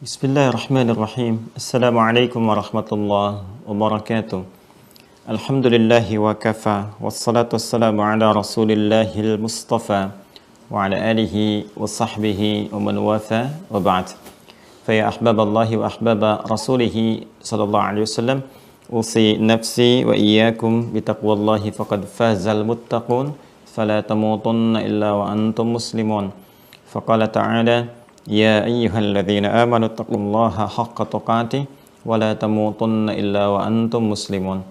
Bismillahirrahmanirrahim. Assalamualaikum warahmatullahi wabarakatuh. Alhamdulillahi wa kafa. Wassalatu wassalamu ala rasulillahil mustafa. Wa ala alihi wa sahbihi wa man watha wa ba'd. Faya ahbaballahi wa ahbaba rasulihi sallallahu alaihi wasallam. Usi nafsi wa iyyakum bitaqwallahi faqad fazal muttaqun. Fala tamutunna illa wa antum muslimun. Faqala ta'ala Ya ayyuhalladzina amanu taqullaha haqqa tuqatih wa la tamutunna illa wa antum muslimun.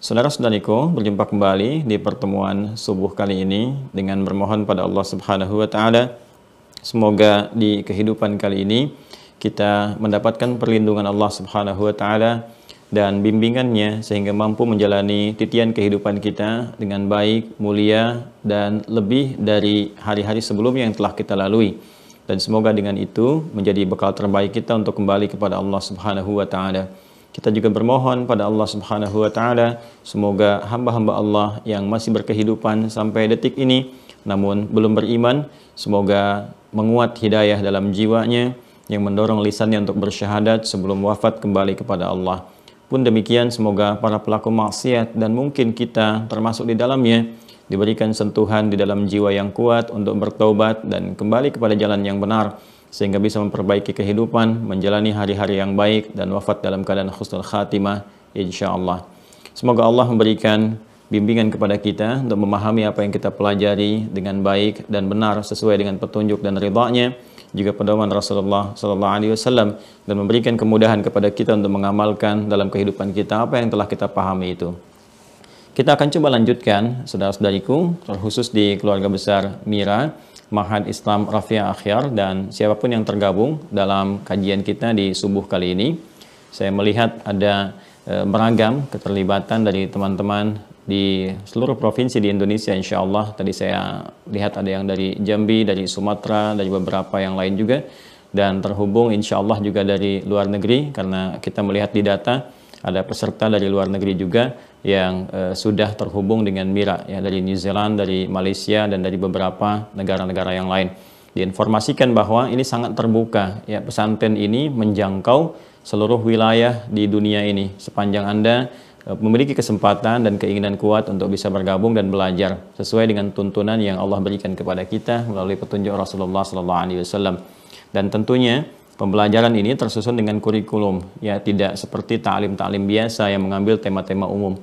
Saudara-saudariku, berjumpa kembali di pertemuan subuh kali ini dengan bermohon pada Allah Subhanahu wa taala semoga di kehidupan kali ini kita mendapatkan perlindungan Allah Subhanahu wa taala dan bimbingannya sehingga mampu menjalani titian kehidupan kita dengan baik, mulia dan lebih dari hari-hari sebelumnya yang telah kita lalui. Dan semoga dengan itu menjadi bekal terbaik kita untuk kembali kepada Allah Subhanahu wa taala. Kita juga bermohon pada Allah Subhanahu wa taala semoga hamba-hamba Allah yang masih berkehidupan sampai detik ini namun belum beriman, semoga menguat hidayah dalam jiwanya yang mendorong lisannya untuk bersyahadat sebelum wafat kembali kepada Allah. Pun demikian semoga para pelaku maksiat dan mungkin kita termasuk di dalamnya diberikan sentuhan di dalam jiwa yang kuat untuk bertaubat dan kembali kepada jalan yang benar sehingga bisa memperbaiki kehidupan, menjalani hari-hari yang baik dan wafat dalam keadaan husnul khatimah insyaallah. Semoga Allah memberikan bimbingan kepada kita untuk memahami apa yang kita pelajari dengan baik dan benar sesuai dengan petunjuk dan ridha-Nya juga pedoman Rasulullah sallallahu alaihi wasallam dan memberikan kemudahan kepada kita untuk mengamalkan dalam kehidupan kita apa yang telah kita pahami itu. Kita akan coba lanjutkan, saudara-saudariku, terkhusus di keluarga besar Mira, Ma'had Islam Rafiah Akhyar, dan siapapun yang tergabung dalam kajian kita di subuh kali ini. Saya melihat ada beragam keterlibatan dari teman-teman di seluruh provinsi di Indonesia, insya Allah. Tadi saya lihat ada yang dari Jambi, dari Sumatera, dari beberapa yang lain juga, dan terhubung insya Allah juga dari luar negeri, karena kita melihat di data, ada peserta dari luar negeri juga yang sudah terhubung dengan Mira ya, dari New Zealand, dari Malaysia dan dari beberapa negara-negara yang lain. Diinformasikan bahwa ini sangat terbuka ya, pesantren ini menjangkau seluruh wilayah di dunia ini. Sepanjang Anda memiliki kesempatan dan keinginan kuat untuk bisa bergabung dan belajar sesuai dengan tuntunan yang Allah berikan kepada kita melalui petunjuk Rasulullah SAW. Dan tentunya pembelajaran ini tersusun dengan kurikulum, ya tidak seperti ta'lim-ta'lim biasa yang mengambil tema-tema umum.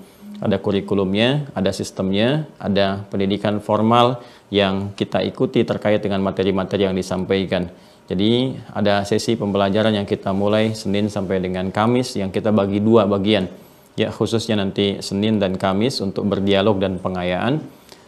Ada kurikulumnya, ada sistemnya, ada pendidikan formal yang kita ikuti terkait dengan materi-materi yang disampaikan. Jadi ada sesi pembelajaran yang kita mulai Senin sampai dengan Kamis yang kita bagi dua bagian. Ya khususnya nanti Senin dan Kamis untuk berdialog dan pengayaan.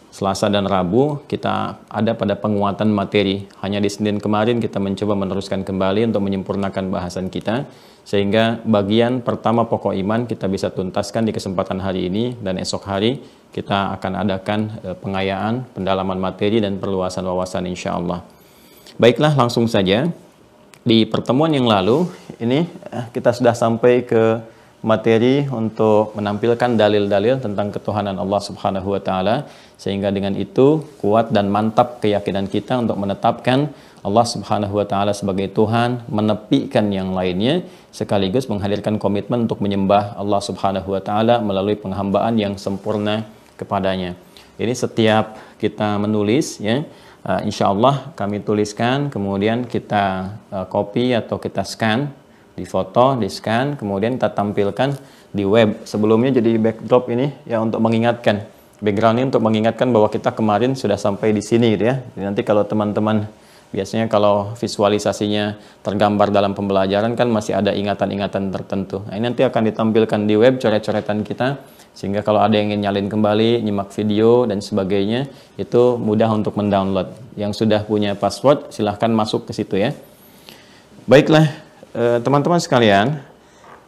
Selasa dan Rabu kita ada pada penguatan materi. Hanya di Senin kemarin kita mencoba meneruskan kembali untuk menyempurnakan bahasan kita. Sehingga bagian pertama pokok iman kita bisa tuntaskan di kesempatan hari ini. Dan esok hari kita akan adakan pengayaan, pendalaman materi dan perluasan wawasan insya Allah. Baiklah langsung saja. Di pertemuan yang lalu ini kita sudah sampai ke materi untuk menampilkan dalil-dalil tentang ketuhanan Allah Subhanahu wa taala sehingga dengan itu kuat dan mantap keyakinan kita untuk menetapkan Allah Subhanahu wa taala sebagai Tuhan, menepikan yang lainnya sekaligus menghadirkan komitmen untuk menyembah Allah Subhanahu wa taala melalui penghambaan yang sempurna kepadanya. Ini setiap kita menulis ya, insya Allah kami tuliskan kemudian kita copy atau kita scan, difoto, di scan, kemudian kita tampilkan di web. Sebelumnya jadi backdrop ini ya untuk mengingatkan, background ini untuk mengingatkan bahwa kita kemarin sudah sampai di sini gitu ya. Jadi nanti kalau teman-teman biasanya kalau visualisasinya tergambar dalam pembelajaran kan masih ada ingatan-ingatan tertentu. Nah, ini nanti akan ditampilkan di web coret-coretan kita sehingga kalau ada yang ingin nyalin kembali, nyimak video dan sebagainya itu mudah untuk mendownload. Yang sudah punya password silahkan masuk ke situ ya. Baiklah. Teman-teman sekalian,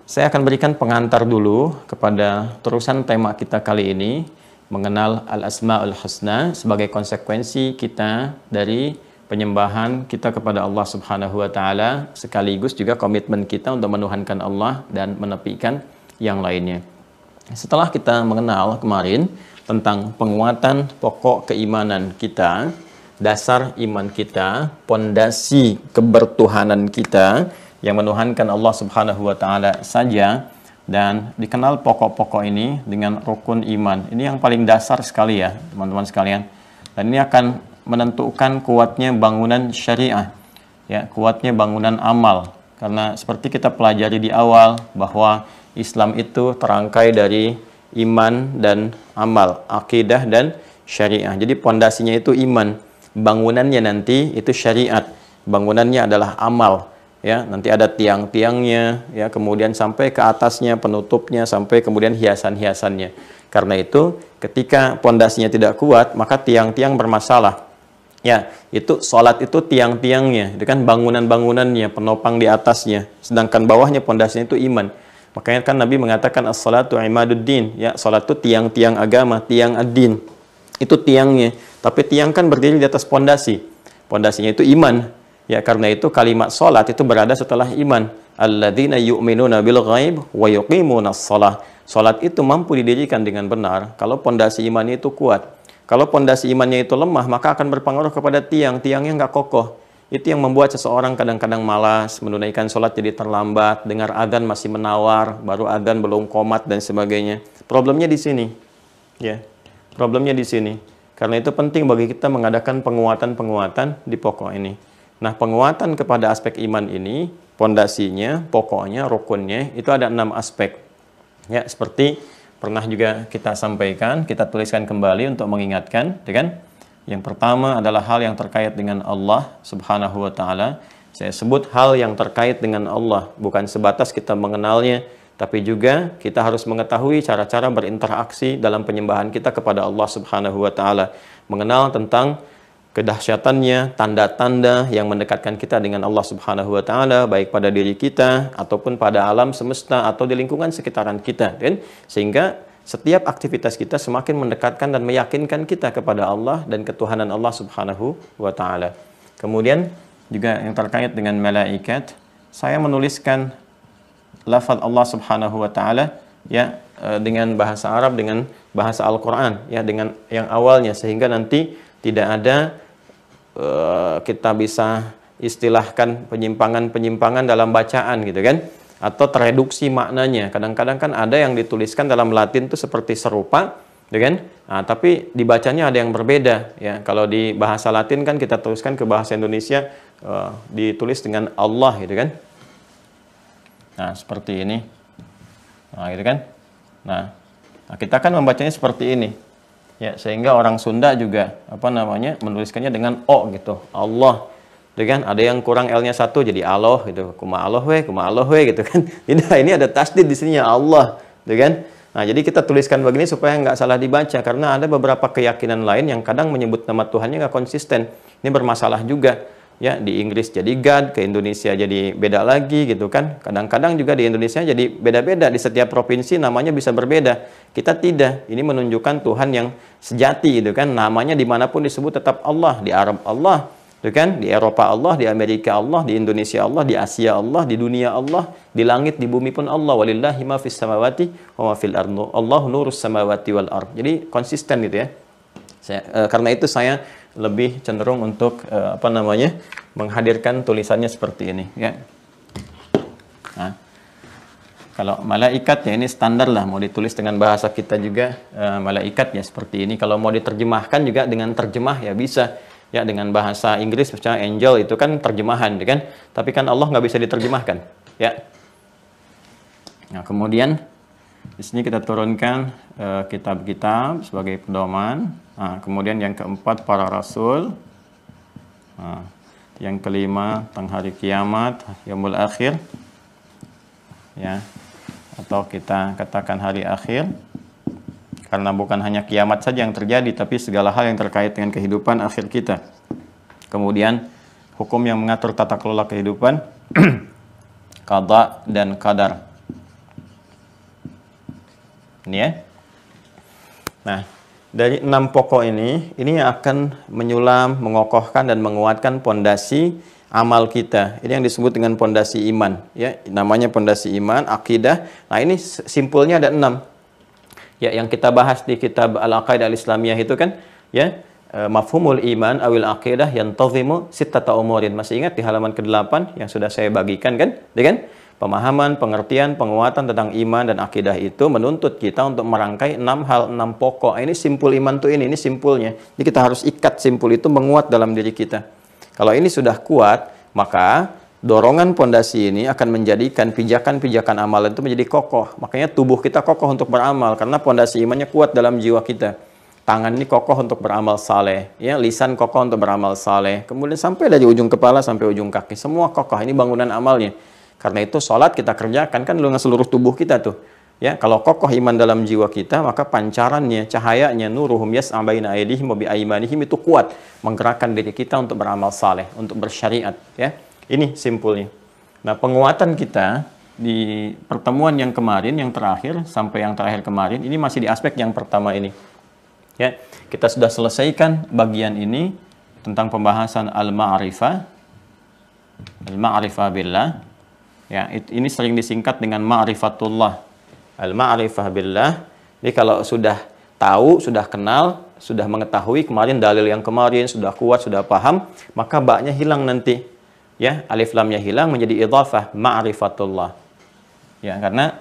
saya akan berikan pengantar dulu kepada terusan tema kita kali ini, mengenal Al-Asma'ul Husna sebagai konsekuensi kita dari penyembahan kita kepada Allah Subhanahu wa taala sekaligus juga komitmen kita untuk menuhankan Allah dan menepikan yang lainnya. Setelah kita mengenal kemarin tentang penguatan pokok keimanan kita, dasar iman kita, pondasi kebertuhanan kita, yang menuhankan Allah Subhanahu wa taala saja, dan dikenal pokok-pokok ini dengan rukun iman. Ini yang paling dasar sekali ya, teman-teman sekalian. Dan ini akan menentukan kuatnya bangunan syariah, ya, kuatnya bangunan amal. Karena seperti kita pelajari di awal bahwa Islam itu terangkai dari iman dan amal, akidah dan syariah. Jadi pondasinya itu iman, bangunannya nanti itu syariat, bangunannya adalah amal. Ya, nanti ada tiang-tiangnya, ya, kemudian sampai ke atasnya penutupnya, sampai kemudian hiasan-hiasannya. Karena itu ketika pondasinya tidak kuat, maka tiang-tiang bermasalah. Ya, itu sholat itu tiang-tiangnya, itu kan bangunan-bangunannya, penopang di atasnya. Sedangkan bawahnya pondasinya itu iman. Makanya kan Nabi mengatakan as-salatu imaduddin, ya, sholat itu tiang-tiang agama, tiang ad-din. Itu tiangnya. Tapi tiang kan berdiri di atas pondasi. Pondasinya itu iman. Ya, karena itu kalimat sholat itu berada setelah iman. Alladzina yu'minuna bil ghaib wa yuqimunas shalah. Sholat itu mampu didirikan dengan benar kalau pondasi imannya itu kuat. Kalau pondasi imannya itu lemah, maka akan berpengaruh kepada tiangnya nggak kokoh. Itu yang membuat seseorang kadang-kadang malas, menunaikan sholat jadi terlambat, dengar adzan masih menawar, baru adzan belum qomat dan sebagainya. Problemnya di sini. Ya. Problemnya di sini. Karena itu penting bagi kita mengadakan penguatan-penguatan di pokok ini. Nah, penguatan kepada aspek iman ini, pondasinya, pokoknya, rukunnya, itu ada 6 aspek. Ya, seperti pernah juga kita sampaikan, kita tuliskan kembali untuk mengingatkan, ya kan? Yang pertama adalah hal yang terkait dengan Allah Subhanahu wa taala. Saya sebut hal yang terkait dengan Allah, bukan sebatas kita mengenalnya, tapi juga kita harus mengetahui cara-cara berinteraksi dalam penyembahan kita kepada Allah Subhanahu wa taala. Mengenal tentang kedahsyatannya, tanda-tanda yang mendekatkan kita dengan Allah Subhanahu wa taala, baik pada diri kita ataupun pada alam semesta atau di lingkungan sekitaran kita, kan? Sehingga setiap aktivitas kita semakin mendekatkan dan meyakinkan kita kepada Allah dan ketuhanan Allah Subhanahu wa taala. Kemudian juga yang terkait dengan malaikat, saya menuliskan lafaz Allah Subhanahu wa taala, ya, dengan bahasa Arab, dengan bahasa Al-Qur'an, ya, dengan yang awalnya, sehingga nanti tidak ada kita bisa istilahkan penyimpangan-penyimpangan dalam bacaan gitu kan, atau tereduksi maknanya. Kadang-kadang kan ada yang dituliskan dalam Latin itu seperti serupa, gitu kan? Nah, tapi dibacanya ada yang berbeda ya. Kalau di bahasa Latin kan kita tuliskan ke bahasa Indonesia ditulis dengan Allah gitu kan. Nah, seperti ini. Nah, gitu kan? Nah, kita kan membacanya seperti ini. Ya, sehingga orang Sunda juga menuliskannya dengan O gitu, Allah, gitu kan? Ada yang kurang L-nya satu jadi Allah gitu, kuma Allah we gitu kan. Tidak, ini ada tasdid di sininya Allah, gitu kan? Nah, jadi kita tuliskan begini supaya nggak salah dibaca, karena ada beberapa keyakinan lain yang kadang menyebut nama Tuhannya nggak konsisten. Ini bermasalah juga. Ya, di Inggris jadi God, ke Indonesia jadi beda lagi gitu kan. Kadang-kadang juga di Indonesia jadi beda-beda, di setiap provinsi namanya bisa berbeda. Kita tidak. Ini menunjukkan Tuhan yang sejati gitu kan. Namanya dimanapun disebut tetap Allah. Di Arab Allah, gitu kan? Di Eropa Allah, di Amerika Allah, di Indonesia Allah, di Asia Allah, di dunia Allah, di langit, di bumi pun Allah. Walillahi ma fis samawati wa ma fil ardi. Allahu nurus samawati wal ard. Jadi konsisten gitu ya. Karena itu saya lebih cenderung untuk menghadirkan tulisannya seperti ini ya. Nah, kalau malaikat ya ini standar lah, mau ditulis dengan bahasa kita juga malaikat ya seperti ini. Kalau mau diterjemahkan juga dengan terjemah ya bisa ya, dengan bahasa Inggris misalnya angel itu kan terjemahan kan, tapi kan Allah nggak bisa diterjemahkan ya. Nah, kemudian di sini kita turunkan kitab-kitab sebagai pedoman. Nah, kemudian yang keempat para rasul. Nah, yang kelima tentang hari kiamat, yaumul akhir. Ya. Atau kita katakan hari akhir. Karena bukan hanya kiamat saja yang terjadi, tapi segala hal yang terkait dengan kehidupan akhir kita. Kemudian hukum yang mengatur tata kelola kehidupan, qada dan qadar. Ini ya. Nah, dari 6 pokok ini yang akan menyulam, mengokohkan dan menguatkan pondasi amal kita. Ini yang disebut dengan pondasi iman, ya. Namanya pondasi iman, akidah. Nah, ini simpulnya ada 6. Ya, yang kita bahas di kitab Al-Aqaidah Al-Islamiyah itu kan, ya, mafhumul iman awil aqidah yantazimu sittata umurin. Masih ingat di halaman ke-8 yang sudah saya bagikan kan? Ya kan? Pemahaman, pengertian, penguatan tentang iman dan akidah itu menuntut kita untuk merangkai 6 hal, 6 pokok. Ini simpul iman tuh ini simpulnya. Jadi kita harus ikat simpul itu menguat dalam diri kita. Kalau ini sudah kuat, maka dorongan pondasi ini akan menjadikan pijakan-pijakan amalan itu menjadi kokoh. Makanya tubuh kita kokoh untuk beramal karena pondasi imannya kuat dalam jiwa kita. Tangan ini kokoh untuk beramal saleh, ya, lisan kokoh untuk beramal saleh. Kemudian sampai dari ujung kepala sampai ujung kaki, semua kokoh. Ini bangunan amalnya. Karena itu sholat kita kerjakan kan dengan seluruh tubuh kita tuh. Ya, kalau kokoh iman dalam jiwa kita, maka pancarannya, cahayanya, nuruhum yas'a baina aydihim wa bi aymanihim itu kuat menggerakkan diri kita untuk beramal saleh, untuk bersyariat, ya. Ini simpulnya. Nah, penguatan kita di pertemuan yang kemarin, yang terakhir sampai yang terakhir kemarin, ini masih di aspek yang pertama ini. Ya, kita sudah selesaikan bagian ini tentang pembahasan al-ma'rifah billah. Ya, ini sering disingkat dengan ma'rifatullah. Al-ma'rifah billah. Jadi kalau sudah tahu, sudah kenal, sudah mengetahui kemarin dalil yang kemarin sudah kuat, sudah paham, maka baknya hilang nanti. Ya, alif lamnya hilang menjadi idhafah ma'rifatullah. Ya, karena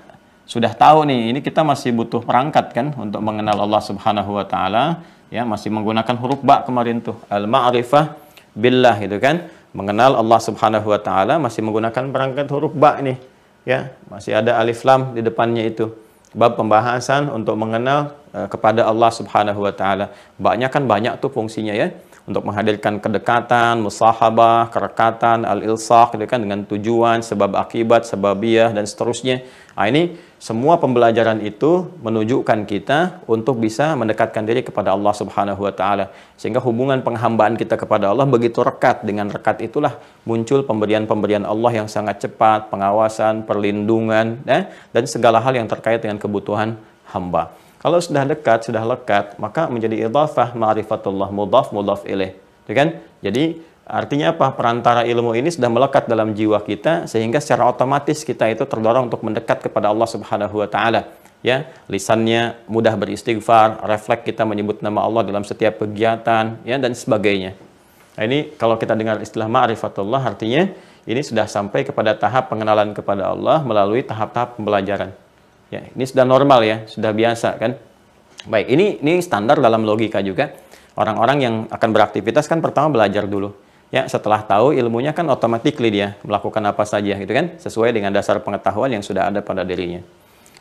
sudah tahu nih, ini kita masih butuh perangkat kan untuk mengenal Allah Subhanahu wa taala, ya, masih menggunakan huruf ba kemarin tuh, al-ma'rifah billah gitu kan. Mengenal Allah Subhanahu wa taala masih menggunakan perangkat huruf ba nih, ya. Masih ada alif lam di depannya itu. Bab pembahasan untuk mengenal kepada Allah Subhanahu wa taala. Ba-nya kan banyak tuh fungsinya ya. Untuk menghadirkan kedekatan, musahabah, kerekatan, al-ilsaq gitu kan, dengan tujuan, sebab akibat, sebabiyah dan seterusnya. Nah, ini semua pembelajaran itu menunjukkan kita untuk bisa mendekatkan diri kepada Allah Subhanahu wa taala. Sehingga hubungan penghambaan kita kepada Allah begitu rekat. Dengan rekat itulah muncul pemberian-pemberian Allah yang sangat cepat, pengawasan, perlindungan, dan segala hal yang terkait dengan kebutuhan hamba. Kalau sudah dekat, sudah lekat, maka menjadi idhafah ma'rifatullah, mudhaf ilaih. Ya kan? Jadi artinya apa? Perantara ilmu ini sudah melekat dalam jiwa kita sehingga secara otomatis kita itu terdorong untuk mendekat kepada Allah Subhanahu wa taala. Ya, lisannya mudah beristighfar, refleks kita menyebut nama Allah dalam setiap kegiatan, ya, dan sebagainya. Nah, ini kalau kita dengar istilah ma'rifatullah artinya ini sudah sampai kepada tahap pengenalan kepada Allah melalui tahap-tahap pembelajaran. Ya, ini sudah normal ya, sudah biasa kan. Baik, ini standar dalam logika juga. Orang-orang yang akan beraktivitas kan pertama belajar dulu. Ya, setelah tahu ilmunya kan automatically dia melakukan apa saja gitu kan, sesuai dengan dasar pengetahuan yang sudah ada pada dirinya.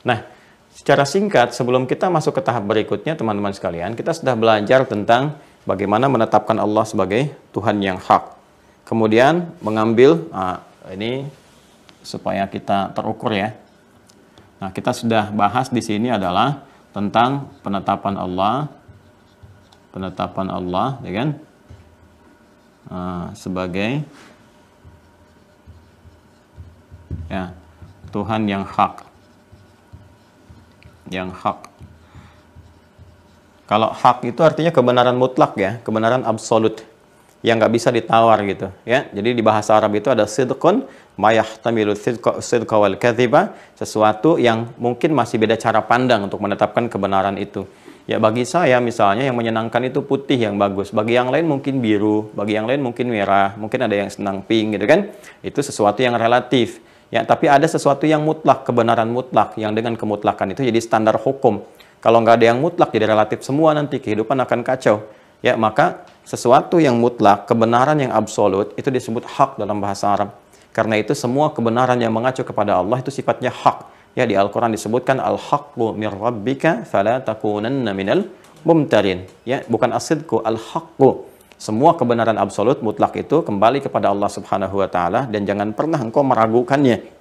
Nah, secara singkat sebelum kita masuk ke tahap berikutnya teman-teman sekalian, kita sudah belajar tentang bagaimana menetapkan Allah sebagai Tuhan yang hak. Kemudian mengambil ini supaya kita terukur ya. Nah, kita sudah bahas di sini adalah tentang penetapan Allah, ya kan? Sebagai ya Tuhan yang hak, Kalau hak itu artinya kebenaran mutlak ya, kebenaran absolut yang nggak bisa ditawar gitu ya. Jadi di bahasa Arab itu ada sidqun ma yahtamilu sidqa wal kadhiba, sesuatu yang mungkin masih beda cara pandang untuk menetapkan kebenaran itu. Ya, bagi saya misalnya yang menyenangkan itu putih yang bagus, bagi yang lain mungkin biru, bagi yang lain mungkin merah, mungkin ada yang senang pink gitu kan. Itu sesuatu yang relatif. Ya, tapi ada sesuatu yang mutlak, kebenaran mutlak yang dengan kemutlakan itu jadi standar hukum. Kalau nggak ada yang mutlak jadi relatif semua, nanti kehidupan akan kacau. Ya, maka sesuatu yang mutlak, kebenaran yang absolut itu disebut hak dalam bahasa Arab. Karena itu semua kebenaran yang mengacu kepada Allah itu sifatnya hak. Ya, di Al-Qur'an disebutkan al-haqqu mir rabbika fala takunanna minal mumtarin. Ya, bukan as-sidqu, al-haqqu. Semua kebenaran absolut mutlak itu kembali kepada Allah Subhanahu wa taala dan jangan pernah engkau meragukannya.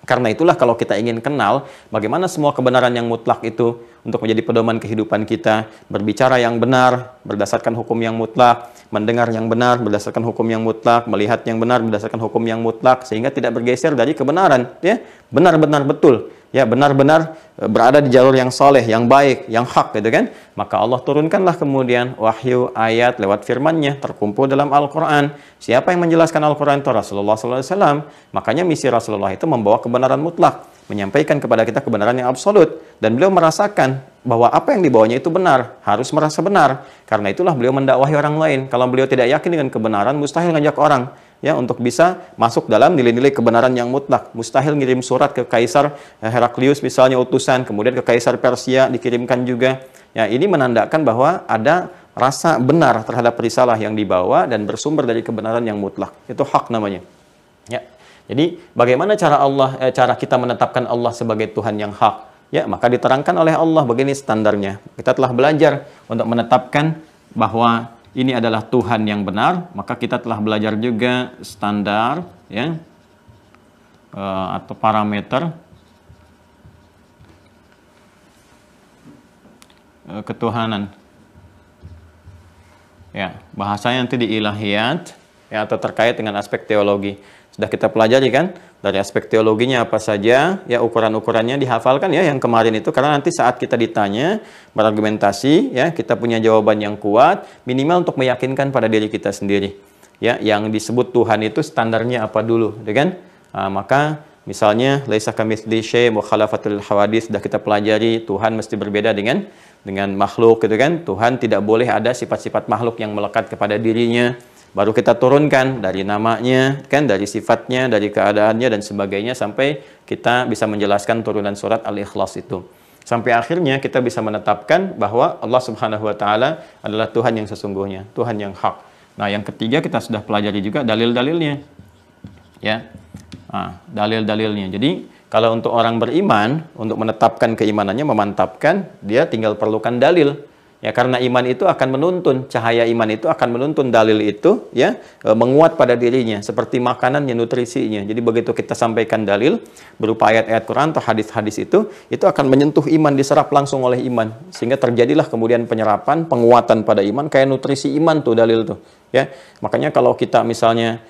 Karena itulah kalau kita ingin kenal bagaimana semua kebenaran yang mutlak itu untuk menjadi pedoman kehidupan kita, berbicara yang benar berdasarkan hukum yang mutlak, mendengar yang benar berdasarkan hukum yang mutlak, melihat yang benar berdasarkan hukum yang mutlak, sehingga tidak bergeser dari kebenaran, ya, benar-benar betul, ya, benar-benar berada di jalur yang soleh, yang baik, yang hak, gitu kan. Maka Allah turunkanlah kemudian wahyu ayat lewat firman-Nya terkumpul dalam Al-Quran. Siapa yang menjelaskan Al-Quran itu Rasulullah SAW. Makanya misi Rasulullah itu membawa kebenaran mutlak, menyampaikan kepada kita kebenaran yang absolut, dan beliau merasakan bahwa apa yang dibawanya itu benar, harus merasa benar. Karena itulah beliau mendakwahi orang lain. Kalau beliau tidak yakin dengan kebenaran, mustahil ngajak orang ya untuk bisa masuk dalam nilai-nilai kebenaran yang mutlak. Mustahil ngirim surat ke Kaisar Heraklius misalnya utusan, kemudian ke Kaisar Persia dikirimkan juga. Ya, ini menandakan bahwa ada rasa benar terhadap risalah yang dibawa dan bersumber dari kebenaran yang mutlak. Itu hak namanya. Ya. Jadi bagaimana cara kita menetapkan Allah sebagai Tuhan yang hak? Ya, maka diterangkan oleh Allah begini standarnya. Kita telah belajar untuk menetapkan bahwa ini adalah Tuhan yang benar, maka kita telah belajar juga standar ya atau parameter ketuhanan. Ya, bahasanya nanti di ilahiyat ya atau terkait dengan aspek teologi. Sudah kita pelajari kan dari aspek teologinya apa saja, ya ukuran-ukurannya dihafalkan ya yang kemarin itu, karena nanti saat kita ditanya berargumentasi ya kita punya jawaban yang kuat minimal untuk meyakinkan pada diri kita sendiri. Ya, yang disebut Tuhan itu standarnya apa dulu, ya kan? Maka misalnya laisa kamitslihi syai' mukhalafatul hawadits sudah kita pelajari, Tuhan mesti berbeda dengan makhluk gitu kan. Tuhan tidak boleh ada sifat-sifat makhluk yang melekat kepada dirinya. Baru kita turunkan dari namanya, kan, dari sifatnya, dari keadaannya dan sebagainya sampai kita bisa menjelaskan turunan surat Al-Ikhlas itu. Sampai akhirnya kita bisa menetapkan bahwa Allah Subhanahu wa taala adalah Tuhan yang sesungguhnya, Tuhan yang hak. Nah, yang ketiga kita sudah pelajari juga dalil-dalilnya. Ya. Nah, dalil-dalilnya. Jadi, kalau untuk orang beriman, untuk menetapkan keimanannya, memantapkan, dia tinggal perlukan dalil. Ya, karena iman itu akan menuntun, cahaya iman itu akan menuntun dalil itu ya menguat pada dirinya seperti makanannya, nutrisinya. Jadi begitu kita sampaikan dalil berupa ayat-ayat Quran atau hadis-hadis itu akan menyentuh iman, diserap langsung oleh iman sehingga terjadilah kemudian penyerapan, penguatan pada iman kayak nutrisi iman tuh dalil tuh ya. Makanya kalau kita misalnya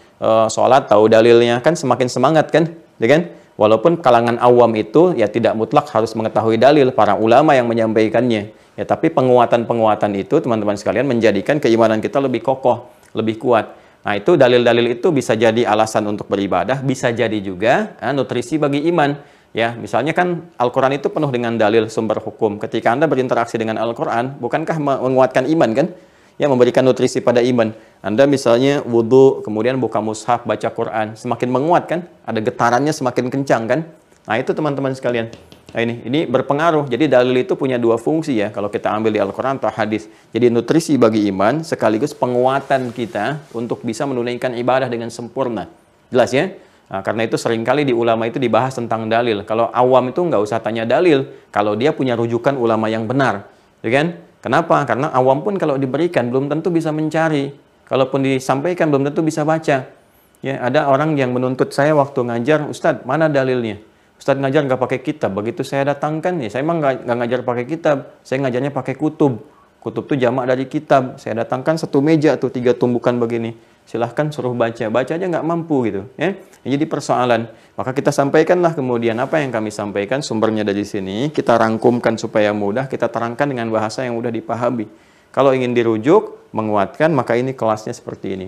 sholat tahu dalilnya kan semakin semangat kan, ya kan? Walaupun kalangan awam itu ya tidak mutlak harus mengetahui dalil, para ulama yang menyampaikannya. Ya, tapi penguatan-penguatan itu teman-teman sekalian menjadikan keimanan kita lebih kokoh, lebih kuat. Nah, itu dalil-dalil itu bisa jadi alasan untuk beribadah, bisa jadi juga nutrisi bagi iman. Ya, misalnya kan Al-Quran itu penuh dengan dalil sumber hukum. Ketika Anda berinteraksi dengan Al-Quran, bukankah menguatkan iman kan? Ya, memberikan nutrisi pada iman. Anda misalnya wudhu, kemudian buka mushaf, baca Quran, semakin menguat kan? Ada getarannya semakin kencang kan? Nah, itu teman-teman sekalian. Nah, ini berpengaruh. Jadi dalil itu punya dua fungsi ya kalau kita ambil di Al-Quran atau hadis. Jadi nutrisi bagi iman sekaligus penguatan kita untuk bisa menunaikan ibadah dengan sempurna. Jelas ya? Nah, karena itu seringkali di ulama itu dibahas tentang dalil. Kalau awam itu nggak usah tanya dalil kalau dia punya rujukan ulama yang benar. Ya kan? Kenapa? Karena awam pun kalau diberikan belum tentu bisa mencari. Kalaupun disampaikan belum tentu bisa baca. Ya, ada orang yang menuntut saya waktu ngajar, Ustadz, mana dalilnya? Ustadz ngajar nggak pakai kitab. Begitu saya datangkan, ya saya emang nggak ngajar pakai kitab. Saya ngajarnya pakai kutub. Kutub itu jamak dari kitab. Saya datangkan satu meja tuh 3 tumbukan begini. Silahkan suruh baca. Baca aja nggak mampu gitu. Ya, jadi persoalan. Maka kita sampaikanlah kemudian apa yang kami sampaikan sumbernya dari sini. Kita rangkumkan supaya mudah. Kita terangkan dengan bahasa yang mudah dipahami. Kalau ingin dirujuk, menguatkan, maka ini kelasnya seperti ini.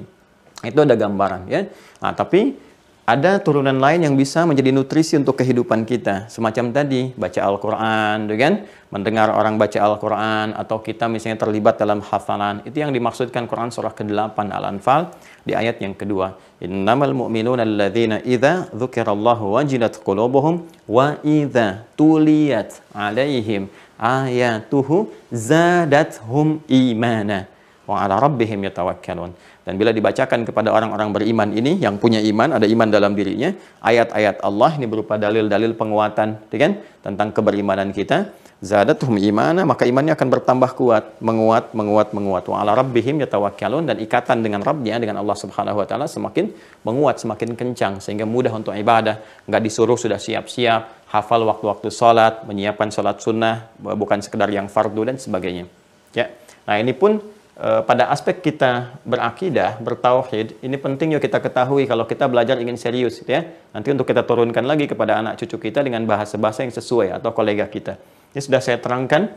Itu ada gambaran ya. Nah, tapi ada turunan lain yang bisa menjadi nutrisi untuk kehidupan kita. Semacam tadi, baca Al-Quran, kan? Mendengar orang baca Al-Quran, atau kita misalnya terlibat dalam hafalan. Itu yang dimaksudkan Quran surah ke-8 Al-Anfal di ayat yang kedua. Innamal mu'minuna alladzina idza dzukirallahu wajilat qulubuhum wa idza tuliyat alaihim ayatuhu zadathum imana wa ala rabbihim yatawakkalun. Dan bila dibacakan kepada orang-orang beriman ini, yang punya iman, ada iman dalam dirinya, ayat-ayat Allah ini berupa dalil-dalil penguatan, kan? Tentang keberimanan kita, zadatuhum imana, maka imannya akan bertambah kuat, menguat. Wa ala rabbihim yatawakkalun, dan ikatan dengan Rabbnya, dengan Allah Subhanahu wa taala semakin menguat, semakin kencang sehingga mudah untuk ibadah, enggak disuruh sudah siap-siap, hafal waktu-waktu salat, menyiapkan salat sunnah, bukan sekedar yang fardu dan sebagainya. Ya. Nah, ini pun pada aspek kita berakidah, bertauhid, ini penting yuk kita ketahui kalau kita belajar ingin serius ya. Nanti untuk kita turunkan lagi kepada anak cucu kita dengan bahasa-bahasa yang sesuai atau kolega kita. Ini sudah saya terangkan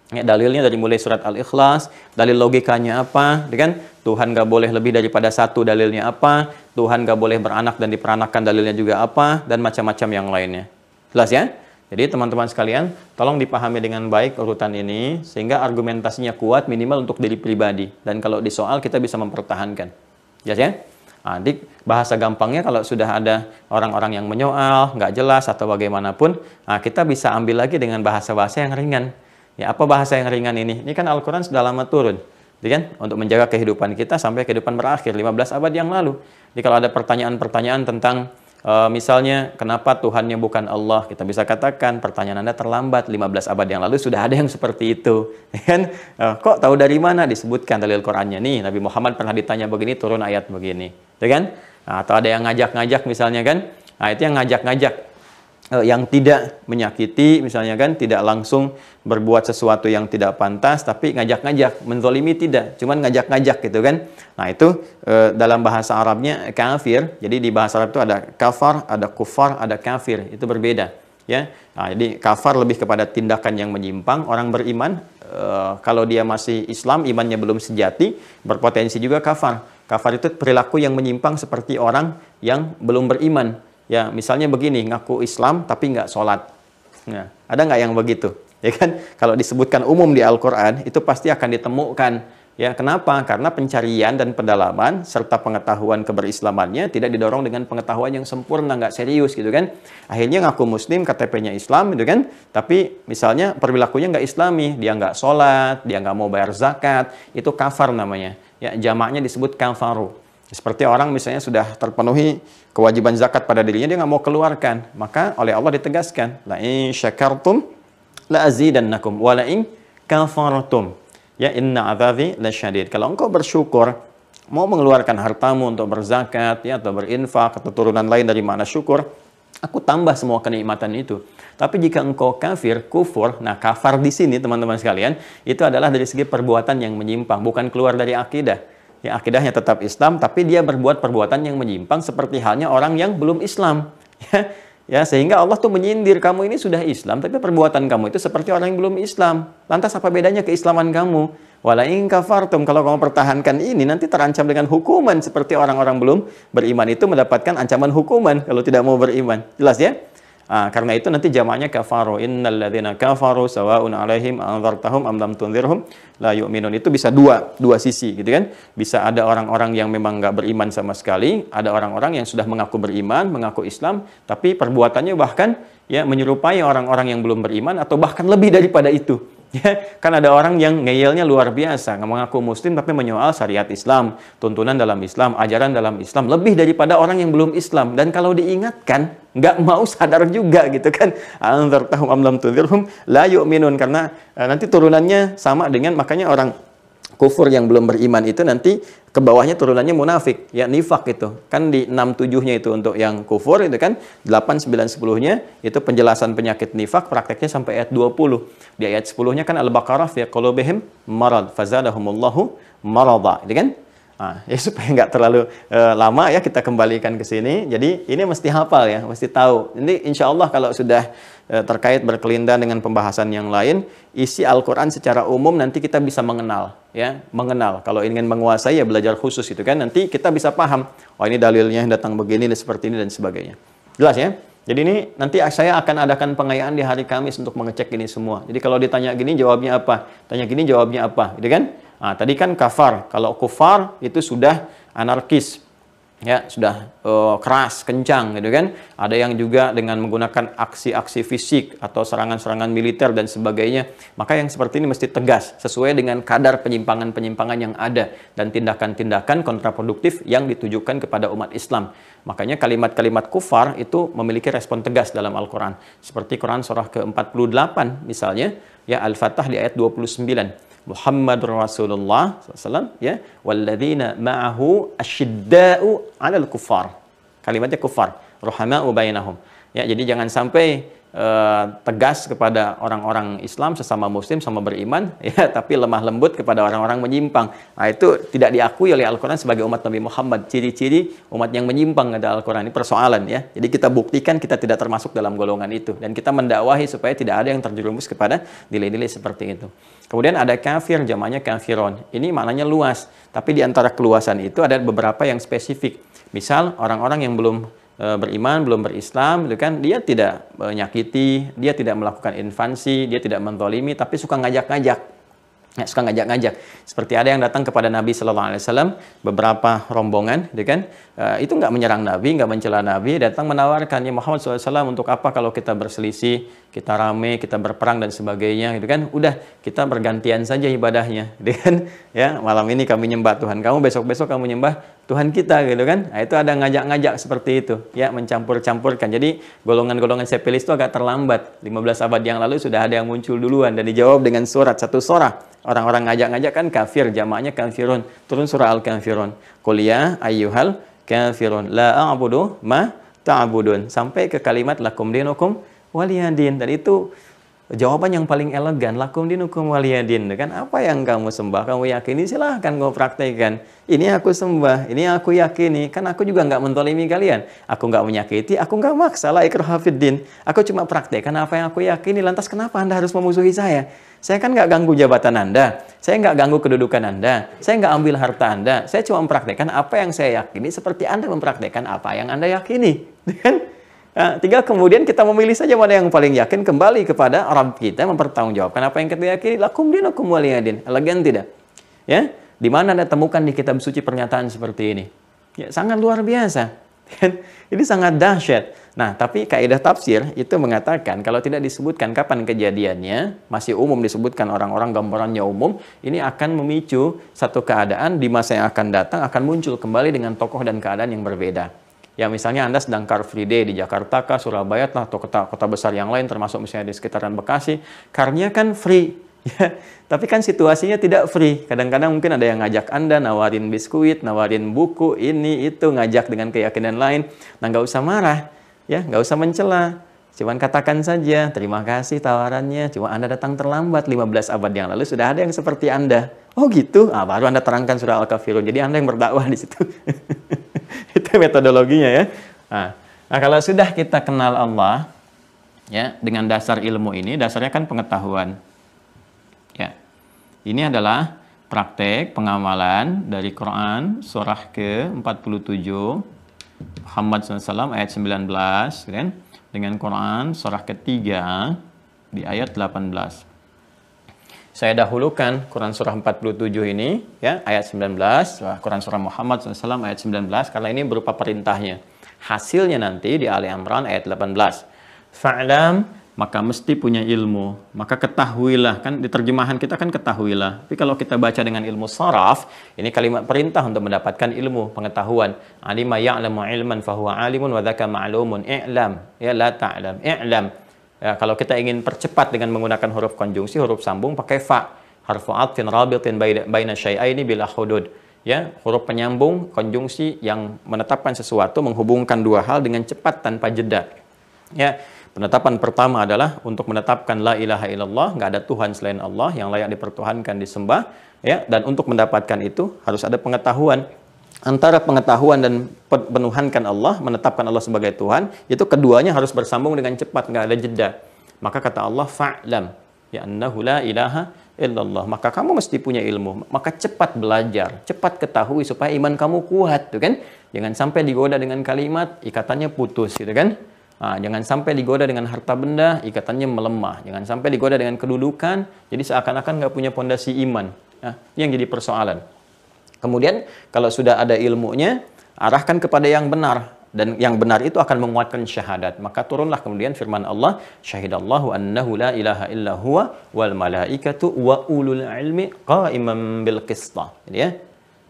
ya, dalilnya dari mulai surat Al-Ikhlas, dalil logikanya apa, kan? Tuhan nggak boleh lebih daripada satu, dalilnya apa? Tuhan nggak boleh beranak dan diperanakan, dalilnya juga apa? Dan macam-macam yang lainnya. Jelas ya? Jadi teman-teman sekalian, tolong dipahami dengan baik urutan ini, sehingga argumentasinya kuat minimal untuk diri pribadi. Dan kalau di soal kita bisa mempertahankan. Jelas ya? Nah, di bahasa gampangnya kalau sudah ada orang-orang yang menyoal, nggak jelas atau bagaimanapun, nah, kita bisa ambil lagi dengan bahasa-bahasa yang ringan. Ya, apa bahasa yang ringan ini? Ini kan Al-Quran sudah lama turun. Jadi kan, untuk menjaga kehidupan kita sampai kehidupan berakhir, 15 abad yang lalu. Jadi kalau ada pertanyaan-pertanyaan tentang misalnya, kenapa Tuhannya bukan Allah? Kita bisa katakan, pertanyaan Anda terlambat, 15 abad yang lalu sudah ada yang seperti itu. Kan? Kok tahu dari mana? Disebutkan dalil Qur'annya. Nih, Nabi Muhammad pernah ditanya begini, turun ayat begini. Kan? Nah, atau ada yang ngajak-ngajak misalnya kan? Nah, itu yang ngajak-ngajak. Yang tidak menyakiti, misalnya kan, tidak langsung berbuat sesuatu yang tidak pantas, tapi ngajak-ngajak, menzolimi tidak, cuman ngajak-ngajak gitu kan. Nah itu dalam bahasa Arabnya kafir. Jadi di bahasa Arab itu ada kafar, ada kufar, ada kafir, itu berbeda ya. Nah, jadi kafar lebih kepada tindakan yang menyimpang. Orang beriman kalau dia masih Islam, imannya belum sejati, berpotensi juga kafar. Kafar itu perilaku yang menyimpang seperti orang yang belum beriman. Ya, misalnya begini, ngaku Islam tapi nggak sholat. Nah, ada nggak yang begitu? Ya kan? Kalau disebutkan umum di Al-Quran, itu pasti akan ditemukan. Ya, kenapa? Karena pencarian dan pendalaman serta pengetahuan keberislamannya tidak didorong dengan pengetahuan yang sempurna, nggak serius gitu kan. Akhirnya ngaku Muslim, KTP-nya Islam gitu kan. Tapi misalnya perilakunya nggak Islami, dia nggak sholat, dia nggak mau bayar zakat, itu kafar namanya. Ya, jamaknya disebut kafaru. Seperti orang misalnya sudah terpenuhi kewajiban zakat pada dirinya, dia nggak mau keluarkan, maka oleh Allah ditegaskan, la in syakartum la azidannakum wa la in kafartum ya inna adzabi lasyadid. Kalau engkau bersyukur, mau mengeluarkan hartamu untuk berzakat ya, atau berinfak atau turunan lain dari makna syukur, aku tambah semua kenikmatan itu. Tapi jika engkau kafir, kufur, nah kafar di sini teman-teman sekalian, itu adalah dari segi perbuatan yang menyimpang, bukan keluar dari akidah. Ya, akidahnya tetap Islam, tapi dia berbuat perbuatan yang menyimpang seperti halnya orang yang belum Islam. Ya, sehingga Allah tuh menyindir, kamu ini sudah Islam, tapi perbuatan kamu itu seperti orang yang belum Islam. Lantas apa bedanya keislaman kamu? Wala in kafartum, kalau kamu pertahankan ini, nanti terancam dengan hukuman seperti orang-orang belum beriman itu mendapatkan ancaman hukuman kalau tidak mau beriman. Jelas ya? Karena itu nanti jamaknya kafaru. Innal ladzina kafaru sawa'un 'alaihim anzartahum am lam tunzirhum la yu'minun. Itu bisa dua sisi gitu kan. Bisa ada orang-orang yang memang nggak beriman sama sekali, ada orang-orang yang sudah mengaku beriman, mengaku Islam, tapi perbuatannya bahkan ya menyerupai orang-orang yang belum beriman atau bahkan lebih daripada itu. Ya, kan ada orang yang ngeyelnya luar biasa, mengaku muslim tapi menyoal syariat Islam, tuntunan dalam Islam, ajaran dalam Islam, lebih daripada orang yang belum Islam. Dan kalau diingatkan, nggak mau sadar juga gitu kan. Anzartahum am lam tunzirhum la yu'minun, karena nanti turunannya sama dengan, makanya orang kufur yang belum beriman itu nanti ke bawahnya turunannya munafik, ya nifak itu. Kan di 6-7-nya itu untuk yang kufur itu kan, 8-9-10-nya itu penjelasan penyakit nifak, prakteknya sampai ayat 20. Di ayat 10-nya kan Al-Baqarah fi qulubihim marad fazadahumullahu marada, itu kan? Ya supaya nggak terlalu lama ya kita kembalikan ke sini. Jadi ini mesti hafal ya, mesti tahu. Ini insya Allah kalau sudah terkait berkelindan dengan pembahasan yang lain, isi Al-Quran secara umum nanti kita bisa mengenal ya, mengenal. Kalau ingin menguasai ya belajar khusus itu kan, nanti kita bisa paham, oh ini dalilnya datang begini dan seperti ini dan sebagainya. Jelas ya? Jadi ini nanti saya akan adakan pengayaan di hari Kamis untuk mengecek ini semua. Jadi kalau ditanya gini jawabnya apa, tanya gini jawabnya apa, gitu kan? Tadi kan kafar, kalau kufar itu sudah anarkis, ya sudah keras, kencang, gitu kan? Ada yang juga dengan menggunakan aksi-aksi fisik atau serangan-serangan militer dan sebagainya. Maka yang seperti ini mesti tegas, sesuai dengan kadar penyimpangan-penyimpangan yang ada dan tindakan-tindakan kontraproduktif yang ditujukan kepada umat Islam. Makanya kalimat-kalimat kufar itu memiliki respon tegas dalam Al-Quran. Seperti Quran surah ke-48 misalnya, ya Al-Fatah di ayat 29. Muhammadur Rasulullah SAW, ya, walladzina ma'ahu asyidda'u 'alal kuffar. Kalimatnya kufar, ruhama'u bainahum. Ya, jadi jangan sampai tegas kepada orang-orang Islam sesama muslim sama beriman ya, tapi lemah lembut kepada orang-orang menyimpang. Nah, itu tidak diakui oleh Al-Qur'an sebagai umat Nabi Muhammad. Ciri-ciri umat yang menyimpang ada Al-Qur'an, ini persoalan ya. Jadi kita buktikan kita tidak termasuk dalam golongan itu, dan kita mendakwahi supaya tidak ada yang terjerumus kepada nilai-nilai seperti itu. Kemudian ada kafir, jamaknya kafiron. Ini maknanya luas, tapi di antara keluasan itu ada beberapa yang spesifik. Misal orang-orang yang belum beriman, belum berislam, gitu kan, dia tidak menyakiti, dia tidak melakukan invasi, dia tidak menzalimi, tapi suka ngajak-ngajak. Ya, suka ngajak-ngajak. Seperti ada yang datang kepada Nabi Sallallahu Alaihi Wasallam, beberapa rombongan, gitu kan, itu nggak menyerang Nabi, nggak mencela Nabi, datang menawarkan, ya Muhammad SAW, untuk apa kalau kita berselisih, kita rame, kita berperang dan sebagainya, gitu kan, udah kita bergantian saja ibadahnya, gitu kan, ya malam ini kami nyembah Tuhan kamu, besok-besok kamu nyembah Tuhan kita, gitu kan. Nah, itu ada ngajak-ngajak seperti itu, ya mencampur-campurkan. Jadi golongan-golongan sepelis itu agak terlambat. 15 abad yang lalu sudah ada yang muncul duluan dan dijawab dengan surat, satu surah. Orang-orang ngajak-ngajak kan kafir, jamaknya kafirun. Turun surah Al-Kafirun. Qul ya ayyuhal kafirun la a'budu ma ta'budun. Sampai ke kalimat lakum dinukum waliyadin. Dan itu jawaban yang paling elegan, lakum dinukum waliyadin, kan? Apa yang kamu sembah, kamu yakini, silahkan kamu praktekkan. Ini aku sembah, ini aku yakini, kan aku juga nggak mentolimi kalian. Aku nggak menyakiti, aku nggak maksa, la ikraha fiddin. Aku cuma praktekkan apa yang aku yakini. Lantas kenapa Anda harus memusuhi saya? Saya kan nggak ganggu jabatan Anda, saya nggak ganggu kedudukan Anda, saya nggak ambil harta Anda. Saya cuma mempraktekkan apa yang saya yakini, seperti Anda mempraktekkan apa yang Anda yakini, kan? Nah, tinggal kemudian kita memilih saja mana yang paling yakin, kembali kepada Rabb kita, mempertanggungjawabkan apa yang kita yakini. Lakum dinukum waliyadin. Elegan tidak? Ya, di mana Anda temukan di kitab suci pernyataan seperti ini? Ya, sangat luar biasa. Ini sangat dahsyat. Nah, tapi kaidah tafsir itu mengatakan kalau tidak disebutkan kapan kejadiannya, masih umum disebutkan orang-orang, gambarannya umum, ini akan memicu satu keadaan di masa yang akan datang akan muncul kembali dengan tokoh dan keadaan yang berbeda. Ya, misalnya Anda sedang Car Free Day di Jakarta kah, Surabaya lah, atau kota besar yang lain, termasuk misalnya di sekitaran Bekasi, car-nya kan free. Ya, tapi kan situasinya tidak free. Kadang-kadang mungkin ada yang ngajak Anda, nawarin biskuit, nawarin buku, ini, itu, ngajak dengan keyakinan lain. Nah, nggak usah marah, ya, nggak usah mencela. Cuman katakan saja, terima kasih tawarannya, cuma Anda datang terlambat, 15 abad yang lalu sudah ada yang seperti Anda. Oh gitu? Ah, baru Anda terangkan surah Al-Kafirun. Jadi Anda yang berdakwah di situ. Itu metodologinya ya. Nah, kalau sudah kita kenal Allah, ya, dengan dasar ilmu ini, dasarnya kan pengetahuan. Ya, ini adalah praktek pengamalan dari Quran surah ke-47 Muhammad SAW ayat 19, kan? Dengan Quran surah ketiga di ayat 18. Saya dahulukan Quran surah 47 ini, ya, ayat 19, Quran surah Muhammad SAW ayat 19, karena ini berupa perintahnya. Hasilnya nanti di Ali Imran ayat 18. Fa'lam, maka mesti punya ilmu, maka ketahuilah, kan di terjemahan kita kan ketahuilah. Tapi kalau kita baca dengan ilmu saraf, ini kalimat perintah untuk mendapatkan ilmu, pengetahuan. Alima ya'lamu ilman fahuwa alimun wa dzaka ma'lumun. I'lam, ya, la ta'lam, i'lam. Ya, kalau kita ingin percepat dengan menggunakan huruf konjungsi, huruf sambung pakai fa. Harfu atfin rabitin baina syai'aini bila hudud. Ya, huruf penyambung konjungsi yang menetapkan sesuatu, menghubungkan dua hal dengan cepat tanpa jeda. Ya, penetapan pertama adalah untuk menetapkan la ilaha illallah, nggak ada Tuhan selain Allah yang layak dipertuhankan, disembah. Ya, dan untuk mendapatkan itu harus ada pengetahuan. Antara pengetahuan dan penuhankan Allah, menetapkan Allah sebagai Tuhan, itu keduanya harus bersambung dengan cepat, nggak ada jeda. Maka kata Allah, fa'lam, ya annahu la ilaha illallah. Maka kamu mesti punya ilmu, maka cepat belajar, cepat ketahui supaya iman kamu kuat, tuh kan? Jangan sampai digoda dengan kalimat, ikatannya putus, gitu kan? Nah, jangan sampai digoda dengan harta benda, ikatannya melemah. Jangan sampai digoda dengan kedudukan, jadi seakan-akan nggak punya pondasi iman. Nah, ini yang jadi persoalan. Kemudian kalau sudah ada ilmunya, arahkan kepada yang benar. Dan yang benar itu akan menguatkan syahadat. Maka turunlah kemudian firman Allah, syahidallahu annahu la ilaha illa huwa wal malaikatu wa ulul ilmi qa'iman bil qista. Ini ya.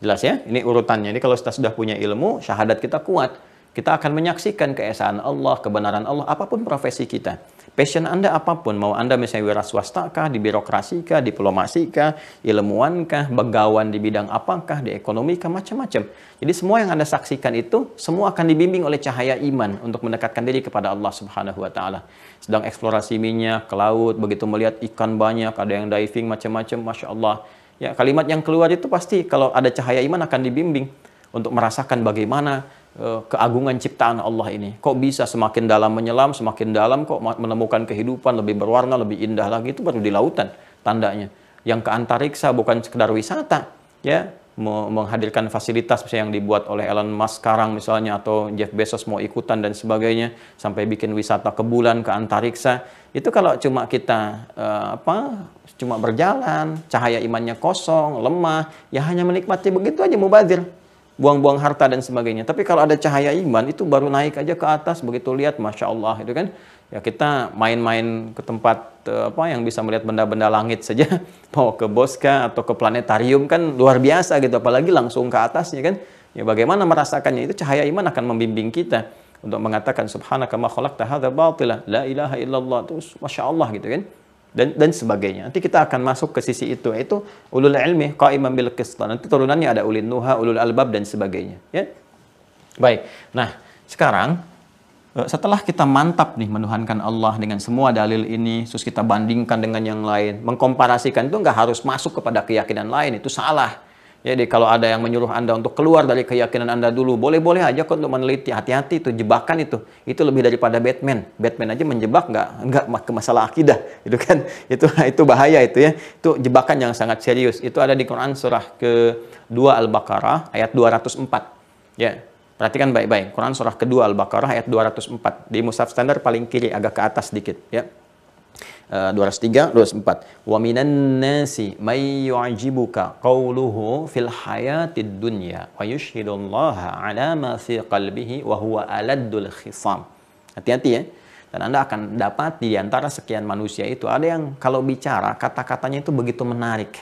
Jelas ya? Ini urutannya. Ini kalau kita sudah punya ilmu, syahadat kita kuat. Kita akan menyaksikan keesaan Allah, kebenaran Allah, apapun profesi kita. Passion Anda apapun, mau Anda misalnya wira swasta kah, di birokrasi kah, diplomasi kah, ilmuwan kah, begawan di bidang apakah, di ekonomi kah, macam-macam. Jadi semua yang Anda saksikan itu, semua akan dibimbing oleh cahaya iman untuk mendekatkan diri kepada Allah Subhanahu wa Ta'ala. Sedang eksplorasi minyak, ke laut, begitu melihat ikan banyak, ada yang diving, macam-macam, Masya Allah. Ya, kalimat yang keluar itu pasti kalau ada cahaya iman akan dibimbing untuk merasakan bagaimana keagungan ciptaan Allah ini. Kok bisa semakin dalam menyelam, semakin dalam kok menemukan kehidupan lebih berwarna, lebih indah lagi, itu baru di lautan tandanya. Yang ke antariksa bukan sekedar wisata, ya. menghadirkan fasilitas misalnya yang dibuat oleh Elon Musk sekarang misalnya, atau Jeff Bezos mau ikutan dan sebagainya, sampai bikin wisata ke bulan, ke antariksa. Itu kalau cuma kita cuma berjalan, cahaya imannya kosong, lemah, ya hanya menikmati begitu aja, mubazir, buang-buang harta dan sebagainya. Tapi kalau ada cahaya iman, itu baru naik aja ke atas, begitu lihat, Masya Allah, itu kan. Ya kita main-main ke tempat yang bisa melihat benda-benda langit saja, mau ke Bosca atau ke planetarium kan luar biasa gitu, apalagi langsung ke atasnya kan. Ya bagaimana merasakannya, itu cahaya iman akan membimbing kita untuk mengatakan subhanaka ma khalaqta hadza batila la ilaha illallah, terus Masya Allah gitu kan. Dan sebagainya. Nanti kita akan masuk ke sisi itu, yaitu ulul ilmi qa'iman bil qist. Nanti turunannya ada ulil nuha, ulul albab dan sebagainya, ya. Baik. Nah, sekarang setelah kita mantap nih menuhankan Allah dengan semua dalil ini, terus kita bandingkan dengan yang lain, mengkomparasikan, itu nggak harus masuk kepada keyakinan lain, itu salah. Jadi kalau ada yang menyuruh Anda untuk keluar dari keyakinan Anda dulu, boleh-boleh aja kok untuk meneliti, hati-hati itu jebakan itu lebih daripada Batman. Batman aja menjebak nggak ke masalah akidah, itu kan, itu bahaya itu ya, itu jebakan yang sangat serius. Itu ada di Quran surah ke-2 Al-Baqarah ayat 204, ya. Perhatikan baik-baik, Quran surah kedua Al-Baqarah ayat 204. Di mushaf standar paling kiri, agak ke atas sedikit, ya. 203, 204. Wa minan nasi may yu'jibuka qawluhu fil hayatid dunya wa yushhidullaha ala ma fi qalbihi wa huwa aladdul khisam. Hati-hati ya. Dan Anda akan dapat di antara sekian manusia itu ada yang kalau bicara kata-katanya itu begitu menarik.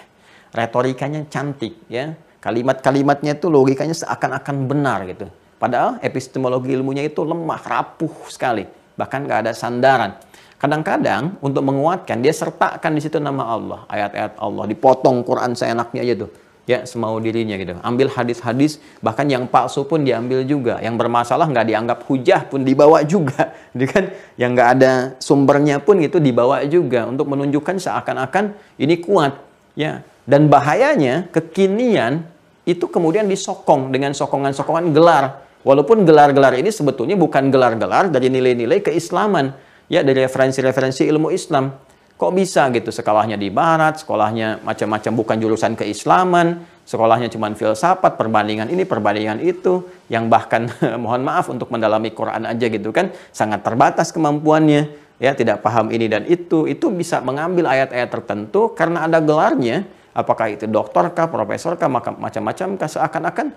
Retorikanya cantik, ya. Kalimat-kalimatnya itu logikanya seakan-akan benar gitu. Padahal epistemologi ilmunya itu lemah, rapuh sekali. Bahkan nggak ada sandaran. Kadang-kadang untuk menguatkan, dia sertakan di situ nama Allah. Ayat-ayat Allah. Dipotong Quran seenaknya aja tuh. Ya, semau dirinya gitu. Ambil hadis-hadis, bahkan yang palsu pun diambil juga. Yang bermasalah nggak dianggap hujah pun dibawa juga. Jadi kan, yang nggak ada sumbernya pun itu dibawa juga. Untuk menunjukkan seakan-akan ini kuat. Ya. Dan bahayanya, kekinian itu kemudian disokong dengan sokongan-sokongan gelar. Walaupun gelar-gelar ini sebetulnya bukan gelar-gelar dari nilai-nilai keislaman, ya, dari referensi-referensi ilmu Islam. Kok bisa gitu, sekolahnya di barat, sekolahnya macam-macam bukan jurusan keislaman, sekolahnya cuma filsafat, perbandingan ini, perbandingan itu, yang bahkan mohon maaf untuk mendalami Quran aja gitu kan, sangat terbatas kemampuannya, ya, tidak paham ini dan itu bisa mengambil ayat-ayat tertentu karena ada gelarnya. Apakah itu doktor kah, profesor kah, macam-macam kah, seakan-akan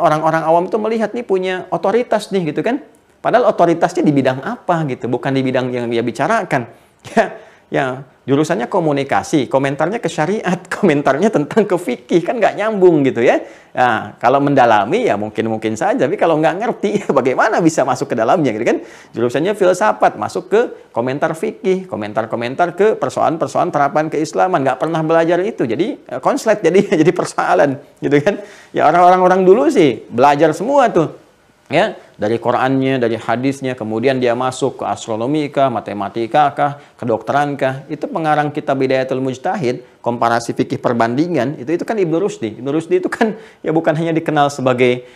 orang-orang awam itu melihat nih punya otoritas nih gitu kan. Padahal otoritasnya di bidang apa gitu, bukan di bidang yang dia bicarakan. Ya, jurusannya komunikasi, komentarnya ke syariat, komentarnya tentang ke fikih, kan nggak nyambung gitu ya. Nah, kalau mendalami ya mungkin saja, tapi kalau nggak ngerti, bagaimana bisa masuk ke dalamnya gitu kan. Jurusannya filsafat, masuk ke komentar fikih, komentar-komentar ke persoalan-persoalan terapan keislaman, nggak pernah belajar itu, jadi konslet jadi persoalan gitu kan. Ya orang-orang dulu sih belajar semua tuh. Ya, dari Qurannya, dari hadisnya, kemudian dia masuk ke astronomi kah, matematika kah, kedokteran kah. Itu pengarang kitab Bidayatul Mujtahid, komparasi fikih perbandingan, itu kan Ibnu Rusdi. Ibnu Rusdi itu kan ya bukan hanya dikenal sebagai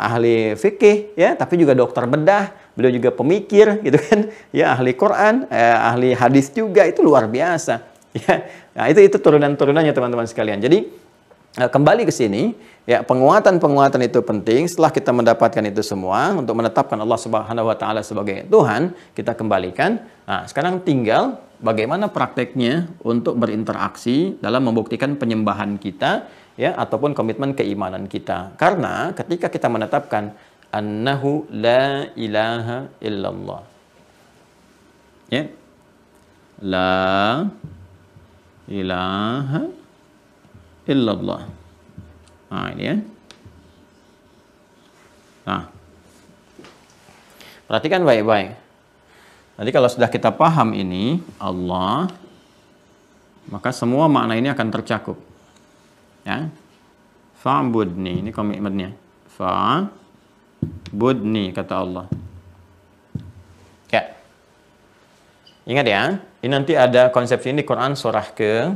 ahli fikih, ya, tapi juga dokter bedah, beliau juga pemikir gitu kan, ya, ahli Quran, ahli hadis juga, itu luar biasa. Ya, nah itu turunan-turunannya teman-teman sekalian. Jadi kembali ke sini, ya, penguatan itu penting. Setelah kita mendapatkan itu semua untuk menetapkan Allah Subhanahu wa taala sebagai Tuhan, kita kembalikan. Nah, sekarang tinggal bagaimana prakteknya untuk berinteraksi dalam membuktikan penyembahan kita, ya, ataupun komitmen keimanan kita. Karena ketika kita menetapkan annahu la ilaha illallah, ya, la ilaha illallah. Nah, ini ya. Nah, perhatikan baik-baik. Nanti kalau sudah kita paham ini Allah, maka semua makna ini akan tercakup. Ya. Fa'budni, ini komitmennya. Fa'budni kata Allah. Ya. Ingat ya, ini nanti ada konsepsi ini di Quran surah ke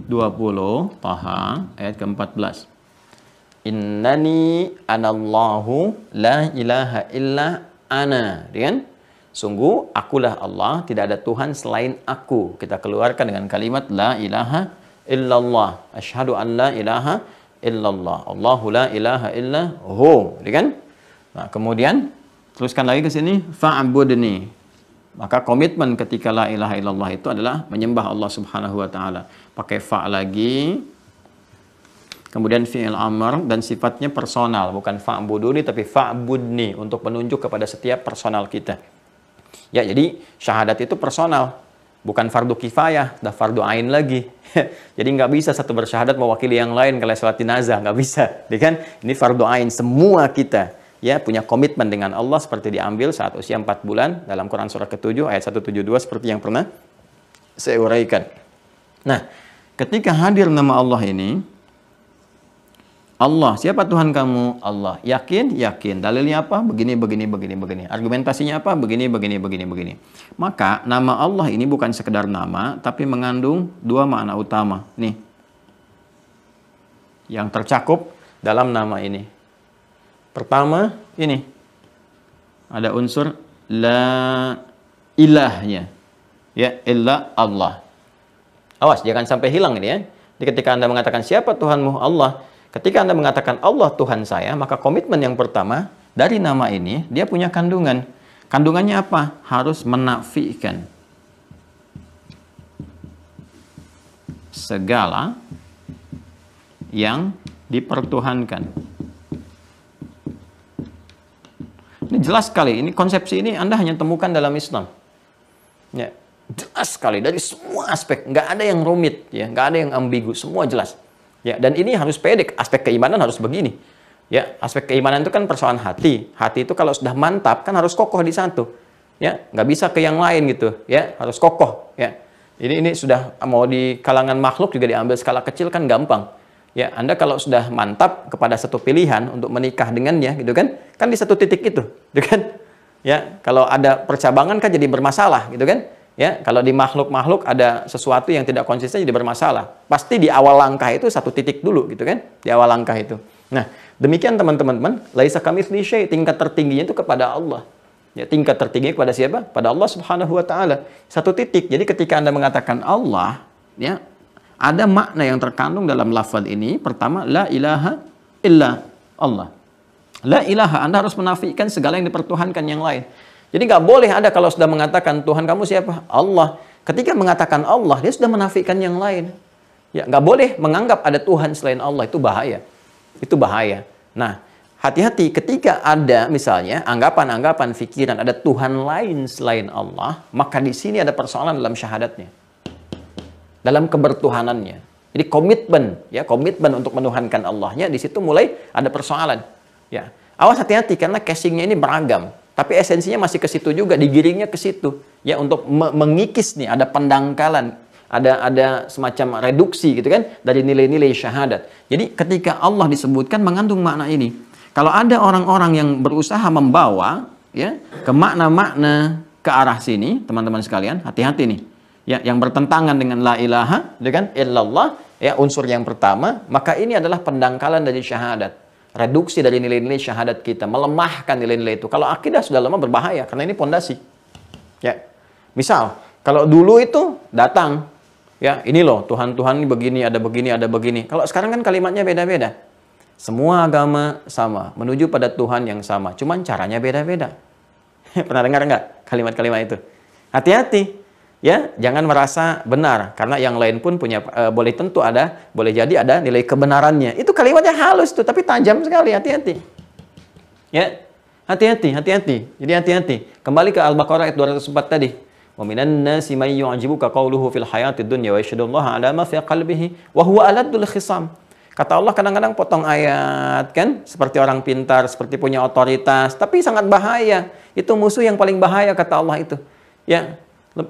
20 Taha ayat ke-14. Innani anallahu la ilaha illa ana. Kan? Sungguh akulah Allah, tidak ada Tuhan selain aku. Kita keluarkan dengan kalimat la ilaha illallah. Asyhadu an la ilaha illallah. Allahu la ilaha illahu. Gitu kan? Nah, kemudian teruskan lagi ke sini, fa'budni. Maka komitmen ketika la ilaha illallah itu adalah menyembah Allah Subhanahu wa taala. Pakai fa lagi. Kemudian fi'il amr dan sifatnya personal, bukan fa'buduni tapi fa'budni untuk menunjuk kepada setiap personal kita. Ya, jadi syahadat itu personal, bukan fardu kifayah, dah fardu ain lagi. Jadi nggak bisa satu bersyahadat mewakili yang lain kalau sholat jenazah, nggak bisa. Kan? Ini fardu ain semua kita. Ya, punya komitmen dengan Allah seperti diambil saat usia 4 bulan dalam Quran surah ke-7 ayat 172 seperti yang pernah saya uraikan. Nah, ketika hadir nama Allah ini, Allah, siapa Tuhan kamu? Allah. Yakin? Yakin. Dalilnya apa? Begini, begini, begini, begini. Argumentasinya apa? Begini, begini, begini, begini. Maka nama Allah ini bukan sekedar nama, tapi mengandung dua makna utama. Nih, yang tercakup dalam nama ini. Pertama, ini. Ada unsur la ilahnya. Ya, illa Allah. Awas, jangan sampai hilang ini ya. Jadi ketika Anda mengatakan siapa Tuhanmu? Allah. Ketika Anda mengatakan Allah Tuhan saya, maka komitmen yang pertama dari nama ini, dia punya kandungan. Kandungannya apa? Harus menafikan segala yang dipertuhankan. Ini jelas sekali, ini konsepsi ini Anda hanya temukan dalam Islam. Ya, jelas sekali dari semua aspek, nggak ada yang rumit, ya, nggak ada yang ambigu, semua jelas. Ya, dan ini harus pede, aspek keimanan harus begini. Ya, aspek keimanan itu kan persoalan hati. Hati itu kalau sudah mantap kan harus kokoh di satu. Ya, nggak bisa ke yang lain gitu. Ya, harus kokoh. Ya, ini sudah mau di kalangan makhluk juga diambil skala kecil kan gampang. Ya, Anda kalau sudah mantap kepada satu pilihan untuk menikah dengannya, gitu kan di satu titik itu, gitu kan? Ya, kalau ada percabangan kan jadi bermasalah, gitu kan? Ya, kalau di makhluk-makhluk ada sesuatu yang tidak konsisten jadi bermasalah. Pasti di awal langkah itu satu titik dulu gitu kan? Di awal langkah itu. Nah, demikian teman-teman, laisa kamitslihi syai', tingkat tertingginya itu kepada Allah. Ya, tingkat tertinggi kepada siapa? Pada Allah Subhanahu wa taala. Satu titik. Jadi ketika Anda mengatakan Allah, ya, ada makna yang terkandung dalam lafaz ini. Pertama, la ilaha illa Allah. La ilaha, Anda harus menafikan segala yang dipertuhankan yang lain. Jadi nggak boleh ada kalau sudah mengatakan Tuhan kamu siapa? Allah. Ketika mengatakan Allah, dia sudah menafikan yang lain. Ya, nggak boleh menganggap ada Tuhan selain Allah, itu bahaya. Itu bahaya. Nah, hati-hati ketika ada misalnya anggapan-anggapan pikiran ada Tuhan lain selain Allah, maka di sini ada persoalan dalam syahadatnya. Dalam kebertuhanannya. Jadi komitmen, ya, komitmen untuk menuhankan Allahnya di situ mulai ada persoalan. Ya. Awas hati-hati karena casingnya ini beragam. Tapi esensinya masih ke situ juga, digiringnya ke situ. Ya, untuk mengikis nih, ada pendangkalan, ada semacam reduksi gitu kan, dari nilai-nilai syahadat. Jadi ketika Allah disebutkan mengandung makna ini. Kalau ada orang-orang yang berusaha membawa ya ke makna-makna ke arah sini, teman-teman sekalian, hati-hati nih. Ya, yang bertentangan dengan la ilaha, gitu kan, illallah, ya, unsur yang pertama, maka ini adalah pendangkalan dari syahadat. Reduksi dari nilai-nilai syahadat kita, melemahkan nilai-nilai itu. Kalau akidah sudah lama berbahaya karena ini pondasi. Ya. Misal, kalau dulu itu datang, ya, ini loh Tuhan-Tuhan ini begini, ada begini, ada begini. Kalau sekarang kan kalimatnya beda-beda. Semua agama sama, menuju pada Tuhan yang sama, cuman caranya beda-beda. Pernah dengar nggak kalimat-kalimat itu? Hati-hati. Ya, jangan merasa benar karena yang lain pun punya boleh tentu ada, boleh jadi ada nilai kebenarannya. Itu kalimatnya halus tuh, tapi tajam sekali. Hati-hati. Ya, hati-hati, hati-hati. Jadi hati-hati. Kembali ke Al-Baqarah ayat 204 tadi. Wa minan nasi may yu'jibuka qawluhu fil hayatid dunya wa yashhadullaha 'ala ma fi qalbihi wa huwa aladul khisam. Kata Allah kadang-kadang potong ayat kan, seperti orang pintar, seperti punya otoritas, tapi sangat bahaya. Itu musuh yang paling bahaya kata Allah itu. Ya.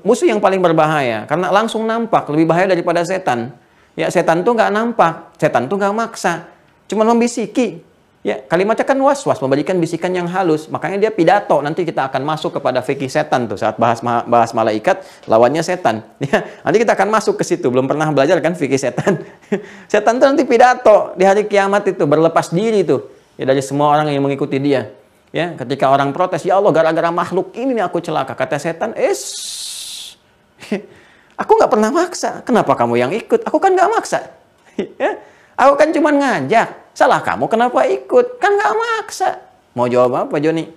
Musuh yang paling berbahaya karena langsung nampak, lebih bahaya daripada setan. Ya, setan tuh nggak nampak, setan tuh nggak maksa, cuma membisiki. Ya, kalimatnya kan was-was, memberikan bisikan yang halus. Makanya dia pidato. Nanti kita akan masuk kepada fikih setan tuh saat bahas malaikat lawannya setan. Ya, nanti kita akan masuk ke situ. Belum pernah belajar kan fikih setan? Setan tuh nanti pidato di hari kiamat itu berlepas diri tuh ya dari semua orang yang mengikuti dia. Ya, ketika orang protes, ya Allah gara-gara makhluk ini nih aku celaka. Kata setan, Aku nggak pernah maksa. Kenapa kamu yang ikut? Aku kan nggak maksa. Ya? Aku kan cuma ngajak. Salah kamu kenapa ikut? Kan nggak maksa. Mau jawab apa, Joni?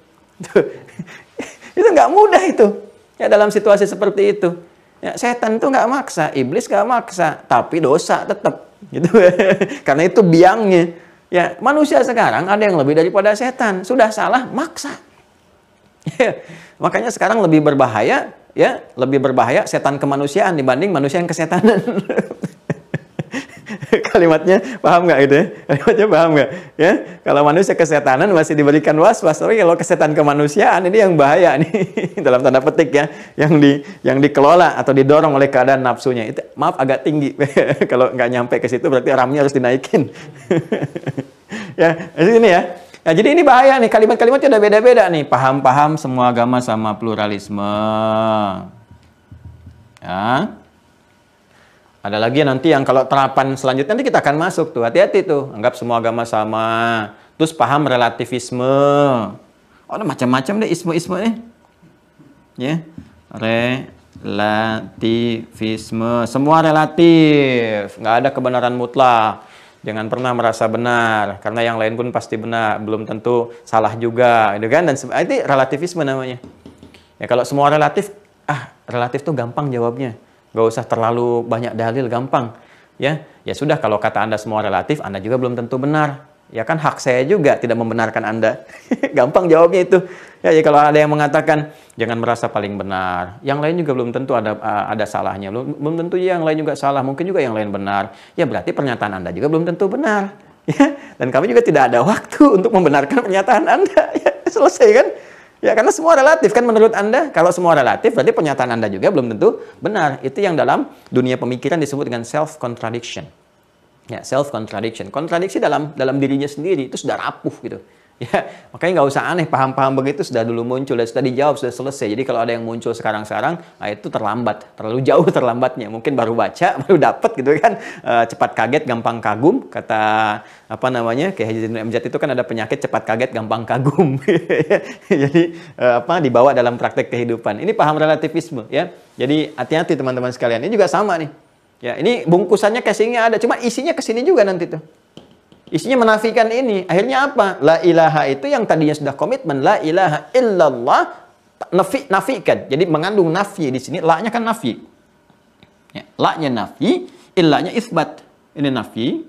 Itu nggak mudah itu. Ya, dalam situasi seperti itu. Ya, setan itu nggak maksa, iblis nggak maksa, tapi dosa tetap. Gitu. Karena itu biangnya. Ya, manusia sekarang ada yang lebih daripada setan. Sudah salah, maksa. Makanya sekarang lebih berbahaya, ya, lebih berbahaya setan kemanusiaan dibanding manusia yang kesetanan. Kalimatnya paham nggak itu ya? Kalimatnya paham nggak? Ya, kalau manusia kesetanan masih diberikan was-was, tapi kalau kesetan kemanusiaan ini yang bahaya nih dalam tanda petik ya, yang dikelola atau didorong oleh keadaan nafsunya. Itu maaf agak tinggi. Kalau nggak nyampe ke situ berarti RAM-nya harus dinaikin. Ya, ini ya. Nah, jadi ini bahaya nih, kalimat-kalimatnya udah beda-beda nih. Paham-paham semua agama sama pluralisme. Ya. Ada lagi nanti yang kalau terapan selanjutnya nanti kita akan masuk tuh. Hati-hati tuh, anggap semua agama sama. Terus paham relativisme. Oh, ada macam-macam deh isme-isme nih. Ya. Relativisme. Semua relatif. Nggak ada kebenaran mutlak. Jangan pernah merasa benar, karena yang lain pun pasti benar, belum tentu salah juga, gitu kan? Dan itu relativisme namanya. Ya kalau semua relatif, relatif tuh gampang jawabnya. Gak usah terlalu banyak dalil, gampang. Ya sudah, kalau kata Anda semua relatif, Anda juga belum tentu benar. Ya kan hak saya juga tidak membenarkan Anda. Gampang jawabnya itu. Ya, kalau ada yang mengatakan jangan merasa paling benar, yang lain juga belum tentu ada salahnya. Belum tentu yang lain juga salah, mungkin juga yang lain benar. Ya berarti pernyataan Anda juga belum tentu benar. Ya, dan kami juga tidak ada waktu untuk membenarkan pernyataan Anda. Ya, selesai kan? Ya karena semua relatif kan menurut Anda. Kalau semua relatif berarti pernyataan Anda juga belum tentu benar. Itu yang dalam dunia pemikiran disebut dengan self contradiction. Ya, self contradiction. Kontradiksi dalam dirinya sendiri itu sudah rapuh gitu. Ya, makanya nggak usah aneh, paham-paham begitu sudah dulu muncul, sudah dijawab, sudah selesai. Jadi kalau ada yang muncul sekarang-sekarang, itu terlambat, terlalu jauh terlambatnya. Mungkin baru baca, baru dapat gitu kan. Cepat kaget, gampang kagum. Kata apa namanya, kayak Haji Zainul MZ itu kan ada penyakit cepat kaget, gampang kagum. Jadi dibawa dalam praktek kehidupan. Ini paham relativisme ya. Jadi hati-hati teman-teman sekalian. Ini juga sama nih. Ya, ini bungkusannya casingnya ada, cuma isinya kesini juga nanti tuh. Isinya menafikan ini. Akhirnya apa? La ilaha itu yang tadinya sudah komitmen. La ilaha illallah. Nafikan. Jadi mengandung nafi di sini. La-nya kan nafi. Ya, la-nya nafi. Illa-nya isbat. Ini nafi.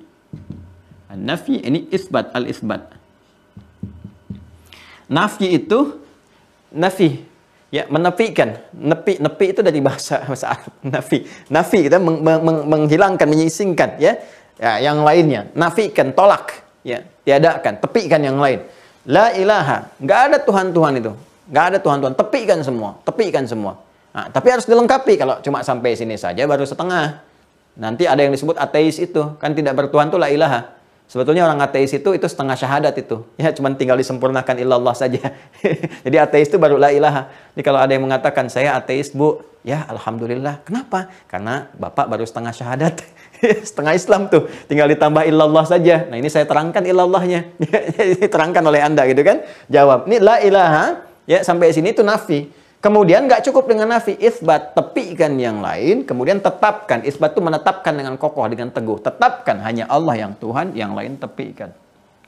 Nafi ini isbat. Al-isbat. Nafi itu nafi. Ya, menafikan. Nepi itu dari bahasa Arab. Nafi kita menghilangkan, menyisingkan. Ya, yang lainnya, nafikan, tolak, ya, tiadakan, tepikan yang lain. La ilaha, nggak ada Tuhan-Tuhan itu, nggak ada Tuhan-Tuhan, tepikan semua. Nah, tapi harus dilengkapi. Kalau cuma sampai sini saja baru setengah. Nanti ada yang disebut ateis itu, kan tidak bertuhan itu la ilaha. Sebetulnya orang ateis itu setengah syahadat itu, ya, cuma tinggal disempurnakan illallah saja. Jadi ateis itu baru la ilaha. Jadi kalau ada yang mengatakan saya ateis bu, ya alhamdulillah. Kenapa? Karena bapak baru setengah syahadat. Setengah Islam tuh, tinggal ditambah illallah saja. Nah ini saya terangkan illallahnya. Terangkan oleh Anda gitu kan. Jawab, ini la ilaha, ya sampai sini itu nafi. Kemudian nggak cukup dengan nafi, isbat, tepikan yang lain. Kemudian tetapkan, isbat itu menetapkan dengan kokoh, dengan teguh. Tetapkan hanya Allah yang Tuhan, yang lain tepikan.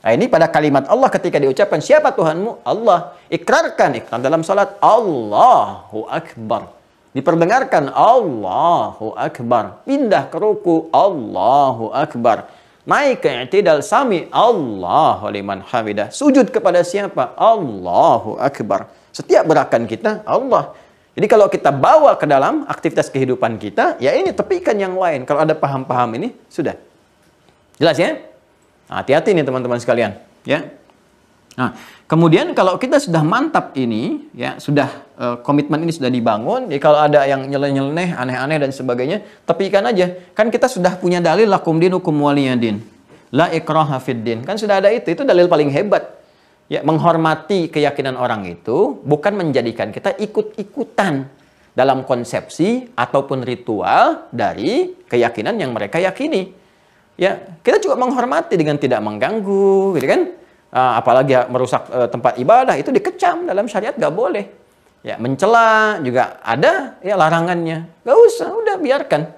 Nah ini pada kalimat Allah ketika diucapkan, siapa Tuhanmu? Allah. Ikrarkan dalam salat, Allahu Akbar. Diperdengarkan Allahu Akbar. Pindah ke ruku Allahu Akbar. Naik ke i'tidal sami Allahu liman hamidah. Sujud kepada siapa? Allahu Akbar. Setiap gerakan kita Allah. Jadi kalau kita bawa ke dalam aktivitas kehidupan kita, ya ini tepikan yang lain. Kalau ada paham-paham ini sudah. Jelas ya? Hati-hati nih teman-teman sekalian, ya. Nah, kemudian kalau kita sudah mantap ini, ya sudah komitmen ini sudah dibangun, jadi kalau ada yang nyeleneh, aneh-aneh dan sebagainya, tepikan aja. Kan kita sudah punya dalil lakum dinukum waliyadin. La ikraha fid din. Kan sudah ada itu dalil paling hebat. Ya, menghormati keyakinan orang itu bukan menjadikan kita ikut-ikutan dalam konsepsi ataupun ritual dari keyakinan yang mereka yakini. Ya, kita juga menghormati dengan tidak mengganggu, gitu kan? Apalagi merusak tempat ibadah itu dikecam dalam syariat, nggak boleh. Ya, mencela juga ada ya larangannya. Gak usah, udah biarkan.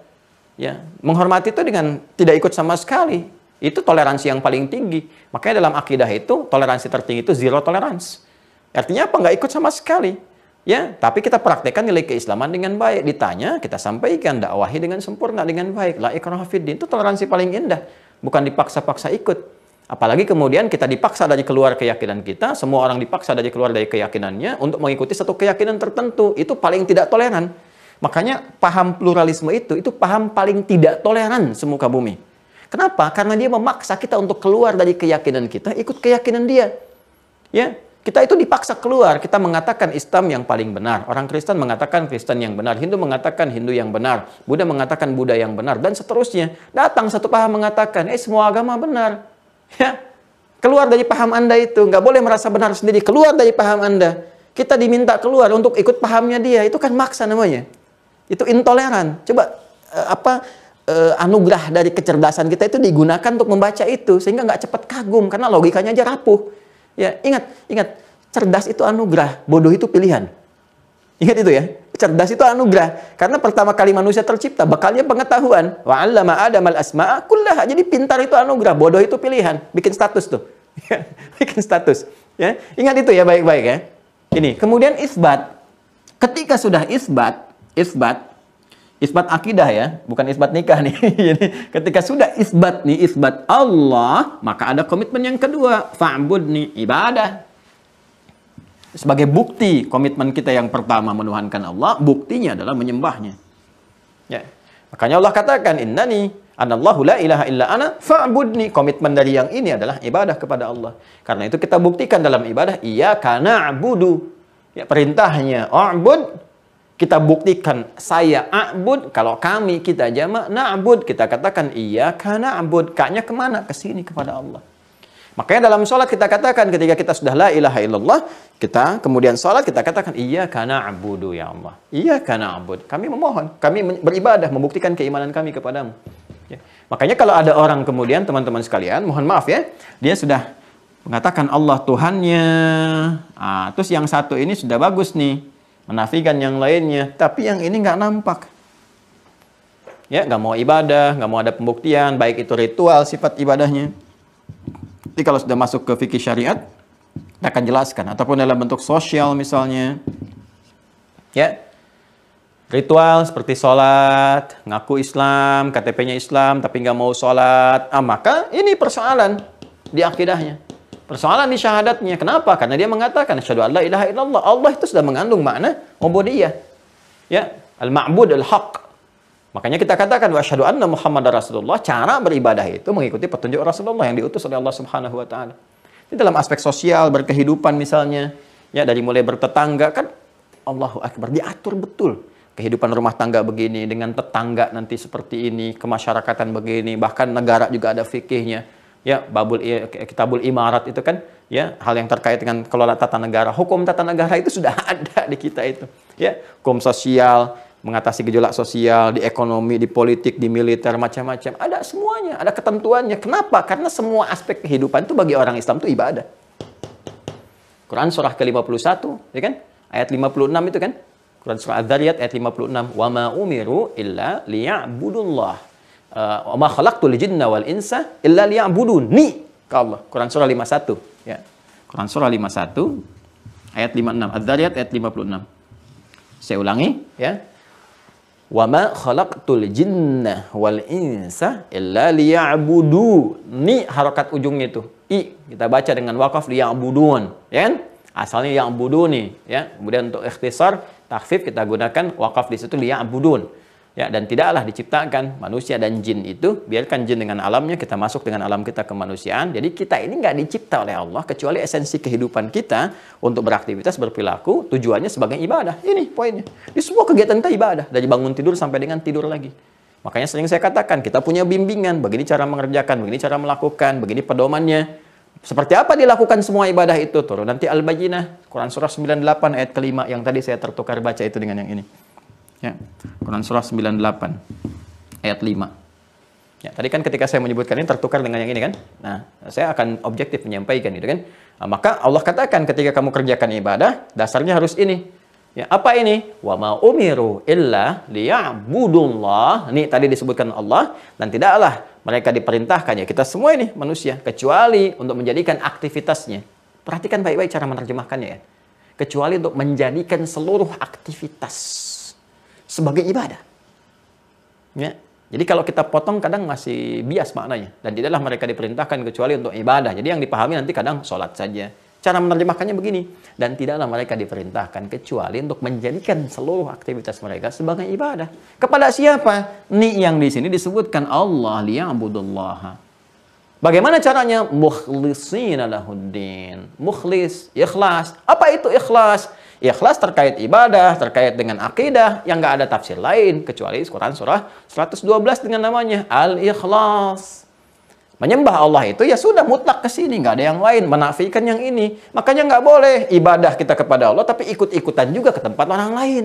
Ya, menghormati itu dengan tidak ikut sama sekali. Itu toleransi yang paling tinggi. Makanya dalam akidah itu, toleransi tertinggi itu zero tolerance. Artinya apa? Nggak ikut sama sekali. Ya, tapi kita praktekkan nilai keislaman dengan baik. Ditanya, kita sampaikan, dakwahi dengan sempurna, dengan baik. La ikraha fiddin. Itu toleransi paling indah. Bukan dipaksa-paksa ikut. Apalagi kemudian kita dipaksa dari keluar keyakinan kita, semua orang dipaksa dari keluar dari keyakinannya untuk mengikuti satu keyakinan tertentu. Itu paling tidak toleran. Makanya paham pluralisme itu paham paling tidak toleran semuka bumi. Kenapa? Karena dia memaksa kita untuk keluar dari keyakinan kita, ikut keyakinan dia. Ya, kita itu dipaksa keluar. Kita mengatakan Islam yang paling benar. Orang Kristen mengatakan Kristen yang benar. Hindu mengatakan Hindu yang benar. Buddha mengatakan Buddha yang benar. Dan seterusnya. Datang satu paham mengatakan, semua agama benar. Ya, keluar dari paham Anda itu. Nggak boleh merasa benar sendiri. Keluar dari paham Anda. Kita diminta keluar untuk ikut pahamnya dia. Itu kan maksa namanya. Itu intoleran. Coba anugerah dari kecerdasan kita itu digunakan untuk membaca itu sehingga nggak cepat kagum karena logikanya aja rapuh. Ya, ingat, cerdas itu anugerah, bodoh itu pilihan. Ingat itu ya. Cerdas itu anugerah karena pertama kali manusia tercipta bekalnya pengetahuan. Wa 'allama Adamal asma'a kullaha. Jadi pintar itu anugerah, bodoh itu pilihan. Bikin status tuh. Bikin status, ya. Ingat itu ya baik-baik ya. Ini, kemudian isbat. Ketika sudah isbat akidah ya, bukan isbat nikah nih. Jadi ketika sudah isbat Allah, maka ada komitmen yang kedua, fa'budni, ibadah. Sebagai bukti komitmen kita yang pertama menuhankan Allah, buktinya adalah menyembahnya. Ya. Makanya Allah katakan, innani anallahu la ilaha illa ana fa'budni. Komitmen dari yang ini adalah ibadah kepada Allah. Karena itu kita buktikan dalam ibadah, iyyaka na'budu. Ya, perintahnya a'bud. Kita buktikan saya a'bud, kalau kami kita jamak na'bud, kita katakan iyyaka na'bud, ka-nya kemana? Ke sini kepada Allah. Makanya dalam sholat kita katakan ketika kita sudah la ilaha illallah, kita kemudian sholat kita katakan iyyaka na'budu ya Allah. Iyyaka na'bud. Kami memohon, kami beribadah, membuktikan keimanan kami kepadamu. Ya. Makanya kalau ada orang kemudian teman-teman sekalian, mohon maaf ya, dia sudah mengatakan Allah Tuhannya, terus yang satu ini sudah bagus nih, menafikan yang lainnya, tapi yang ini nggak nampak. Ya, nggak mau ibadah, nggak mau ada pembuktian, baik itu ritual, sifat ibadahnya. Jadi kalau sudah masuk ke fikih syariat, kita akan jelaskan. Ataupun dalam bentuk sosial misalnya. Ya, ritual seperti sholat, ngaku Islam, KTP-nya Islam, tapi nggak mau sholat. Maka ini persoalan di akidahnya. Persoalan di syahadatnya. Kenapa? Karena dia mengatakan asyhadu an la ilaha illallah. Allah itu sudah mengandung makna ubudiyah. Ya, al-ma'bud al-haq. Makanya kita katakan wa asyhadu anna Muhammadar Rasulullah. Cara beribadah itu mengikuti petunjuk Rasulullah yang diutus oleh Allah Subhanahu wa taala. Ini dalam aspek sosial, berkehidupan misalnya, ya dari mulai bertetangga kan Allahu Akbar, diatur betul. Kehidupan rumah tangga begini, dengan tetangga nanti seperti ini, kemasyarakatan begini, bahkan negara juga ada fikihnya. Ya, kitabul imarat itu kan ya hal yang terkait dengan kelola tata negara. Hukum tata negara itu sudah ada di kita itu. Ya, hukum sosial, mengatasi gejolak sosial, di ekonomi, di politik, di militer, macam-macam. Ada semuanya, ada ketentuannya. Kenapa? Karena semua aspek kehidupan itu bagi orang Islam itu ibadah. Quran surah ke-51, ya kan? Ayat 56 itu kan? Quran surah Az-Zariyat ayat 56. Wa ma umiru illa liya'budullah. Wa ma khalaqtul jinna wal insa illa liya'buduni. Allah. Quran surah 51, ya. Quran surah 51 ayat 56. Az-Zariyat ayat 56. Saya ulangi, ya. Wa ma khalaqtul jinna wal insa illa liya'buduni. Harokat ujungnya itu i, kita baca dengan wakaf liya'budun, ya kan? Asalnya ya'buduni, ya. Kemudian untuk ikhtisar, takhfif kita gunakan wakaf di situ liya'budun. Ya, dan tidaklah diciptakan manusia dan jin itu, biarkan jin dengan alamnya, kita masuk dengan alam kita kemanusiaan. Jadi kita ini nggak dicipta oleh Allah, kecuali esensi kehidupan kita untuk beraktivitas, berperilaku, tujuannya sebagai ibadah. Ini poinnya. Di semua kegiatan kita ibadah, dari bangun tidur sampai dengan tidur lagi. Makanya sering saya katakan, kita punya bimbingan, begini cara mengerjakan, begini cara melakukan, begini pedomannya. Seperti apa dilakukan semua ibadah itu? Turun nanti Al-Bayyinah, Quran surah 98 ayat kelima, yang tadi saya tertukar baca itu dengan yang ini. Ya, Quran surah 98 ayat 5. Ya, tadi kan ketika saya menyebutkan ini tertukar dengan yang ini kan. Nah, saya akan objektif menyampaikan itu kan. Maka Allah katakan ketika kamu kerjakan ibadah, dasarnya harus ini. Ya, apa ini? Wa ma umiru illa liya'budullah. Ini tadi disebutkan Allah, dan tidaklah mereka diperintahkan, ya kita semua ini manusia, kecuali untuk menjadikan aktivitasnya. Perhatikan baik-baik cara menerjemahkannya ya. Kecuali untuk menjadikan seluruh aktivitas sebagai ibadah. Ya. Jadi kalau kita potong kadang masih bias maknanya. Dan tidaklah mereka diperintahkan kecuali untuk ibadah. Jadi yang dipahami nanti kadang sholat saja. Cara menerjemahkannya begini, dan tidaklah mereka diperintahkan kecuali untuk menjadikan seluruh aktivitas mereka sebagai ibadah. Kepada siapa? Ni yang di sini disebutkan Allah liya'budullaha. Bagaimana caranya? Mukhlishina lahuddin. Mukhlis, ikhlas. Apa itu ikhlas? Ikhlas terkait ibadah, terkait dengan akidah yang nggak ada tafsir lain kecuali Quran surah 112 dengan namanya Al-Ikhlas. Menyembah Allah itu ya sudah mutlak ke sini, nggak ada yang lain, menafikan yang ini. Makanya nggak boleh ibadah kita kepada Allah tapi ikut-ikutan juga ke tempat orang lain.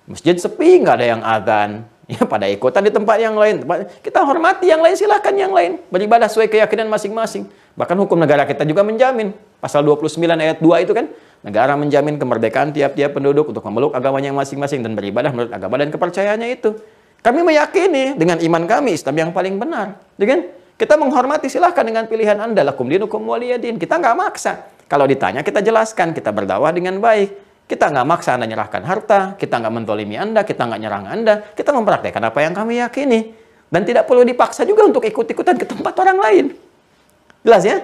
Masjid sepi, nggak ada yang azan, ya pada ikutan di tempat yang lain. Kita hormati yang lain, silahkan yang lain beribadah sesuai keyakinan masing-masing. Bahkan hukum negara kita juga menjamin, pasal 29 ayat 2 itu kan, negara menjamin kemerdekaan tiap-tiap penduduk untuk memeluk agamanya masing-masing dan beribadah menurut agama dan kepercayaannya itu. Kami meyakini dengan iman kami Islam yang paling benar, ya kan? Kita menghormati, silahkan dengan pilihan Anda. Lakum dinukum waliyadin. Kita nggak maksa. Kalau ditanya, kita jelaskan. Kita berdakwah dengan baik. Kita nggak maksa Anda nyerahkan harta. Kita nggak mentolimi Anda. Kita nggak nyerang Anda. Kita mempraktekkan apa yang kami yakini. Dan tidak perlu dipaksa juga untuk ikut-ikutan ke tempat orang lain. Jelas ya?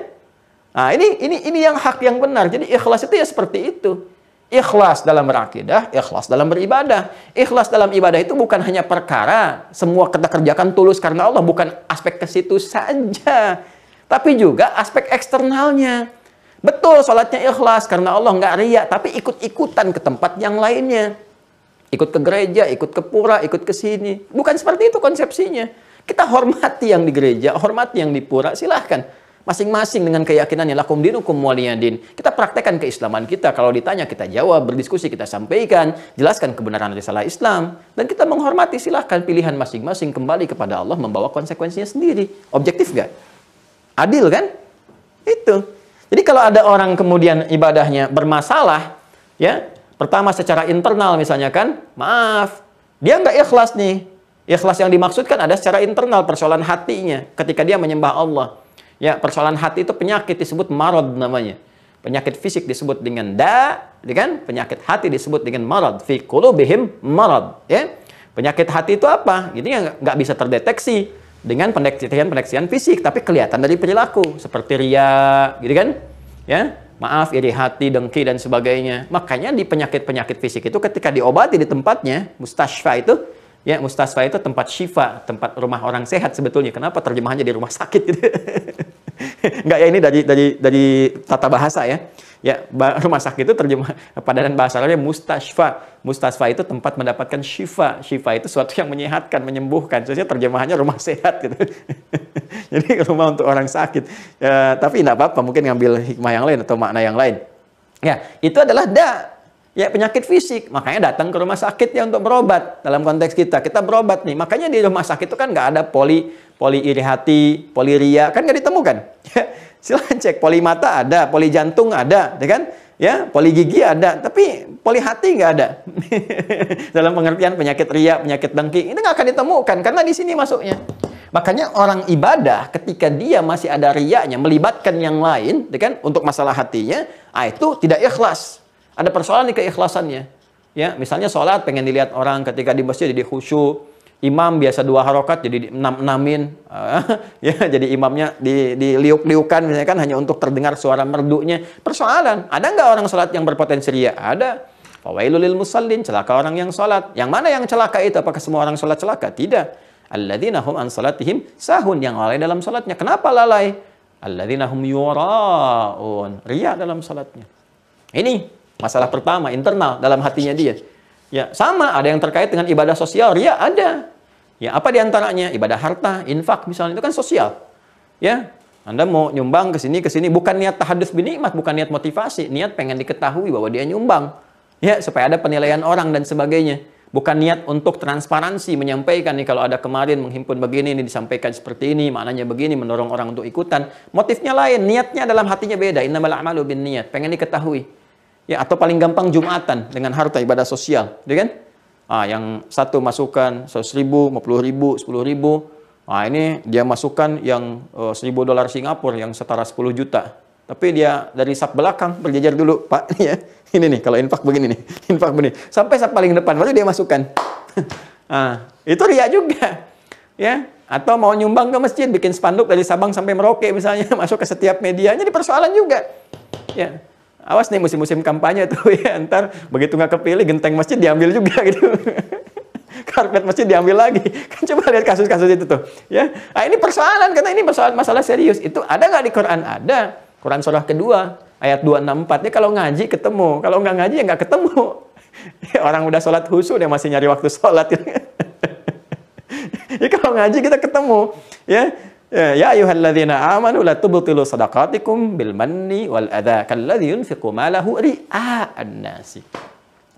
Nah, ini yang hak yang benar. Jadi ikhlas itu ya seperti itu. Ikhlas dalam berakidah, ikhlas dalam beribadah. Ikhlas dalam ibadah itu bukan hanya perkara semua kita kerjakan tulus karena Allah, bukan aspek ke situ saja, tapi juga aspek eksternalnya. Betul, sholatnya ikhlas karena Allah, nggak riya, tapi ikut-ikutan ke tempat yang lainnya. Ikut ke gereja, ikut ke pura, ikut ke sini. Bukan seperti itu konsepsinya. Kita hormati yang di gereja, hormati yang di pura, silahkan. Masing-masing dengan keyakinannya, lakum dinukum waliyadin. Kita praktekkan keislaman kita. Kalau ditanya, kita jawab, berdiskusi, kita sampaikan, jelaskan kebenaran risalah Islam. Dan kita menghormati, silahkan pilihan masing-masing kembali kepada Allah, membawa konsekuensinya sendiri. Objektif nggak? Adil kan? Itu. Jadi kalau ada orang kemudian ibadahnya bermasalah, ya, pertama secara internal misalnya kan, maaf, dia nggak ikhlas nih. Ikhlas yang dimaksudkan ada secara internal, persoalan hatinya ketika dia menyembah Allah. Ya, persoalan hati itu penyakit disebut marad namanya. Penyakit fisik disebut dengan kan? Penyakit hati disebut dengan marad. Fi qulubihim marad, ya. Penyakit hati itu apa? Ini yang nggak bisa terdeteksi dengan pendeteksian fisik, tapi kelihatan dari perilaku, seperti riya, gitu kan? Ya, maaf, iri hati, dengki dan sebagainya. Makanya di penyakit-penyakit fisik itu ketika diobati di tempatnya, mustasfa itu, ya, mustasfa itu tempat syifa, tempat rumah orang sehat sebetulnya. Kenapa terjemahannya di rumah sakit gitu? Enggak ya, ini dari tata bahasa ya. Ya, rumah sakit itu terjemah padanan bahasa Arabnya mustasfa. Mustasfa itu tempat mendapatkan syifa. Syifa itu sesuatu yang menyehatkan, menyembuhkan. Sebenarnya terjemahannya rumah sehat gitu. Jadi rumah untuk orang sakit. Ya, tapi enggak apa-apa, mungkin ngambil hikmah yang lain atau makna yang lain. Ya, itu adalah ya, penyakit fisik. Makanya datang ke rumah sakit ya untuk berobat. Dalam konteks kita berobat nih. Makanya di rumah sakit itu kan nggak ada poli iri hati, poli riya, kan nggak ditemukan. Silahkan cek, poli mata ada, poli jantung ada, ya kan? Ya, poli gigi ada, tapi poli hati nggak ada. Dalam pengertian penyakit riya, penyakit dengki, itu nggak akan ditemukan karena di sini masuknya. Makanya orang ibadah ketika dia masih ada riyanya, melibatkan yang lain, ya kan? Untuk masalah hatinya, itu tidak ikhlas. Ada persoalan di keikhlasannya. Ya, misalnya sholat pengen dilihat orang ketika di masjid jadi khusyuk. Imam biasa 2 harokat jadi 6-6-in. Ya, jadi imamnya diliuk-liukan misalnya kan hanya untuk terdengar suara merdunya. Persoalan, ada nggak orang sholat yang berpotensi riya? Ada. Fawailul lil musallin, celaka orang yang sholat. Yang mana yang celaka itu? Apakah semua orang sholat celaka? Tidak. Alladzina hum an salatihim sahun, yang lalai dalam sholatnya. Kenapa lalai? Alladzina hum yura'un, riya dalam sholatnya. Ini masalah pertama, internal dalam hatinya dia. Ya, sama ada yang terkait dengan ibadah sosial, riya ada. Ya, apa diantaranya? Ibadah harta, infak misalnya, itu kan sosial. Ya, Anda mau nyumbang ke sini, bukan niat tahadduts binikmat, bukan niat motivasi, niat pengen diketahui bahwa dia nyumbang. Ya, supaya ada penilaian orang dan sebagainya. Bukan niat untuk transparansi, menyampaikan nih kalau ada kemarin menghimpun begini, ini disampaikan seperti ini, maknanya begini, mendorong orang untuk ikutan. Motifnya lain, niatnya dalam hatinya beda. Innamal a'malu binniyat, pengen diketahui. Ya, atau paling gampang Jumatan dengan harta ibadah sosial, gitu kan? Yang satu masukkan 100.000, 50.000, 10.000. Ini dia masukkan yang $1.000 Singapura yang setara 10 juta. Tapi dia dari sak belakang berjejer dulu, Pak. Ya, ini nih kalau infak begini nih, infak begini. Sampai sak paling depan baru dia masukkan. Itu riya juga. Ya, atau mau nyumbang ke masjid, bikin spanduk dari Sabang sampai Merauke misalnya, masuk ke setiap media, jadi persoalan juga. Ya. Awas nih musim-musim kampanye tuh ya, ntar begitu nggak kepilih genteng masjid diambil juga gitu. Karpet masjid diambil lagi. Kan coba lihat kasus-kasus itu tuh. Ya, ini persoalan karena ini persoalan masalah serius. Itu ada nggak di Quran? Ada. Quran surah kedua ayat 264. Ini kalau ngaji ketemu, kalau nggak ngaji ya nggak ketemu. Orang udah sholat khusyuk dia masih nyari waktu sholat. Ya kalau ngaji kita ketemu, ya. Ya ayyuhalladzina amanu la tubtilu shadaqatikum bil manni wal adza kalladzi yunfiqu malahu ria'an nasi.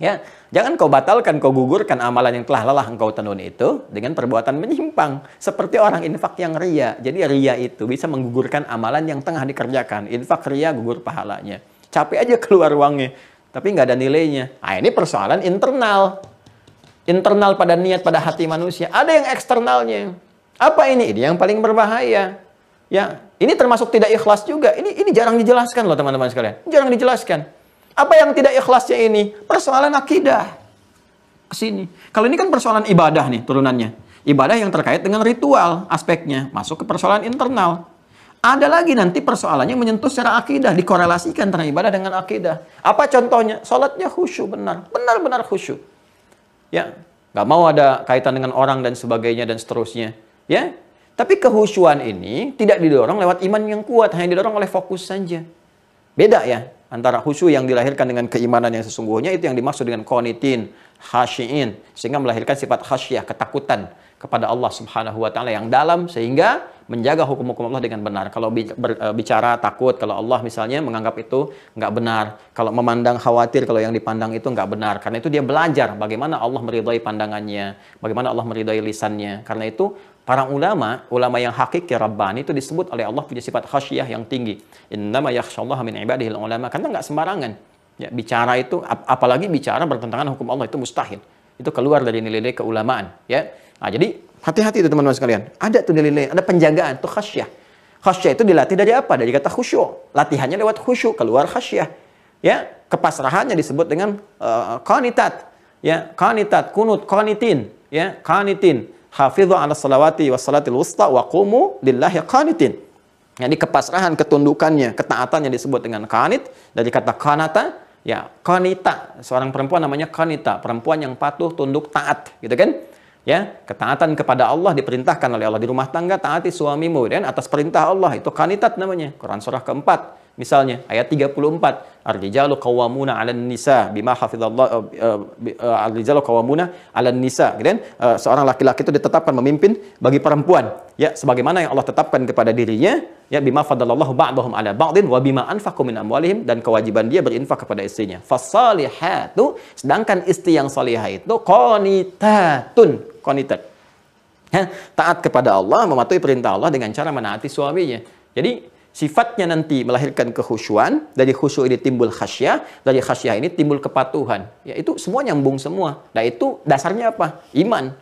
Ya, jangan kau batalkan, kau gugurkan amalan yang telah lelah engkau tenun itu dengan perbuatan menyimpang seperti orang infak yang riya. Jadi riya itu bisa menggugurkan amalan yang tengah dikerjakan. Infak riya gugur pahalanya. Capek aja keluar uangnya, tapi nggak ada nilainya. Ini persoalan internal. Internal pada niat, pada hati manusia. Ada yang eksternalnya. Apa ini? Ini yang paling berbahaya. Ya, ini termasuk tidak ikhlas juga. Ini jarang dijelaskan loh teman-teman sekalian. Jarang dijelaskan. Apa yang tidak ikhlasnya ini? Persoalan akidah. Kesini. Kalau ini kan persoalan ibadah nih turunannya. Ibadah yang terkait dengan ritual aspeknya. Masuk ke persoalan internal. Ada lagi nanti persoalannya menyentuh secara akidah. Dikorelasikan antara ibadah dengan akidah. Apa contohnya? Salatnya khusyuk benar. Benar-benar khusyuk. Ya, nggak mau ada kaitan dengan orang dan sebagainya dan seterusnya. Ya, tapi kehusyuan ini tidak didorong lewat iman yang kuat, hanya didorong oleh fokus saja. Beda ya, antara khusyuk yang dilahirkan dengan keimanan yang sesungguhnya, itu yang dimaksud dengan qanitin, khasyiin, sehingga melahirkan sifat khasyah, ketakutan kepada Allah Subhanahu wa taala yang dalam sehingga menjaga hukum-hukum Allah dengan benar. Kalau bicara takut, kalau Allah misalnya menganggap itu nggak benar. Kalau memandang khawatir, kalau yang dipandang itu nggak benar. Karena itu dia belajar bagaimana Allah meridhai pandangannya, bagaimana Allah meridhai lisannya. Karena itu para ulama yang hakiki Rabbani itu disebut oleh Allah punya sifat khasyah yang tinggi. Innama yakhsyallaha min ibadihil ulama. Karena nggak sembarangan. Ya, bicara itu, apalagi bicara bertentangan hukum Allah, itu mustahil. Itu keluar dari nilai-nilai keulamaan. Ya. Nah, jadi hati-hati itu teman-teman sekalian. Ada tuh nilai-nilai, ada penjagaan, tuh khasyah. Khasyah itu dilatih dari apa? Dari kata khusyuk. Latihannya lewat khusyuk, keluar khasyah. Ya, kepasrahannya disebut dengan qanitat. Ya, qanitat, kunut, qanitin. Ya, qanitin. Hafidhu 'ala salawati was salatil wusta wa qumu lillahi qanitin. Jadi kepasrahan, ketundukannya, ketaatannya disebut dengan qanit, dari kata qanata, ya, qanita. Seorang perempuan namanya qanita, perempuan yang patuh, tunduk, taat, gitu kan? Ya, ketaatan kepada Allah diperintahkan oleh Allah di rumah tangga, taati suamimu dan atas perintah Allah, itu qanitat namanya. Quran surah keempat misalnya ayat 34, ar-rijalu qawwamuna 'alan nisa bima hafizallah, ar-rijalu qawwamuna 'alan nisa, gitu kan? Seorang laki-laki itu ditetapkan memimpin bagi perempuan, ya, sebagaimana yang Allah tetapkan kepada dirinya, ya, bima faddalallahu ba'dahum 'ala ba'din wa bima anfaqu min amwalihim, dan kewajiban dia berinfak kepada istrinya. Fasalihatu, sedangkan istri yang salihah itu qanitatun, qanitat. Ya, taat kepada Allah, mematuhi perintah Allah dengan cara menaati suaminya. Jadi sifatnya nanti melahirkan kekhusyuan, dari khusyuk ini timbul khasyah, dari khasyah ini timbul kepatuhan. Ya, itu semua nyambung semua. Nah, itu dasarnya apa? Iman.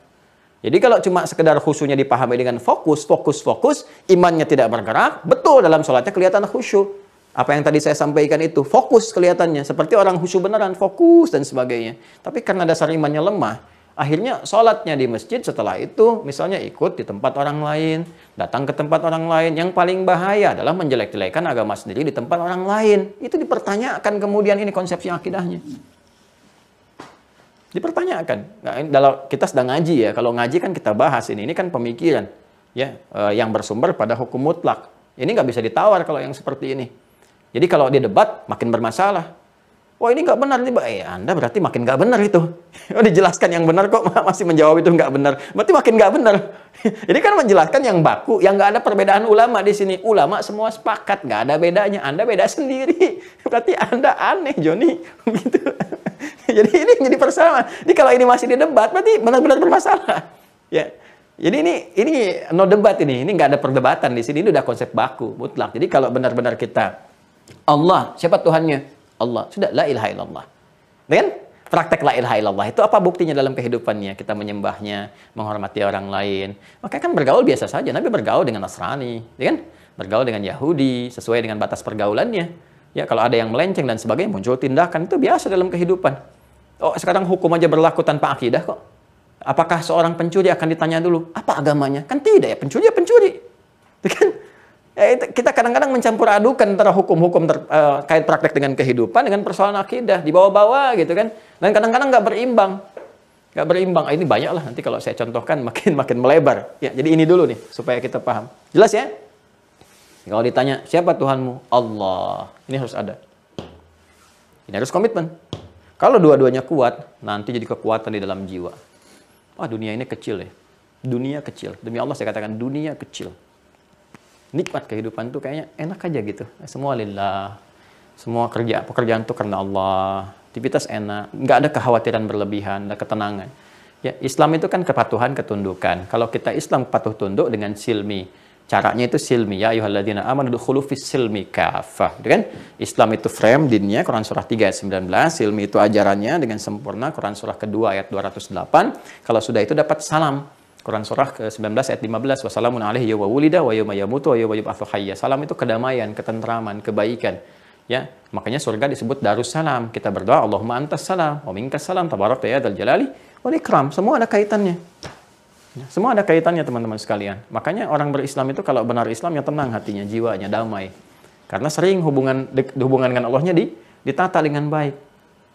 Jadi kalau cuma sekedar khusyuknya dipahami dengan fokus, imannya tidak bergerak, betul dalam sholatnya kelihatan khusyuk. Apa yang tadi saya sampaikan itu, fokus kelihatannya. Seperti orang khusyuk beneran, fokus dan sebagainya. Tapi karena dasar imannya lemah, akhirnya sholatnya di masjid, setelah itu misalnya ikut di tempat orang lain, datang ke tempat orang lain. Yang paling bahaya adalah menjelek-jelekan agama sendiri di tempat orang lain. Itu dipertanyakan kemudian ini konsepsi akidahnya. Dipertanyakan. Nah, kalau kita sedang ngaji ya, kalau ngaji kan kita bahas ini kan pemikiran ya, yang bersumber pada hukum mutlak. Ini nggak bisa ditawar kalau yang seperti ini. Jadi kalau dia debat makin bermasalah. Wah, ini nggak benar nih, Anda berarti makin nggak benar itu. Oh, dijelaskan yang benar kok masih menjawab itu nggak benar. Berarti makin nggak benar. Jadi kan menjelaskan yang baku, yang nggak ada perbedaan ulama di sini. Ulama semua sepakat, nggak ada bedanya. Anda beda sendiri. Berarti Anda aneh, Joni. Gitu. Jadi ini jadi persoalan. Jadi kalau ini masih didebat, berarti benar-benar bermasalah. Ya. Jadi ini no debat ini nggak ada perdebatan di sini. Ini udah konsep baku, mutlak. Jadi kalau benar-benar kita Allah, siapa Tuhannya? Allah. Sudah, la ilaha illallah. Kan? Praktek la ilaha illallah itu apa buktinya dalam kehidupannya? Kita menyembahnya, menghormati orang lain. Makanya kan bergaul biasa saja. Nabi bergaul dengan Nasrani, ya kan? Bergaul dengan Yahudi sesuai dengan batas pergaulannya. Ya, kalau ada yang melenceng dan sebagainya, muncul tindakan, itu biasa dalam kehidupan. Oh, sekarang hukum aja berlaku tanpa akidah kok. Apakah seorang pencuri akan ditanya dulu, apa agamanya? Kan tidak ya, pencuri ya pencuri. Kan? Kita kadang-kadang mencampur adukan antara hukum-hukum terkait praktek dengan kehidupan dengan persoalan akidah, dibawa-bawa gitu kan. Dan kadang-kadang nggak berimbang. Nggak berimbang. Ini banyak lah nanti kalau saya contohkan makin melebar. Ya, jadi ini dulu nih supaya kita paham. Jelas ya? Kalau ditanya, siapa Tuhanmu? Allah. Ini harus ada. Ini harus komitmen. Kalau dua-duanya kuat, nanti jadi kekuatan di dalam jiwa. Wah, dunia ini kecil ya. Dunia kecil. Demi Allah saya katakan dunia kecil. Nikmat kehidupan tuh kayaknya enak aja gitu. Semua lillah. Semua pekerjaan tuh karena Allah. Aktivitas enak. Nggak ada kekhawatiran berlebihan, ada ketenangan. Ya, Islam itu kan kepatuhan, ketundukan. Kalau kita Islam patuh tunduk dengan silmi. Caranya itu silmi. Ya ayyuhalladzina amanu dukhulu fis silmi kafah. Gitu kan? Islam itu frame dinnya, Quran surah 3 ayat 19. Silmi itu ajarannya dengan sempurna, Quran surah kedua ayat 208. Kalau sudah itu dapat salam. Quran surah ke-19 ayat 15, wassalamun alaihi wa wulida wa yawma yamutu wa yawma yub'atsu hayya. Salam itu kedamaian, ketentraman, kebaikan. Ya, makanya surga disebut Darussalam. Kita berdoa Allahumma antas salam wa minkas salam tabarakta ya dzal jalali wal ikram. Semua ada kaitannya. Ya, semua ada kaitannya teman-teman sekalian. Makanya orang berislam itu kalau benar Islam ya tenang hatinya, jiwanya damai. Karena sering hubungan dengan Allahnya ditata dengan baik.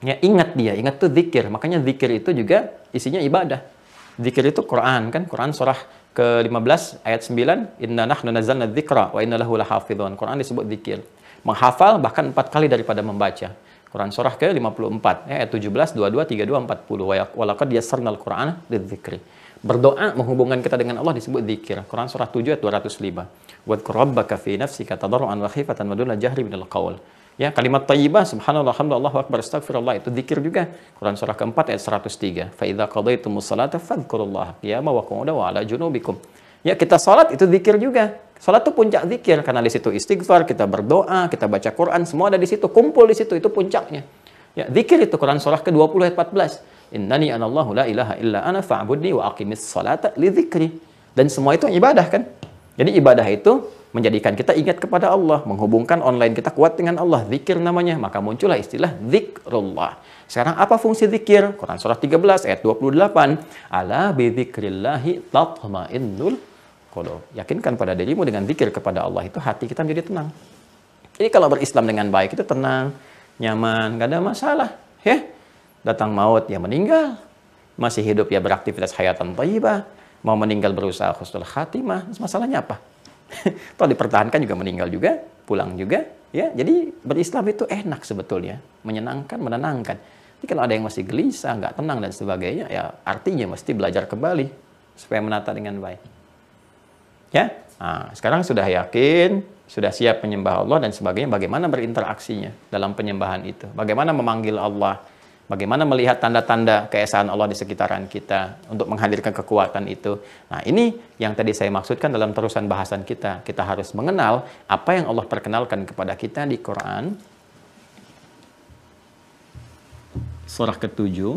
Ya, ingat tuh zikir. Makanya zikir itu juga isinya ibadah. Zikir itu Quran kan, Quran surah ke-15 ayat 9, inna nahnu nazzalna dzikra wa inna lahu lahafizun. Quran disebut zikir. Menghafal bahkan 4 kali daripada membaca. Quran surah ke-54 ayat 17, 22, 32, 40. Wa laqad yassarnal Qur'ana lidzikri. Berdoa menghubungkan kita dengan Allah disebut zikir. Quran surah 7 ayat 205. Wadhkur rabbaka fi nafsika tadarruan wa khifatan wa duna jahri minal qaul. Ya, kalimat thayyibah subhanallah alhamdulillah Allahu akbar astagfirullah itu zikir juga. Quran surah keempat ayat 103. Fa idza qadaytumus salata fadhkurullaha qiyaman wa qu'udan wa 'ala junubikum. Ya, kita salat itu zikir juga. Salat itu puncak zikir karena di situ istighfar, kita berdoa, kita baca Quran, semua ada di situ, kumpul di situ, itu puncaknya. Ya, zikir itu Quran surah ke-20 ayat 14. Innani anallahu la ilaha illa ana fa'budni wa aqimis salata li dzikri. Dan semua itu ibadah kan? Jadi ibadah itu menjadikan kita ingat kepada Allah, menghubungkan online kita kuat dengan Allah, zikir namanya, maka muncullah istilah zikrullah. Sekarang apa fungsi zikir? Quran surah 13 ayat 28, ala bi dzikrillahi tatma'innul qulub. Yakinkan pada dirimu dengan zikir kepada Allah itu hati kita menjadi tenang. Jadi kalau berislam dengan baik itu tenang, nyaman, nggak ada masalah, ya. Datang maut ya meninggal, masih hidup ya beraktivitas hayatan thayyibah, mau meninggal berusaha husnul khatimah, masalahnya apa? Toh dipertahankan juga meninggal juga, pulang juga, ya. Jadi berislam itu enak sebetulnya, menyenangkan, menenangkan. Jadi kalau ada yang masih gelisah, nggak tenang dan sebagainya, ya artinya mesti belajar kembali supaya menata dengan baik. Ya, nah, sekarang sudah yakin, sudah siap menyembah Allah dan sebagainya. Bagaimana berinteraksinya dalam penyembahan itu? Bagaimana memanggil Allah? Bagaimana melihat tanda-tanda keesaan Allah di sekitaran kita untuk menghadirkan kekuatan itu. Nah, ini yang tadi saya maksudkan dalam terusan bahasan kita. Kita harus mengenal apa yang Allah perkenalkan kepada kita di Quran. Surah ke-7,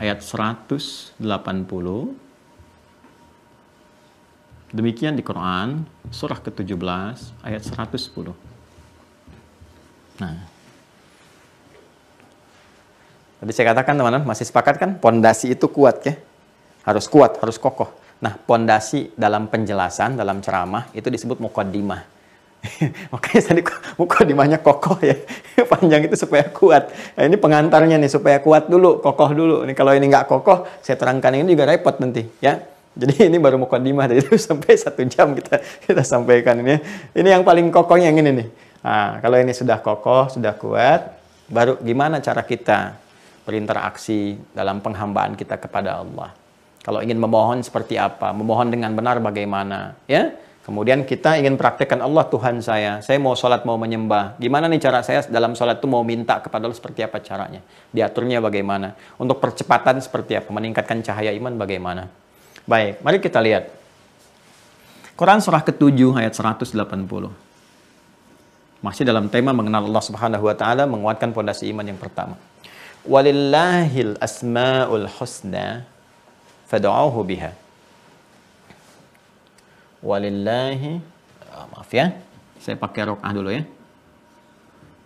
ayat 180. Demikian di Quran, surah ke-17, ayat 110. Nah, tadi saya katakan teman-teman, masih sepakat kan? Pondasi itu kuat ya. Harus kuat, harus kokoh. Nah, pondasi dalam penjelasan, dalam ceramah, itu disebut muqaddimah. Makanya tadi muqaddimahnya kokoh ya. Panjang itu supaya kuat. Nah, ini pengantarnya nih, supaya kuat dulu, kokoh dulu. Ini kalau ini nggak kokoh, saya terangkan ini juga repot nanti ya. Jadi ini baru muqaddimah, dari itu sampai 1 jam kita sampaikan ini. Ini yang paling kokohnya yang ini nih. Nah, kalau ini sudah kokoh, sudah kuat, baru gimana cara kita berinteraksi dalam penghambaan kita kepada Allah. Kalau ingin memohon seperti apa, memohon dengan benar bagaimana, ya. Kemudian kita ingin praktekkan Allah Tuhan saya mau sholat, mau menyembah. Gimana nih cara saya dalam sholat itu mau minta kepada Allah seperti apa caranya? Diaturnya bagaimana? Untuk percepatan seperti apa? Meningkatkan cahaya iman bagaimana? Baik, mari kita lihat. Quran surah ke-7 ayat 180. Masih dalam tema mengenal Allah Subhanahu wa taala, menguatkan pondasi iman yang pertama. Walillahil asmaul husna fad'uuhu biha. Walillahi, maaf ya. Saya pakai rokah dulu ya.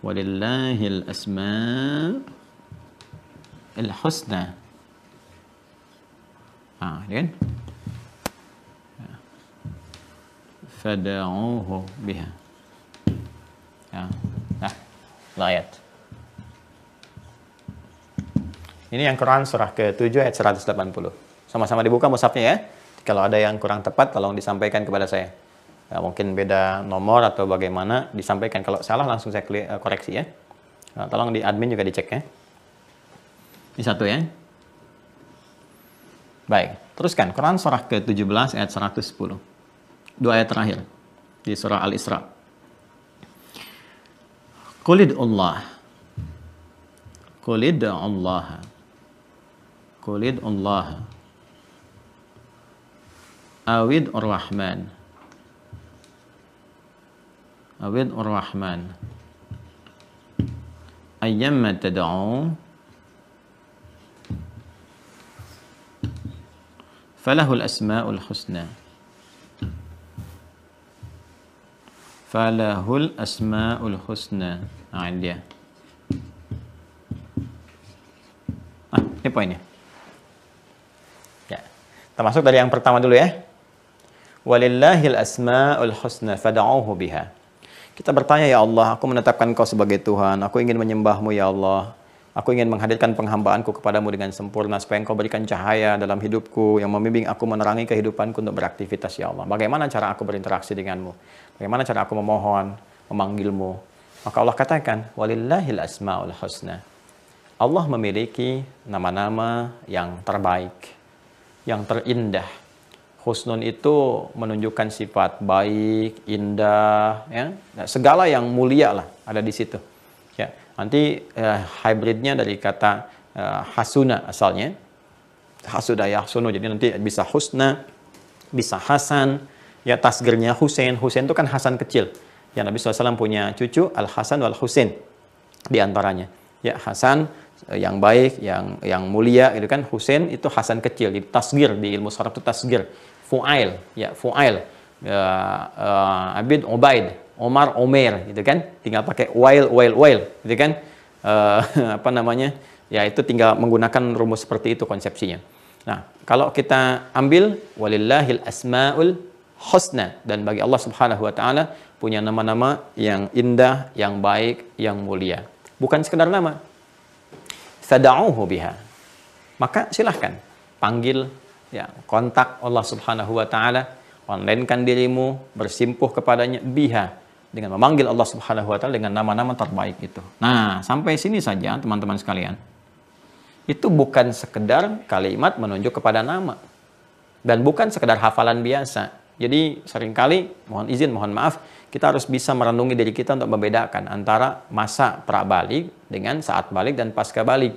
Walillahil asmaul husna. Ini kan? Fad'uuhu biha. Ayat. Ini yang Quran surah ke-7 ayat 180. Sama-sama dibuka mushafnya ya. Kalau ada yang kurang tepat tolong disampaikan kepada saya. Mungkin beda nomor atau bagaimana disampaikan. Kalau salah langsung saya koreksi ya. Tolong di admin juga dicek ya. Ini satu ya. Baik, teruskan Quran surah ke-17 ayat 110. Dua ayat terakhir di surah Al-Isra. Qulid Allah. Qulid Allah. Qulid Allah. Awid Ar-Rahman. Awid Ar-Rahman. Ayyamma tad'u falahul asma'ul husna. Falahul asma'ul husna. Ini dia. Ini poinnya. Ya. Termasuk dari yang pertama dulu ya. Walillahil asma'ul husna fad'uuhu biha. Kita bertanya, ya Allah, aku menetapkan Engkau sebagai Tuhan. Aku ingin menyembah-Mu ya Allah. Aku ingin menghadirkan penghambaanku kepadamu dengan sempurna supaya Engkau berikan cahaya dalam hidupku yang membimbing aku menerangi kehidupanku untuk beraktivitas ya Allah. Bagaimana cara aku berinteraksi denganmu? Bagaimana cara aku memohon, memanggilmu? Maka Allah katakan, walillahil asma'ul husna. Allah memiliki nama-nama yang terbaik, yang terindah. Husnun itu menunjukkan sifat baik, indah, ya, segala yang mulia lah ada di situ. Ya, nanti hybridnya dari kata hasuna asalnya, hasuda yahsunu, jadi nanti bisa husna, bisa hasan, ya tasgirnya Husain. Husain itu kan Hasan kecil. Ya, Nabi SAW punya cucu Al Hasan wal Husain di antaranya. Ya, Hasan yang baik, yang mulia, itu kan. Husain itu Hasan kecil. Di tasgir di ilmu sharaf itu tasgir. Fu'ail, ya Fu'ail. Abid Ubaid, Omar Omer, gitu kan. Tinggal pakai wail, gitu kan. Apa namanya? Ya itu tinggal menggunakan rumus seperti itu konsepsinya. Nah, kalau kita ambil walillahil asmaul husna, dan bagi Allah Subhanahu wa taala punya nama-nama yang indah, yang baik, yang mulia. Bukan sekedar nama. Fad'uuhu biha. Maka silahkan panggil, ya, kontak Allah Subhanahu wa taala, onlinekan dirimu, bersimpuh kepadanya biha, dengan memanggil Allah Subhanahu wa taala dengan nama-nama terbaik itu. Nah, sampai sini saja teman-teman sekalian. Itu bukan sekedar kalimat menunjuk kepada nama, dan bukan sekedar hafalan biasa. Jadi seringkali, mohon maaf, kita harus bisa merenungi diri kita untuk membedakan antara masa pra-balik dengan saat balik dan pasca balik.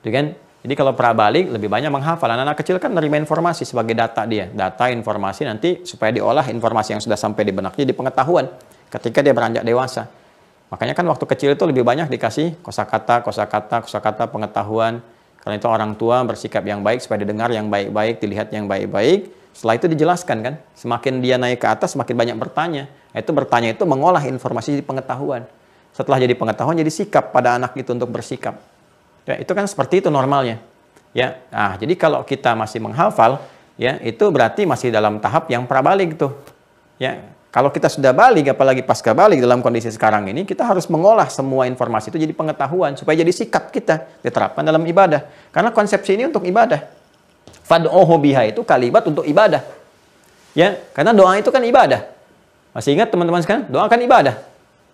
Itu kan? Jadi kalau pra-balik lebih banyak menghafal. Anak-anak kecil kan menerima informasi sebagai data dia. Data, informasi, nanti supaya diolah informasi yang sudah sampai di benaknya di pengetahuan ketika dia beranjak dewasa. Makanya kan waktu kecil itu lebih banyak dikasih kosakata, pengetahuan. Karena itu orang tua bersikap yang baik supaya didengar yang baik-baik, dilihat yang baik-baik. Setelah itu dijelaskan kan. Semakin dia naik ke atas, semakin banyak bertanya. Itu bertanya itu mengolah informasi di pengetahuan. Setelah jadi pengetahuan, jadi sikap pada anak itu untuk bersikap. Ya, itu kan seperti itu normalnya. Ya, nah, jadi kalau kita masih menghafal, ya, itu berarti masih dalam tahap yang prabalik tuh. Ya, kalau kita sudah balik, apalagi pasca balik dalam kondisi sekarang ini, kita harus mengolah semua informasi itu jadi pengetahuan supaya jadi sikap kita diterapkan dalam ibadah. Karena konsepsi ini untuk ibadah. Fad'uuhu biha itu kalimat untuk ibadah. Ya, karena doa itu kan ibadah. Masih ingat teman-teman sekarang? Doa kan ibadah.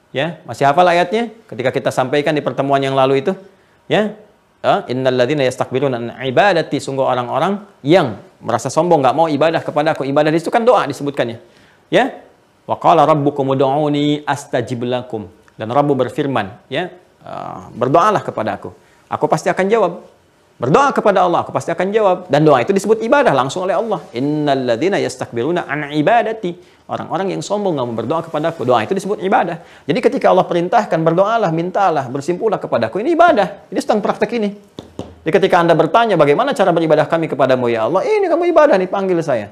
Ya, masih hafal ayatnya ketika kita sampaikan di pertemuan yang lalu itu? Ya, innal ladzina yastakbiruna an ibadati, sungguh orang-orang yang merasa sombong nggak mau ibadah kepada aku. Ibadah itu kan doa disebutkannya. Ya, wa qala rabbukum ud'uni astajib lakum, dan Rabbu berfirman, ya, berdoalah kepada aku pasti akan jawab. Berdoa kepada Allah, aku pasti akan jawab. Dan doa itu disebut ibadah langsung oleh Allah. Innalladzina yastakbiruna an ibadati. Orang-orang yang sombong nggak mau berdoa kepadaku. Doa itu disebut ibadah. Jadi ketika Allah perintahkan berdoalah, mintalah, bersimpulah kepadaku. Ini ibadah. Ini sedang praktek ini. Jadi ketika Anda bertanya bagaimana cara beribadah kami kepadamu ya Allah. Ini kamu ibadah nih, panggil saya.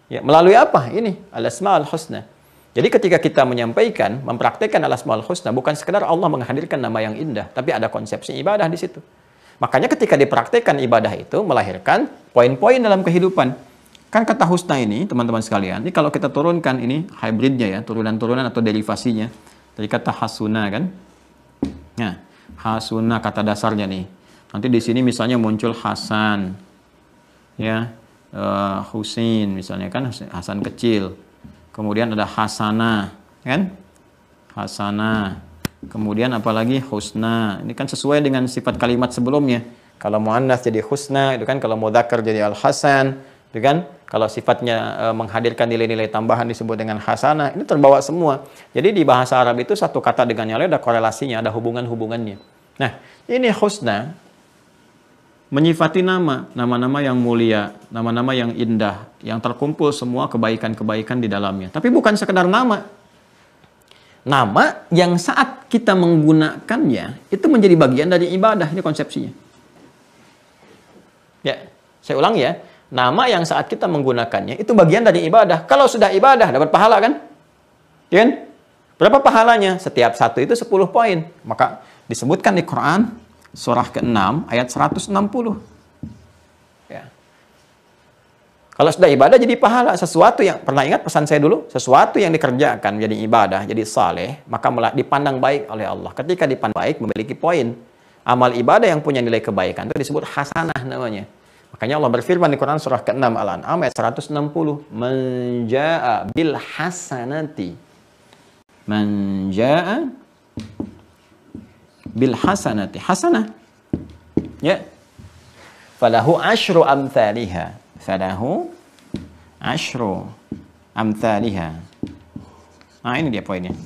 Ya, melalui apa? Ini al-asma'ul husna. Jadi ketika kita menyampaikan, mempraktekkan al-asma'ul husna, bukan sekedar Allah menghadirkan nama yang indah, tapi ada konsepsi ibadah di situ. Makanya ketika dipraktekkan ibadah itu melahirkan poin-poin dalam kehidupan. Kan kata husna ini, teman-teman sekalian, ini kalau kita turunkan ini hybridnya ya, turunan-turunan atau derivasinya dari kata hasuna kan. Nah, hasuna kata dasarnya nih. Nanti di sini misalnya muncul Hasan, ya, Husin misalnya kan, Hasan kecil. Kemudian ada Hasanah, kan? Hasanah. Kemudian apalagi husna. Ini kan sesuai dengan sifat kalimat sebelumnya. Kalau muannats jadi husna, itu kan. Kalau mudzakkar jadi al-hasan, itu kan. Kalau sifatnya menghadirkan nilai-nilai tambahan disebut dengan hasanah. Ini terbawa semua. Jadi di bahasa Arab itu satu kata dengan yang lain ada korelasinya, ada hubungan-hubungannya. Nah, ini husna menyifati nama-nama yang mulia, nama-nama yang indah, yang terkumpul semua kebaikan-kebaikan di dalamnya. Tapi bukan sekedar nama. Nama yang saat kita menggunakannya itu menjadi bagian dari ibadah. Ini konsepsinya. Ya, saya ulang ya. Nama yang saat kita menggunakannya itu bagian dari ibadah. Kalau sudah ibadah dapat pahala kan? Ya kan? Berapa pahalanya? Setiap satu itu 10 poin. Maka disebutkan di Quran surah ke-6 ayat 160. Kalau sudah ibadah jadi pahala, sesuatu yang, pernah ingat pesan saya dulu? Sesuatu yang dikerjakan jadi ibadah, jadi saleh, maka dipandang baik oleh Allah. Ketika dipandang baik, memiliki poin. Amal ibadah yang punya nilai kebaikan, itu disebut hasanah namanya. Makanya Allah berfirman di Quran surah ke-6 Al-An'am ayat 160. Man jaa'a bil hasanati. Man jaa'a bil hasanati. Hasanah. Ya. Falahu asyru amthaliha. Falahu asyru amthaliha. Nah, ini dia poinnya.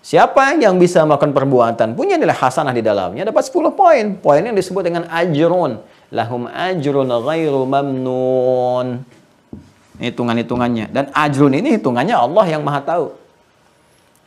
Siapa yang bisa melakukan perbuatan punya nilai hasanah di dalamnya dapat 10 poin. Poin yang disebut dengan ajrun. Lahum ajrun ghairu mamnun. Hitungan-hitungannya. Dan ajrun ini hitungannya Allah yang Maha tahu.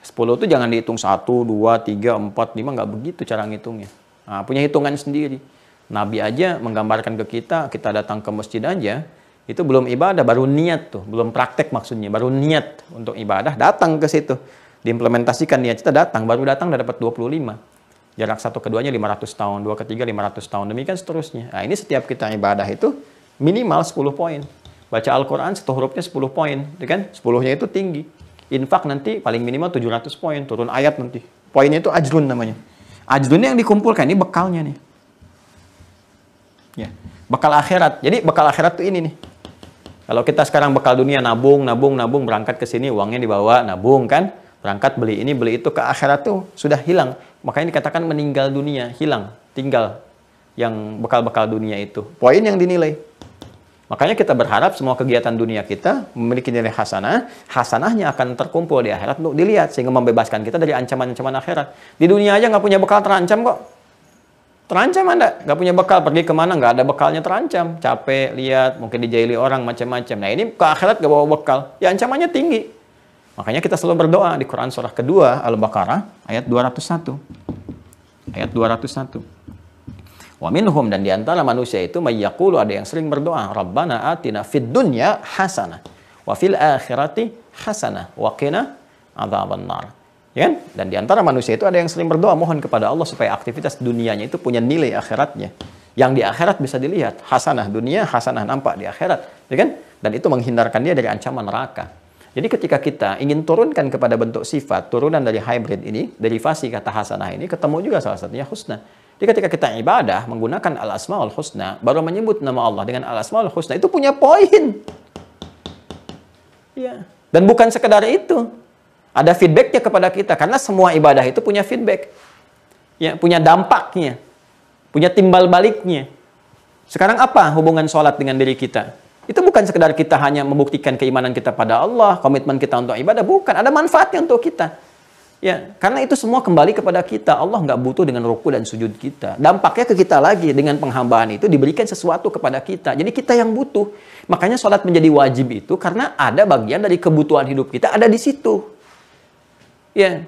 10 itu jangan dihitung 1, 2, 3, 4, 5. Nggak begitu cara ngitungnya. Nah, punya hitungan sendiri. Nabi aja menggambarkan ke kita datang ke masjid aja, itu belum ibadah, baru niat tuh. Belum praktek maksudnya, baru niat untuk ibadah, datang ke situ. Diimplementasikan niat kita datang, baru datang udah dapat 25. Jarak satu keduanya 500 tahun, dua ketiga 500 tahun, demikian seterusnya. Nah, ini setiap kita ibadah itu minimal 10 poin. Baca Al-Quran satu hurufnya 10 poin, kan? 10-nya itu tinggi. Infak nanti paling minimal 700 poin, turun ayat nanti. Poinnya itu ajrun namanya. Ajrunnya yang dikumpulkan, ini bekalnya nih. Ya, bekal akhirat. Jadi bekal akhirat tuh ini nih. Kalau kita sekarang bekal dunia nabung, berangkat ke sini uangnya dibawa, nabung kan, berangkat beli ini beli itu, ke akhirat tuh sudah hilang. Makanya dikatakan meninggal dunia, hilang, tinggal yang bekal-bekal dunia itu. Poin yang dinilai. Makanya kita berharap semua kegiatan dunia kita memiliki nilai hasanah, hasanahnya akan terkumpul di akhirat untuk dilihat sehingga membebaskan kita dari ancaman-ancaman akhirat. Di dunia aja nggak punya bekal terancam kok. Terancam Anda, nggak punya bekal, pergi kemana, nggak ada bekalnya terancam. Capek, lihat, mungkin dijaili orang, macam-macam. Nah ini ke akhirat nggak bawa bekal, ya ancamannya tinggi. Makanya kita selalu berdoa di Quran surah kedua, Al-Baqarah, ayat 201. Ayat 201. Wa minhum, dan diantara manusia itu, mayyaqulu, ada yang sering berdoa, Rabbana atina fid dunya hasanah, wa fil akhirati hasanah, wa qina adzabannar. Ya kan? Dan di antara manusia itu ada yang sering berdoa mohon kepada Allah supaya aktivitas dunianya itu punya nilai akhiratnya. Yang di akhirat bisa dilihat. Hasanah dunia, hasanah nampak di akhirat. Ya kan? Dan itu menghindarkan dia dari ancaman neraka. Jadi ketika kita ingin turunkan kepada bentuk sifat, turunan dari hybrid ini, derivasi kata hasanah ini, ketemu juga salah satunya husna. Jadi ketika kita ibadah menggunakan al-asma'ul husna, baru menyebut nama Allah dengan al-asma'ul husna, itu punya poin. Ya. Dan bukan sekedar itu. Ada feedbacknya kepada kita, karena semua ibadah itu punya feedback, ya, punya dampaknya, punya timbal baliknya. Sekarang apa hubungan sholat dengan diri kita? Itu bukan sekedar kita hanya membuktikan keimanan kita pada Allah, komitmen kita untuk ibadah, bukan. Ada manfaatnya untuk kita. Ya, karena itu semua kembali kepada kita. Allah nggak butuh dengan ruku dan sujud kita. Dampaknya ke kita lagi, dengan penghambaan itu diberikan sesuatu kepada kita. Jadi kita yang butuh. Makanya sholat menjadi wajib itu karena ada bagian dari kebutuhan hidup kita ada di situ. Ya,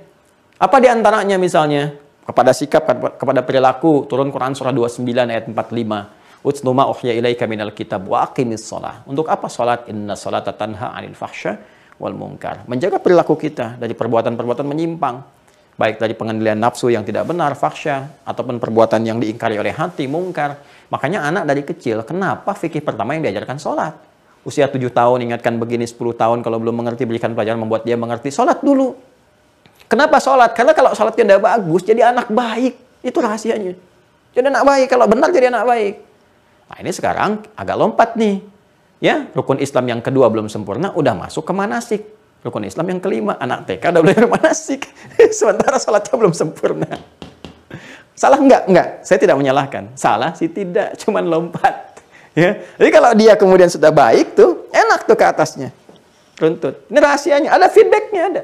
apa di antaranya misalnya? Kepada sikap, kepada perilaku, turun Quran surah 29 ayat 45. Utslu ma uhya ilaika minal kitab wa aqimis shalah. Untuk apa salat? Inna salata tanha 'anil fahsya wal munkar. Menjaga perilaku kita dari perbuatan-perbuatan menyimpang, baik dari pengandaian nafsu yang tidak benar, fahsya, ataupun perbuatan yang diingkari oleh hati, mungkar. Makanya anak dari kecil, kenapa fikih pertama yang diajarkan salat? Usia 7 tahun ingatkan begini, 10 tahun kalau belum mengerti berikan pelajaran membuat dia mengerti. Salat dulu. Kenapa sholat? Karena kalau sholatnya tidak bagus, jadi anak baik. Itu rahasianya. Jadi anak baik. Kalau benar jadi anak baik. Nah ini sekarang agak lompat nih. Ya, rukun Islam yang kedua belum sempurna, udah masuk ke manasik. Rukun Islam yang kelima, anak TK udah belajar manasik. Sementara sholatnya belum sempurna. Salah enggak? Enggak. Saya tidak menyalahkan. Salah sih tidak, cuman lompat. Ya. Jadi kalau dia kemudian sudah baik tuh, enak tuh ke atasnya. Runtut. Ini rahasianya, ada feedbacknya ada.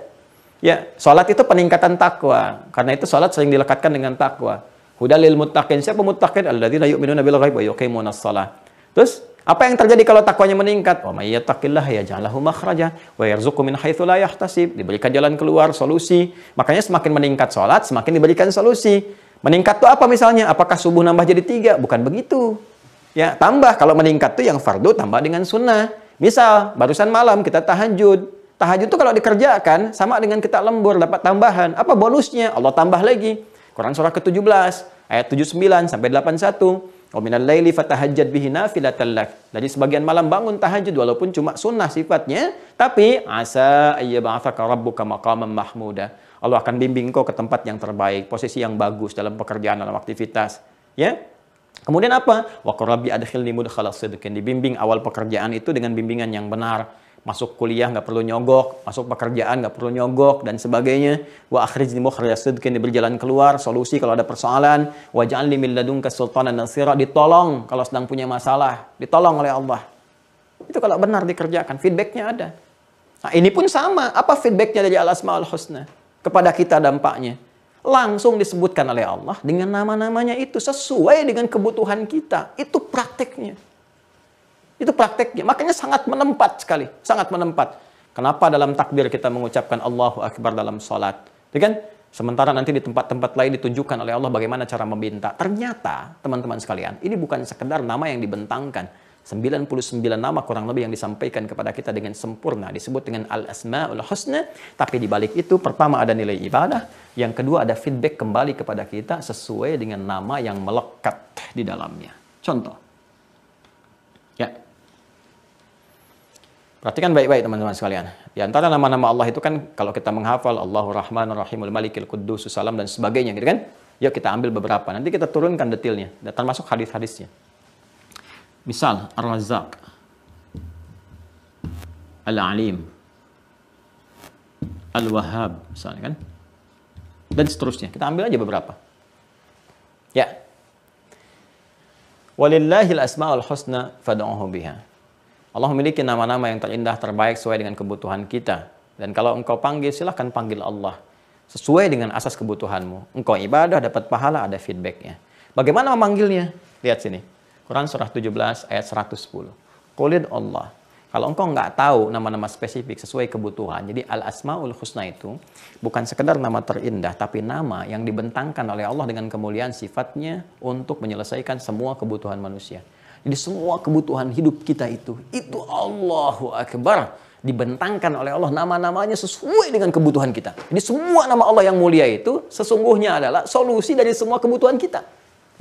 Ya, sholat itu peningkatan takwa. Karena itu sholat sering dilekatkan dengan takwa. Hudalil muttaqin. Siapa muttaqin? Alladzina yu'minuna bil ghaib wa yuqimunas shalah. Terus, apa yang terjadi kalau takwanya meningkat? Wa may yattaqillaha yaj'al lahu makhraja wa yarzuqhu min haitsu la yahtasib. Diberikan jalan keluar, solusi. Makanya semakin meningkat sholat, semakin diberikan solusi. Meningkat itu apa misalnya? Apakah subuh nambah jadi 3? Bukan begitu. Ya, tambah. Kalau meningkat itu yang fardu tambah dengan sunnah. Misal, barusan malam kita tahajud. Tahajud itu kalau dikerjakan sama dengan kita lembur dapat tambahan. Apa bonusnya? Allah tambah lagi. Quran surah ke-17 ayat 79 sampai 81. Wa minal laili fatahajjad bihi nafilatan lak. Jadi sebagian malam bangun tahajud walaupun cuma sunnah sifatnya, tapi asa ayyab'atsaka rabbuka maqaman mahmuda. Allah akan bimbing kau ke tempat yang terbaik, posisi yang bagus dalam pekerjaan, dalam aktivitas. Ya. Kemudian apa? Wa qur rabbi adkhilni mudkhalas sidqin. Dibimbing awal pekerjaan itu dengan bimbingan yang benar. Masuk kuliah nggak perlu nyogok, masuk pekerjaan nggak perlu nyogok, dan sebagainya. Wa akhrijni mukhrajas sidqin, diberi jalan keluar, solusi kalau ada persoalan. Wa ja'alni min ladunka sultanan nasira, ditolong kalau sedang punya masalah, ditolong oleh Allah. Itu kalau benar dikerjakan, feedbacknya ada. Nah ini pun sama, apa feedbacknya dari Al-Asma'ul Husna? Kepada kita dampaknya. Langsung disebutkan oleh Allah dengan nama-namanya itu sesuai dengan kebutuhan kita. Itu prakteknya. Itu prakteknya. Makanya sangat menempat sekali. Sangat menempat. Kenapa dalam takbir kita mengucapkan Allahu Akbar dalam sholat? Ya kan? Sementara nanti di tempat-tempat lain ditunjukkan oleh Allah bagaimana cara meminta. Ternyata, teman-teman sekalian, ini bukan sekedar nama yang dibentangkan. 99 nama kurang lebih yang disampaikan kepada kita dengan sempurna. Disebut dengan Al-Asma'ul Husna. Tapi di balik itu, pertama ada nilai ibadah. Yang kedua ada feedback kembali kepada kita sesuai dengan nama yang melekat di dalamnya. Contoh. Ya. Perhatikan baik-baik teman-teman sekalian. Di antara nama-nama Allah itu kan kalau kita menghafal Allahur Rahmanur Rahimul Malikil Quddus Salam dan sebagainya gitu kan. Yuk kita ambil beberapa. Nanti kita turunkan detailnya. Termasuk hadis-hadisnya. Misal Ar-Razzaq, Al-Alim, Al-Wahhab misalnya kan. Dan seterusnya. Kita ambil aja beberapa. Ya. Walillahil asma'ul husna fad'uhu biha. Allah memiliki nama-nama yang terindah, terbaik sesuai dengan kebutuhan kita. Dan kalau engkau panggil, silahkan panggil Allah. Sesuai dengan asas kebutuhanmu. Engkau ibadah, dapat pahala, ada feedbacknya. Bagaimana memanggilnya? Lihat sini. Quran surah 17 ayat 110. Qulid Allah. Kalau engkau nggak tahu nama-nama spesifik sesuai kebutuhan, jadi Al-Asma'ul Husna itu bukan sekedar nama terindah, tapi nama yang dibentangkan oleh Allah dengan kemuliaan sifatnya untuk menyelesaikan semua kebutuhan manusia. Jadi semua kebutuhan hidup kita itu Allahu Akbar. Dibentangkan oleh Allah nama-namanya sesuai dengan kebutuhan kita. Jadi semua nama Allah yang mulia itu sesungguhnya adalah solusi dari semua kebutuhan kita.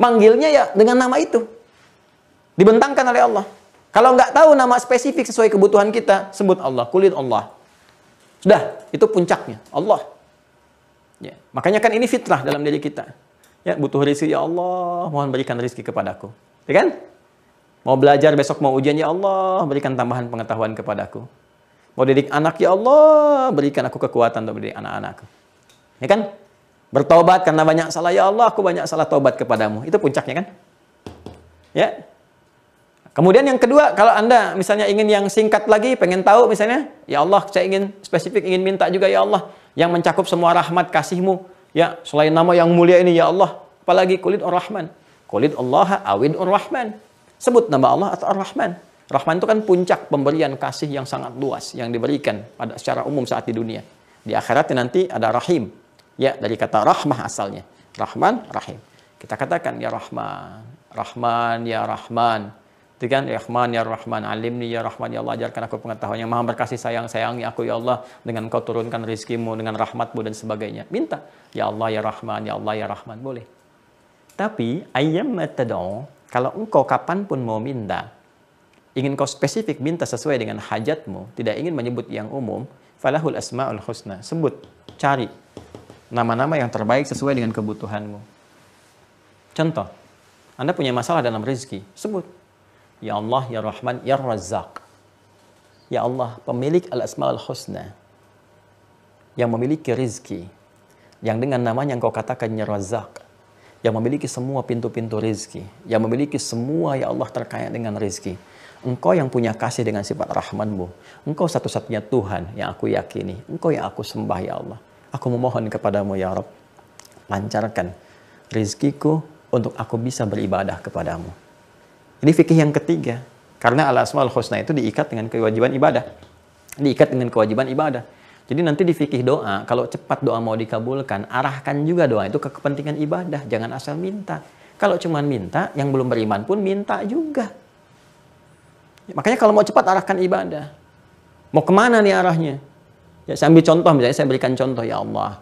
Manggilnya ya dengan nama itu. Dibentangkan oleh Allah. Kalau nggak tahu nama spesifik sesuai kebutuhan kita, sebut Allah, Qulid Allah. Sudah, itu puncaknya, Allah. Ya, makanya kan ini fitrah dalam diri kita. Ya, butuh rezeki, ya Allah, mohon berikan rezeki kepadaku. Ya kan? Mau belajar besok mau ujian, ya Allah, berikan tambahan pengetahuan kepadaku. Mau didik anak, ya Allah, berikan aku kekuatan untuk mendidik anak-anakku. Ya kan? Bertobat karena banyak salah, ya Allah, aku banyak salah, tobat kepadamu. Itu puncaknya kan? Ya. Kemudian yang kedua, kalau Anda misalnya ingin yang singkat lagi, pengen tahu misalnya, ya Allah, saya ingin spesifik, ingin minta juga, ya Allah, yang mencakup semua rahmat kasih-Mu. Ya, selain nama yang mulia ini ya Allah, apalagi Qulid Ar-Rahman. Qulid Allah awid Ar-Rahman. Sebut nama Allah atau Ar-Rahman. Rahman itu kan puncak pemberian kasih yang sangat luas yang diberikan pada secara umum saat di dunia. Di akhirat nanti ada Rahim. Ya, dari kata rahmah asalnya. Rahman, Rahim. Kita katakan ya Rahman, Rahman ya Rahman. Itu kan ya Rahman ya Rahman, alimni ya Rahman ya Allah, ajarkan aku pengetahuan yang maha berkasih sayang, sayangi aku ya Allah dengan Kau turunkan rizkimu dengan rahmatmu dan sebagainya. Minta ya Allah ya Rahman, ya Allah ya Rahman, boleh. Tapi ayyam tad'u, kalau engkau kapanpun mau minta, ingin kau spesifik minta sesuai dengan hajatmu, tidak ingin menyebut yang umum, falahul asmaul husna, sebut, cari nama-nama yang terbaik sesuai dengan kebutuhanmu. Contoh, Anda punya masalah dalam rezeki, sebut ya Allah, ya Rahman, ya Razzaq. Ya Allah, pemilik al-asma'ul husna, yang memiliki rizki, yang dengan namanya engkau katakan ya Razzaq, yang memiliki semua pintu-pintu rizki, yang memiliki semua ya Allah terkait dengan rizki. Engkau yang punya kasih dengan sifat rahmanmu. Engkau satu-satunya Tuhan yang aku yakini. Engkau yang aku sembah ya Allah. Aku memohon kepadamu ya Rabb, lancarkan rizkiku untuk aku bisa beribadah kepadamu. Ini fikih yang ketiga. Karena al-asmaul husna itu diikat dengan kewajiban ibadah. Diikat dengan kewajiban ibadah. Jadi nanti di fikih doa, kalau cepat doa mau dikabulkan, arahkan juga doa itu ke kepentingan ibadah. Jangan asal minta. Kalau cuma minta, yang belum beriman pun minta juga. Makanya kalau mau cepat, arahkan ibadah. Mau kemana nih arahnya? Ya, saya ambil contoh, misalnya saya berikan contoh, ya Allah,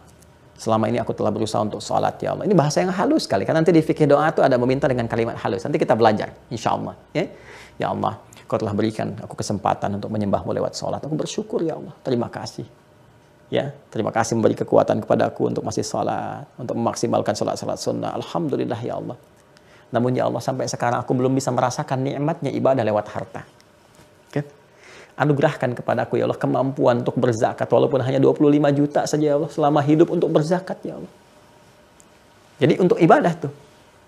selama ini aku telah berusaha untuk sholat, ya Allah. Ini bahasa yang halus sekali. Kan nanti di fikih doa itu ada meminta dengan kalimat halus. Nanti kita belajar, insya Allah. Ya Allah, Kau telah berikan aku kesempatan untuk menyembahmu lewat sholat. Aku bersyukur, ya Allah. Terima kasih. Ya, terima kasih memberi kekuatan kepada aku untuk masih sholat, untuk memaksimalkan sholat-sholat sunnah. Alhamdulillah, ya Allah. Namun, ya Allah, sampai sekarang aku belum bisa merasakan nikmatnya ibadah lewat harta. Okay? Anugerahkan kepada aku ya Allah kemampuan untuk berzakat walaupun hanya 25 juta saja ya Allah selama hidup untuk berzakat ya Allah. Jadi untuk ibadah tuh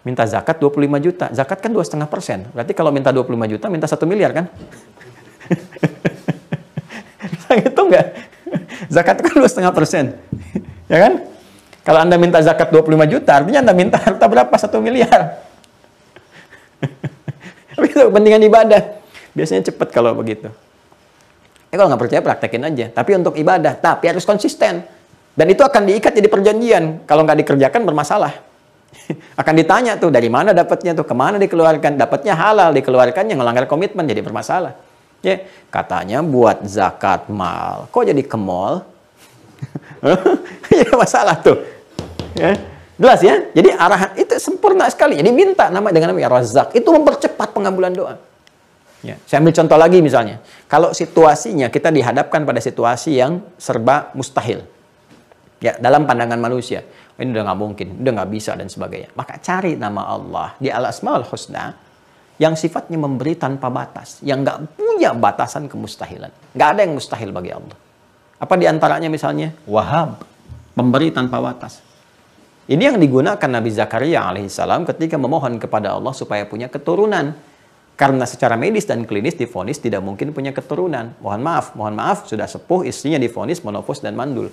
minta zakat 25 juta, zakat kan 2,5%. Berarti kalau minta 25 juta minta 1 miliar kan? Bisa ngitung nggak? Zakat kan 2,5%. Ya kan? Kalau Anda minta zakat 25 juta artinya Anda minta harta berapa? 1 miliar. Tapi itu kepentingan ibadah. Biasanya cepat kalau begitu. Kalau nggak percaya praktekin aja. Tapi untuk ibadah, tapi harus konsisten. Dan itu akan diikat jadi perjanjian. Kalau nggak dikerjakan bermasalah. Akan ditanya tuh dari mana dapatnya tuh, kemana dikeluarkan. Dapatnya halal, dikeluarkannya ngelanggar komitmen jadi bermasalah. Ya, katanya buat zakat mal. Kok jadi ke mall? Ya masalah tuh. Ya. Jelas ya? Jadi arahan itu sempurna sekali. Jadi minta nama dengan nama ya Razzaq. Itu mempercepat pengabulan doa. Ya, saya ambil contoh lagi misalnya. Kalau situasinya kita dihadapkan pada situasi yang serba mustahil. Ya, dalam pandangan manusia. Ini udah nggak mungkin, udah nggak bisa dan sebagainya. Maka cari nama Allah di Al-Asmaul Husna yang sifatnya memberi tanpa batas. Yang nggak punya batasan kemustahilan. Nggak ada yang mustahil bagi Allah. Apa diantaranya misalnya? Wahhab. Memberi tanpa batas. Ini yang digunakan Nabi Zakaria alaihissalam ketika memohon kepada Allah supaya punya keturunan. Karena secara medis dan klinis divonis tidak mungkin punya keturunan. Mohon maaf, sudah sepuh, istrinya divonis monofos dan mandul.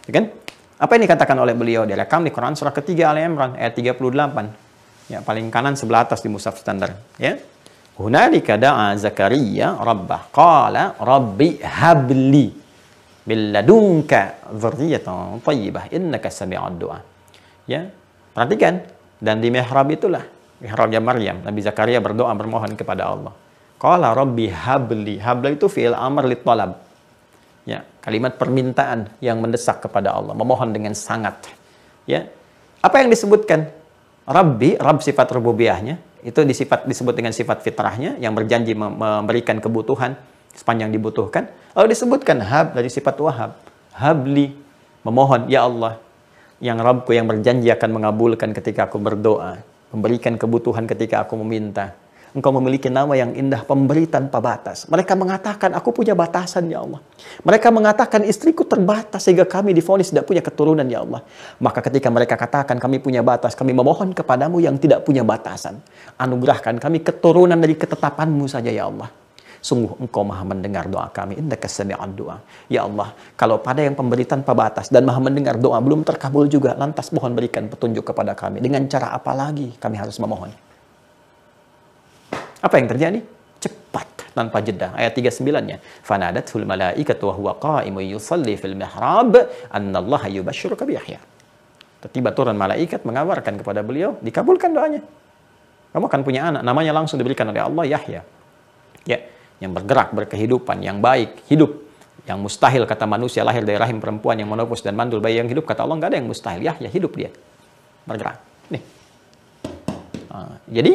Ya kan? Apa yang dikatakan oleh beliau? Direkam di Quran surah ketiga Ali Imran ayat 38. Ya, paling kanan sebelah atas di mushaf standar. Ya. Hunalika da'a Zakaria rabbah qala rabbi habli bil ladunka dzurriyyatan thayyibah innaka sami'ud du'a. Ya. Perhatikan, dan di mihrab itulah mihrabnya Maryam, Nabi Zakaria berdoa bermohon kepada Allah. Qala rabbi habli. Habli itu fi'il amr li talab. Ya, kalimat permintaan yang mendesak kepada Allah, memohon dengan sangat. Ya. Apa yang disebutkan? Rabbi, Rabb sifat rububiyahnya, itu disebut dengan sifat fitrahnya yang berjanji memberikan kebutuhan sepanjang dibutuhkan. Lalu disebutkan hab dari sifat wahab. Habli, memohon, ya Allah, yang Rabbku yang berjanji akan mengabulkan ketika aku berdoa, memberikan kebutuhan ketika aku meminta. Engkau memiliki nama yang indah, pemberi tanpa batas. Mereka mengatakan, aku punya batasan, ya Allah. Mereka mengatakan, istriku terbatas sehingga kami divonis tidak punya keturunan, ya Allah. Maka ketika mereka katakan, kami punya batas, kami memohon kepadamu yang tidak punya batasan. Anugerahkan kami keturunan dari ketetapanmu saja, ya Allah. Sungguh Engkau Maha mendengar doa kami. Innaka sami'ud du'a. Ya Allah, kalau pada yang pemberi tanpa batas dan Maha mendengar doa belum terkabul juga, lantas mohon berikan petunjuk kepada kami. Dengan cara apa lagi kami harus memohon? Apa yang terjadi? Cepat, tanpa jeda. Ayat 39-nya. Fanadathul malaikatu wa huwa qa'imun yusalli fil mihrab annallaha yubashshiruka bi Yahya. Tiba turun malaikat mengabarkan kepada beliau, dikabulkan doanya. Kamu akan punya anak, namanya langsung diberikan oleh Allah Yahya. Ya, yang bergerak, berkehidupan, yang baik, hidup. Yang mustahil kata manusia lahir dari rahim perempuan yang menopos dan mandul bayi yang hidup, kata Allah enggak ada yang mustahil. Yahya hidup dia. Bergerak. Nih. Jadi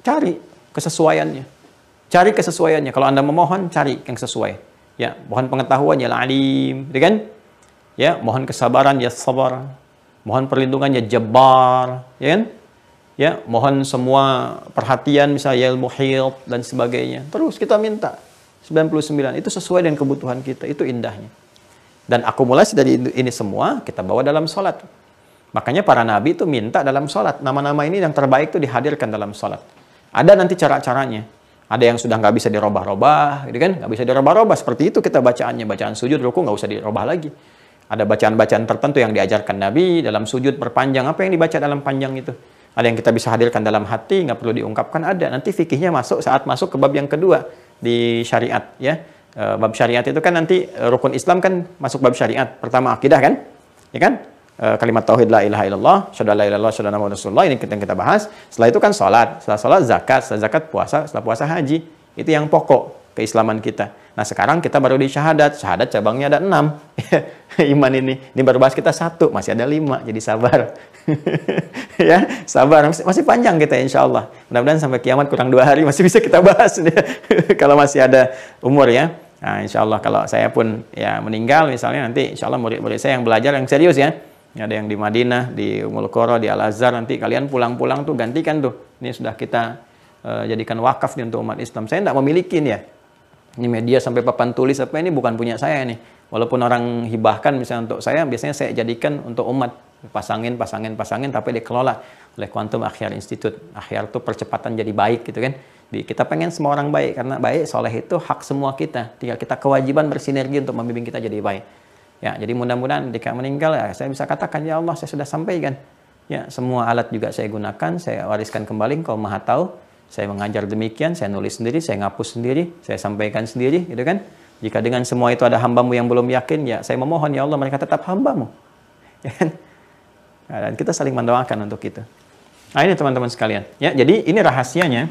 cari kesesuaiannya. Cari kesesuaiannya. Kalau Anda memohon, cari yang sesuai. Ya, mohon pengetahuan ya alim, gitu kan? Ya, mohon kesabaran ya sabar. Mohon perlindungan ya Jabbar, ya kan? Ya, mohon semua perhatian misalnya ya Muhit dan sebagainya. Terus kita minta 99 itu sesuai dengan kebutuhan kita, itu indahnya. Dan akumulasi dari ini semua kita bawa dalam sholat. Makanya para nabi itu minta dalam sholat. Nama-nama ini yang terbaik itu dihadirkan dalam sholat. Ada nanti cara-caranya. Ada yang sudah nggak bisa dirubah-rubah, gitu kan? Nggak bisa dirubah-rubah. Seperti itu kita bacaannya. Bacaan sujud, ruku nggak usah dirubah lagi. Ada bacaan-bacaan tertentu yang diajarkan Nabi dalam sujud perpanjang. Apa yang dibaca dalam panjang itu? Ada yang kita bisa hadirkan dalam hati, nggak perlu diungkapkan. Ada. Nanti fikihnya masuk saat masuk ke bab yang kedua di syariat. Ya, bab syariat itu kan nanti rukun Islam kan masuk bab syariat. Pertama akidah kan, ya kan? Kalimat tauhid la ilaha illallah, syahadu la ilaha illallah, syahadu anna muhammadar rasulullah. Ini kita bahas. Setelah itu kan sholat. Setelah sholat zakat, setelah zakat puasa, setelah puasa haji. Itu yang pokok keislaman kita. Nah sekarang kita baru di syahadat. Syahadat cabangnya ada 6. Iman ini baru bahas kita 1. Masih ada 5. Jadi sabar. Ya, sabar. Masih panjang kita insya Allah. Mudah-mudahan sampai kiamat kurang 2 hari masih bisa kita bahas. Kalau masih ada umur ya. Nah insya Allah kalau saya pun ya meninggal misalnya nanti insya Allah murid-murid saya yang belajar yang serius ya. Ada yang di Madinah, di Ummul Qura, di Al-Azhar. Nanti kalian pulang-pulang tuh gantikan tuh. Ini sudah kita jadikan wakaf nih untuk umat Islam. Saya tidak memiliki ya. Ini media sampai papan tulis apa ini bukan punya saya nih. Walaupun orang hibahkan misalnya untuk saya, biasanya saya jadikan untuk umat. Pasangin, tapi dikelola oleh Quantum Akhyar Institute. Akhyar itu percepatan jadi baik gitu kan. Kita pengen semua orang baik, karena baik, soleh itu hak semua kita. Tinggal kita kewajiban bersinergi untuk membimbing kita jadi baik. Ya, jadi mudah-mudahan ketika meninggal ya, saya bisa katakan, ya Allah saya sudah sampaikan. Ya, semua alat juga saya gunakan, saya wariskan kembali, Kau Maha Tahu. Saya mengajar demikian, saya nulis sendiri, saya ngapus sendiri, saya sampaikan sendiri, gitu kan? Jika dengan semua itu ada hambamu yang belum yakin, ya saya memohon ya Allah mereka tetap hambamu. Ya kan? Nah, dan kita saling mendoakan untuk itu. Nah ini teman-teman sekalian. Ya, jadi ini rahasianya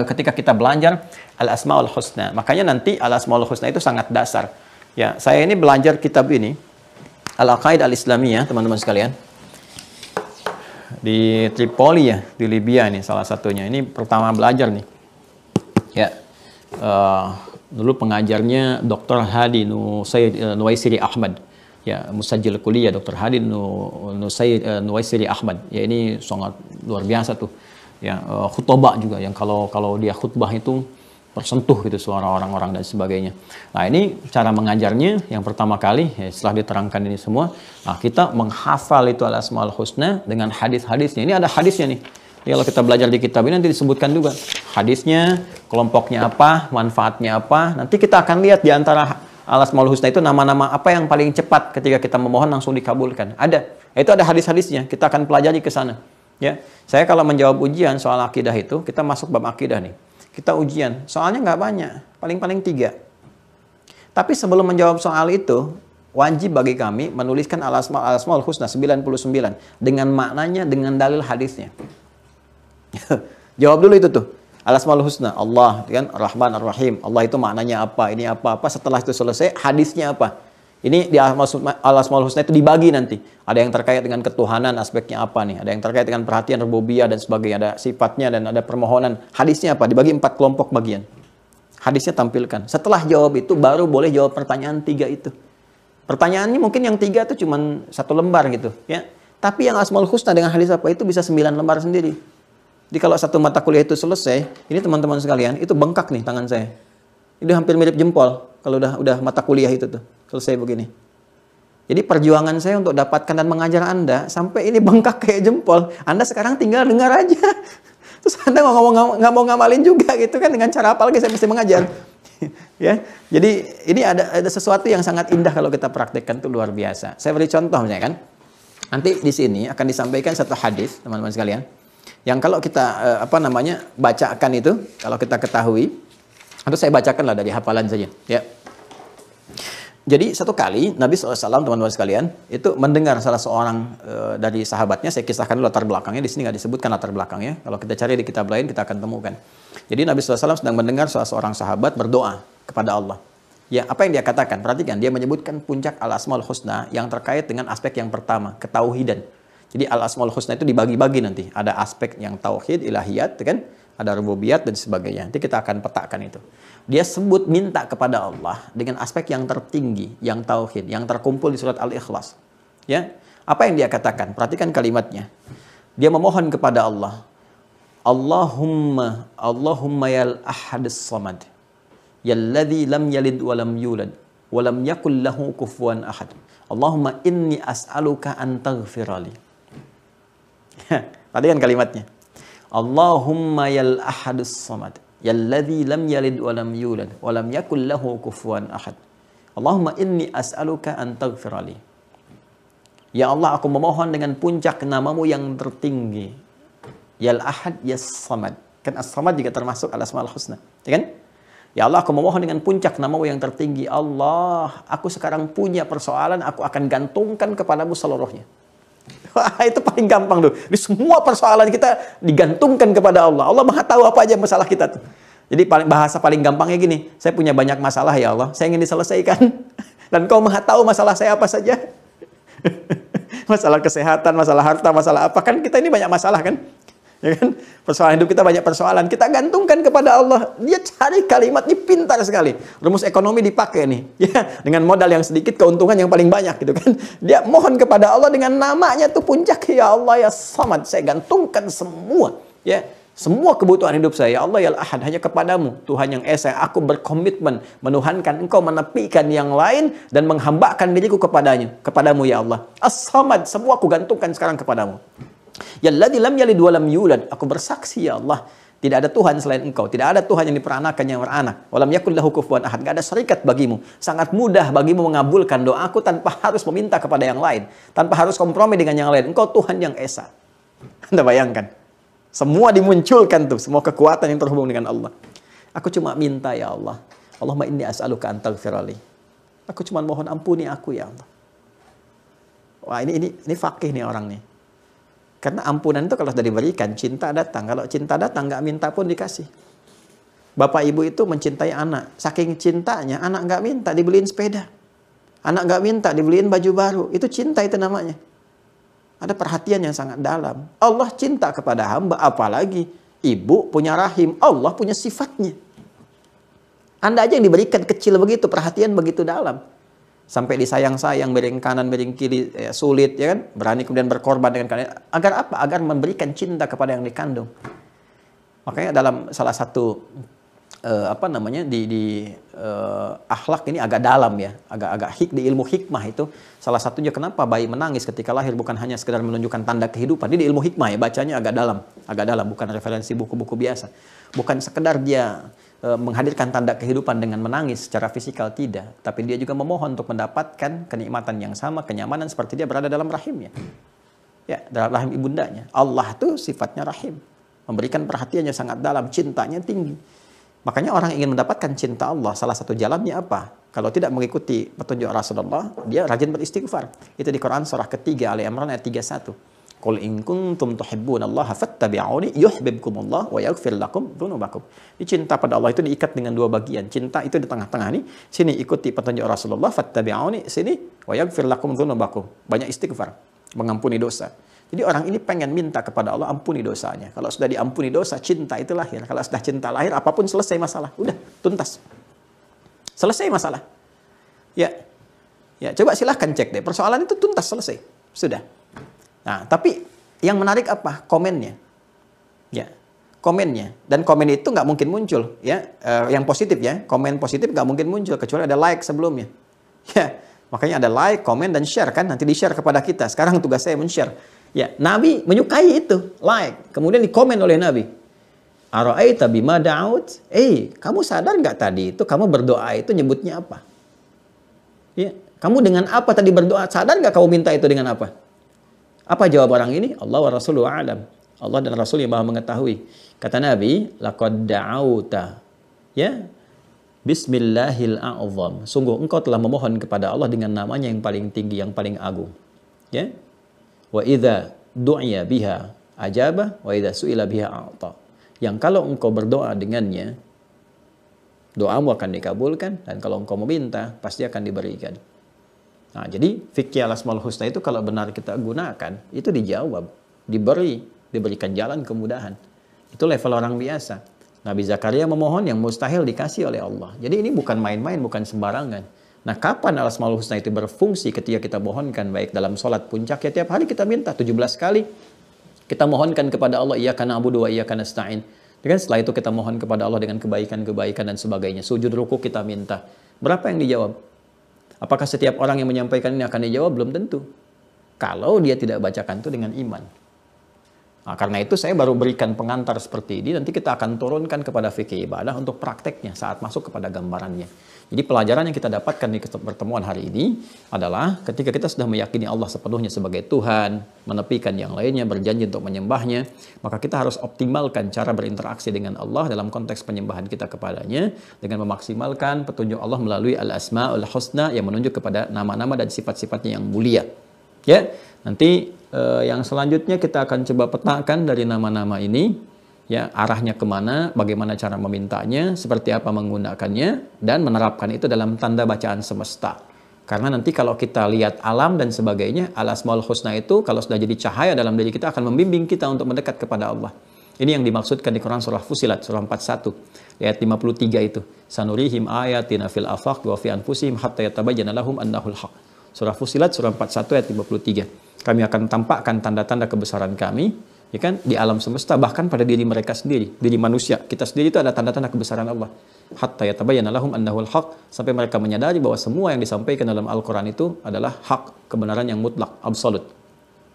ketika kita belajar Al-Asmaul Husna. Makanya nanti Al-Asmaul Husna itu sangat dasar. Ya, saya ini belajar kitab ini Al-Aqaid Al-Islamiyah, teman-teman sekalian. Di Tripoli ya, di Libya ini salah satunya. Ini pertama belajar nih. Ya. Dulu pengajarnya Dr. Hadi Nuwaisiri Ahmad. Ya, musajil kuliah Dr. Hadi Nuwaisiri Ahmad. Ya, ini sangat luar biasa tuh. Ya, khutbah juga yang kalau dia khutbah itu tersentuh gitu suara orang-orang dan sebagainya. Nah ini cara mengajarnya yang pertama kali ya, setelah diterangkan ini semua, nah kita menghafal itu Al-Asmaul Husna dengan hadis-hadisnya. Ini ada hadisnya nih. Jadi, kalau kita belajar di kitab ini nanti disebutkan juga hadisnya, kelompoknya apa, manfaatnya apa. Nanti kita akan lihat di antara Al-Asmaul Husna itu nama-nama apa yang paling cepat ketika kita memohon langsung dikabulkan. Ada. Itu ada hadis-hadisnya. Kita akan pelajari ke sana. Ya, saya kalau menjawab ujian soal akidah itu, kita masuk bab akidah nih. Kita ujian, soalnya nggak banyak, paling-paling 3. Tapi sebelum menjawab soal itu, wajib bagi kami menuliskan Al-Asmaul Husna 99 dengan maknanya, dengan dalil hadisnya. Jawab dulu itu tuh. Al-Asmaul Husna, Allah kan Ar-Rahman Ar-Rahim. Allah itu maknanya apa? Ini apa-apa. Setelah itu selesai, hadisnya apa? Ini di Al-Asmaul Husna itu dibagi nanti. Ada yang terkait dengan ketuhanan, aspeknya apa nih? Ada yang terkait dengan perhatian rububiyah dan sebagainya. Ada sifatnya dan ada permohonan. Hadisnya apa? Dibagi 4 kelompok bagian. Hadisnya tampilkan. Setelah jawab itu, baru boleh jawab pertanyaan 3 itu. Pertanyaannya mungkin yang 3 itu cuma 1 lembar gitu. Ya. Tapi yang Asmaul Husna dengan hadis apa itu bisa 9 lembar sendiri. Jadi kalau satu mata kuliah itu selesai, ini teman-teman sekalian, itu bengkak nih tangan saya. Itu hampir mirip jempol kalau udah mata kuliah itu tuh. Selesai begini. Jadi perjuangan saya untuk dapatkan dan mengajar Anda sampai ini bengkak kayak jempol. Anda sekarang tinggal dengar aja. Terus Anda nggak mau ngamalin juga gitu kan, dengan cara apa lagi saya mesti mengajar? Ya, jadi ini ada sesuatu yang sangat indah kalau kita praktekkan, itu luar biasa. Saya beri contoh misalnya kan, nanti di sini akan disampaikan satu hadis teman-teman sekalian, yang kalau kita bacakan itu, kalau kita ketahui, atau saya bacakan lah dari hafalan saja, ya. Jadi satu kali Nabi SAW, teman-teman sekalian, itu mendengar salah seorang dari sahabatnya. Saya kisahkan dulu latar belakangnya. Di sini nggak disebutkan latar belakangnya. Kalau kita cari di kitab lain kita akan temukan. Jadi Nabi SAW sedang mendengar salah seorang sahabat berdoa kepada Allah. Ya, apa yang dia katakan? Perhatikan, dia menyebutkan puncak al-asmaul husna yang terkait dengan aspek yang pertama, ketauhidan. Jadi al-asmaul husna itu dibagi-bagi nanti. Ada aspek yang tauhid, ilahiyat, kan? Ada rububiyat dan sebagainya. Nanti kita akan petakan itu. Dia sebut minta kepada Allah dengan aspek yang tertinggi, yang tauhid, yang terkumpul di surat Al-Ikhlas. Ya, apa yang dia katakan? Perhatikan kalimatnya. Dia memohon kepada Allah, Allahumma yal ahadus samad, yalladzi lam yalid wa lam yulad wa lam yakul lahu kufuwan ahad. Allahumma inni as'aluka an taghfirali. Perhatikan kalimatnya. Allahumma yal ahadus samad, yalladzi lam yalid wa lam yulad wa lam yakul lahu kufuwan ahad. Allahumma inni as'aluka an taghfirali. Ya Allah, aku memohon dengan puncak namamu yang tertinggi. Yal ahad yas samad. Kan as-samad juga termasuk al-asmaul husna, ya kan? Ya Allah, aku memohon dengan puncak namamu yang tertinggi. Allah, aku sekarang punya persoalan, aku akan gantungkan kepadamu seluruhnya. Wah, itu paling gampang tuh. Di semua persoalan kita digantungkan kepada Allah. Allah Maha tahu apa aja masalah kita tuh. Jadi bahasa paling gampangnya gini, saya punya banyak masalah ya Allah, saya ingin diselesaikan. Dan Kau Maha tahu masalah saya apa saja. Masalah kesehatan, masalah harta, masalah apa, kan kita ini banyak masalah kan? Ya kan? Persoalan hidup kita banyak persoalan. Kita gantungkan kepada Allah. Dia cari kalimat ini pintar sekali. Rumus ekonomi dipakai nih. Ya, dengan modal yang sedikit keuntungan yang paling banyak gitu kan. Dia mohon kepada Allah dengan namanya tuh puncak, ya Allah ya Samad. Saya gantungkan semua, ya, semua kebutuhan hidup saya, ya Allah ya Ahad, hanya kepadamu, Tuhan yang Esa. Aku berkomitmen menuhankan Engkau, menepikan yang lain dan menghambakan diriku kepadamu ya Allah. As-Samad, semua aku gantungkan sekarang kepadamu. Yalladzi lam yalid wa lam yulad. Aku bersaksi ya Allah, tidak ada Tuhan selain Engkau, tidak ada Tuhan yang diperanakan yang beranak. Walam yakul lahu kufuwan ahad. Enggak ada syarikat bagimu. Sangat mudah bagimu mengabulkan doaku tanpa harus meminta kepada yang lain, tanpa harus kompromi dengan yang lain. Engkau Tuhan yang Esa. Anda bayangkan, semua dimunculkan tuh, semua kekuatan yang terhubung dengan Allah. Aku cuma minta ya Allah, Allahumma inni as'aluka an taghfirali. Aku cuma mohon ampuni aku ya Allah. Wah, ini fakih nih orang nih. Karena ampunan itu kalau sudah diberikan, cinta datang. Kalau cinta datang, nggak minta pun dikasih. Bapak ibu itu mencintai anak. Saking cintanya, anak nggak minta dibeliin sepeda. Anak nggak minta dibeliin baju baru. Itu cinta, itu namanya. Ada perhatian yang sangat dalam. Allah cinta kepada hamba, apalagi ibu punya rahim. Allah punya sifatnya. Anda aja yang diberikan kecil begitu, perhatian begitu dalam. Sampai disayang-sayang, miring kanan, miring kiri, ya, sulit, ya kan? Berani kemudian berkorban dengan kalian. Agar apa? Agar memberikan cinta kepada yang dikandung. Makanya dalam salah satu akhlak ini agak dalam ya, agak di ilmu hikmah itu salah satunya kenapa bayi menangis ketika lahir bukan hanya sekedar menunjukkan tanda kehidupan. Ini di ilmu hikmah ya, bacanya agak dalam, bukan referensi buku-buku biasa. Bukan sekedar dia menghadirkan tanda kehidupan dengan menangis secara fisikal, tidak, tapi dia juga memohon untuk mendapatkan kenikmatan yang sama, kenyamanan seperti dia berada dalam rahimnya. Ya, dalam rahim ibundanya. Allah tuh sifatnya rahim, memberikan perhatiannya sangat dalam, cintanya tinggi. Makanya orang ingin mendapatkan cinta Allah, salah satu jalannya apa? Kalau tidak mengikuti petunjuk Rasulullah, dia rajin beristighfar. Itu di Quran surah ketiga Ali Imran ayat 31. Qul in kuntum tuhibbunallaha fattabi'uni yuhibbukumullah wa yaghfir lakum dzunubakum. Cinta pada Allah itu diikat dengan dua bagian. Cinta itu di tengah-tengah nih. Sini ikuti petunjuk Rasulullah, fattabi'uni, sini wa yaghfir lakum dzunubakum. Banyak istighfar, mengampuni dosa. Jadi orang ini pengen minta kepada Allah ampuni dosanya. Kalau sudah diampuni dosa, cinta itu lahir. Kalau sudah cinta lahir, apapun selesai masalah. Udah, tuntas. Selesai masalah. Ya, coba silahkan cek deh. Persoalan itu tuntas, selesai. Sudah. Nah, tapi yang menarik apa? Komennya. Ya, komennya. Dan komen itu nggak mungkin muncul. Ya, yang positif ya. Komen positif nggak mungkin muncul kecuali ada like sebelumnya. Ya, makanya ada like, komen, dan share kan. Nanti di-share kepada kita. Sekarang tugas saya men-share. Ya, Nabi menyukai itu, like. Kemudian dikomen oleh Nabi. Ara'aita bima da'aut? Kamu sadar nggak tadi itu kamu berdoa itu nyebutnya apa? Ya, kamu dengan apa tadi berdoa? Sadar nggak kamu minta itu dengan apa? Apa jawab orang ini? Allah wa rasuluhu a'lam. Allah dan Rasul yang maha mengetahui. Kata Nabi, laqad da'auta. Ya. Bismillahil a'zam. Sungguh engkau telah memohon kepada Allah dengan namanya yang paling tinggi, yang paling agung. Ya. Wa idza du'iya biha ajaba wa idza su'ila biha a'ta. Yang kalau engkau berdoa dengannya, doamu akan dikabulkan, dan kalau engkau meminta, pasti akan diberikan. Nah, jadi fikih al-asmaul husna itu kalau benar kita gunakan, itu dijawab, diberikan jalan kemudahan. Itu level orang biasa. Nabi Zakaria memohon yang mustahil dikasih oleh Allah. Jadi ini bukan main-main, bukan sembarangan. Nah, kapan al-asmaul husna itu berfungsi ketika kita mohonkan, baik dalam sholat puncak, ya tiap hari kita minta 17 kali. Kita mohonkan kepada Allah, iyyaka na'budu wa iyyaka nasta'in. Dengan setelah itu kita mohon kepada Allah dengan kebaikan-kebaikan dan sebagainya. Sujud ruku kita minta. Berapa yang dijawab? Apakah setiap orang yang menyampaikan ini akan dijawab? Belum tentu. Kalau dia tidak bacakan itu dengan iman. Nah, karena itu saya baru berikan pengantar seperti ini. Nanti kita akan turunkan kepada fikih ibadah untuk prakteknya saat masuk kepada gambarannya. Jadi pelajaran yang kita dapatkan di pertemuan hari ini adalah ketika kita sudah meyakini Allah sepenuhnya sebagai Tuhan, menepikan yang lainnya, berjanji untuk menyembahnya, maka kita harus optimalkan cara berinteraksi dengan Allah dalam konteks penyembahan kita kepadanya dengan memaksimalkan petunjuk Allah melalui al-asma'ul husna yang menunjuk kepada nama-nama dan sifat-sifatnya yang mulia. Ya, nanti yang selanjutnya kita akan coba petakan dari nama-nama ini. Ya, arahnya kemana, bagaimana cara memintanya, seperti apa menggunakannya, dan menerapkan itu dalam tanda bacaan semesta. Karena nanti kalau kita lihat alam dan sebagainya, al-asmaul husna itu kalau sudah jadi cahaya dalam diri kita akan membimbing kita untuk mendekat kepada Allah. Ini yang dimaksudkan di Quran surah Fusilat, surah 41, ayat 53 itu. Sanurihim ayatina fil afaq wa fi anfusihim hatta yatabayyana lahum annahul haq. Surah Fusilat, surah 41, ayat 53. Kami akan tampakkan tanda-tanda kebesaran kami, ya kan, di alam semesta, bahkan pada diri mereka sendiri, diri manusia kita sendiri itu ada tanda-tanda kebesaran Allah. Hatta yatabayyana lahum annahul haq, sampai mereka menyadari bahwa semua yang disampaikan dalam Al-Qur'an itu adalah hak, kebenaran yang mutlak, absolut.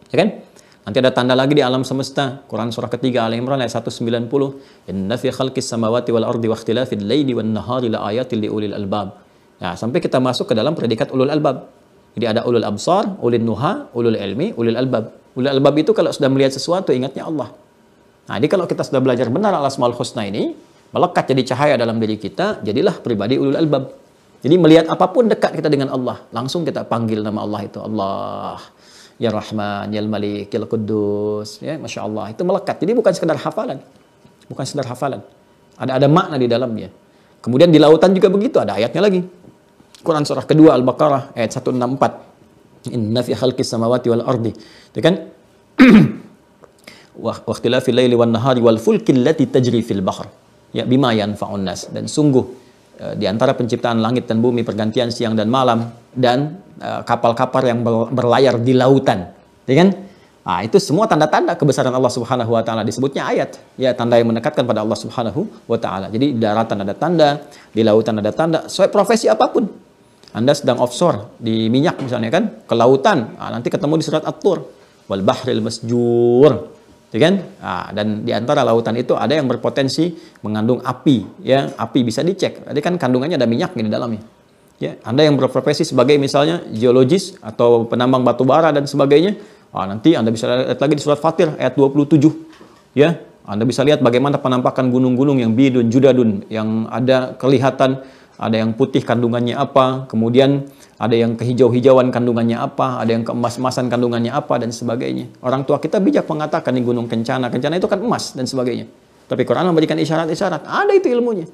Ya kan? Nanti ada tanda lagi di alam semesta. Quran surah ketiga Al Imran ayat 190. Inna fi khalqis samawati wal ardi wa ikhtilafil laili wan nahari la ayatil liulil albab. Nah, sampai kita masuk ke dalam predikat ulul albab. Jadi ada ulul absar, ulul nuha, ulul ilmi, ulul albab. Ulul albab itu kalau sudah melihat sesuatu ingatnya Allah. Nah, jadi kalau kita sudah belajar benar al-asmaul husna ini, melekat jadi cahaya dalam diri kita, jadilah pribadi ulul albab. Jadi melihat apapun dekat kita dengan Allah, langsung kita panggil nama Allah itu, Allah, Ya Rahman, Ya Malik, Ya Quddus, ya, Masya Allah. Itu melekat. Jadi bukan sekedar hafalan. Bukan sekedar hafalan. Ada makna di dalamnya. Kemudian di lautan juga begitu, ada ayatnya lagi. Quran surah kedua Al-Baqarah ayat 164. Inna fi khalqis samawati wal ardi. Itu kan? Wa ikhtilafil laili wan nahari wal fulki allati tajri fil bahr. Ya bima yanfa'un nas. Dan sungguh di antara penciptaan langit dan bumi, pergantian siang dan malam, dan kapal-kapal yang berlayar di lautan. Ya kan? Nah, itu semua tanda-tanda kebesaran Allah Subhanahu wa taala, disebutnya ayat. Ya, tanda yang mendekatkan pada Allah Subhanahu wa taala. Jadi di daratan ada tanda, di lautan ada tanda, sesuai profesi apapun. Anda sedang offshore di minyak misalnya kan, ke lautan, nanti ketemu di surat At-Tur, wal bahril masjur, ya kan? Dan di antara lautan itu ada yang berpotensi mengandung api, ya, api bisa dicek. Tadi kan kandungannya ada minyak di dalamnya. Ya, Anda yang berprofesi sebagai misalnya geologis atau penambang batu bara dan sebagainya, nanti Anda bisa lihat lagi di surat Fatir ayat 27, ya. Anda bisa lihat bagaimana penampakan gunung-gunung yang bidun, judadun, yang ada kelihatan. Ada yang putih kandungannya apa, kemudian ada yang kehijau-hijauan kandungannya apa, ada yang keemas-emasan kandungannya apa, dan sebagainya. Orang tua kita bijak mengatakan di gunung kencana itu kan emas, dan sebagainya. Tapi Quran memberikan isyarat-isyarat, ada itu ilmunya.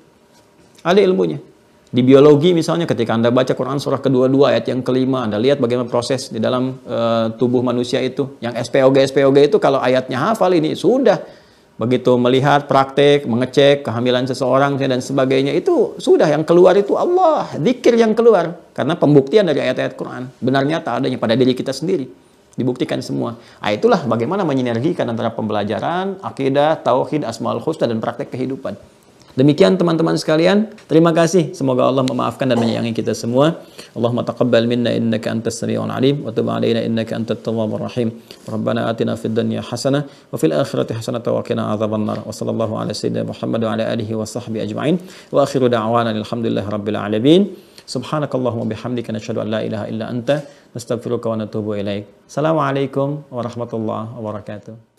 Ada ilmunya. Di biologi misalnya, ketika Anda baca Quran surah kedua-dua ayat yang kelima, Anda lihat bagaimana proses di dalam tubuh manusia itu. Yang SPOG itu kalau ayatnya hafal ini, sudah. Begitu melihat praktek, mengecek kehamilan seseorang dan sebagainya, itu sudah yang keluar itu Allah, zikir yang keluar. Karena pembuktian dari ayat-ayat Quran, benar nyata adanya pada diri kita sendiri. Dibuktikan semua. Itulah bagaimana menyinergikan antara pembelajaran, akidah, tauhid, asmaul husna, dan praktek kehidupan. Demikian teman-teman sekalian, terima kasih. Semoga Allah memaafkan dan menyayangi kita semua. Allahumma taqabbal minna innaka antas samiul alim wa tub alaina innaka antat tawwabur rahim. Rabbana atina fid dunya hasanah wa fil akhirati hasanah wa qina adzabannar. Wa sallallahu ala sayyidina Muhammad wa ala alihi wa sahbihi ajma'in. Wa akhiru da'wana alhamdulillahi rabbil alamin. Subhanakallahumma bihamdika nashhadu an la ilaha illa anta nastaghfiruka wa natubu ilaik. Assalamualaikum warahmatullahi wabarakatuh.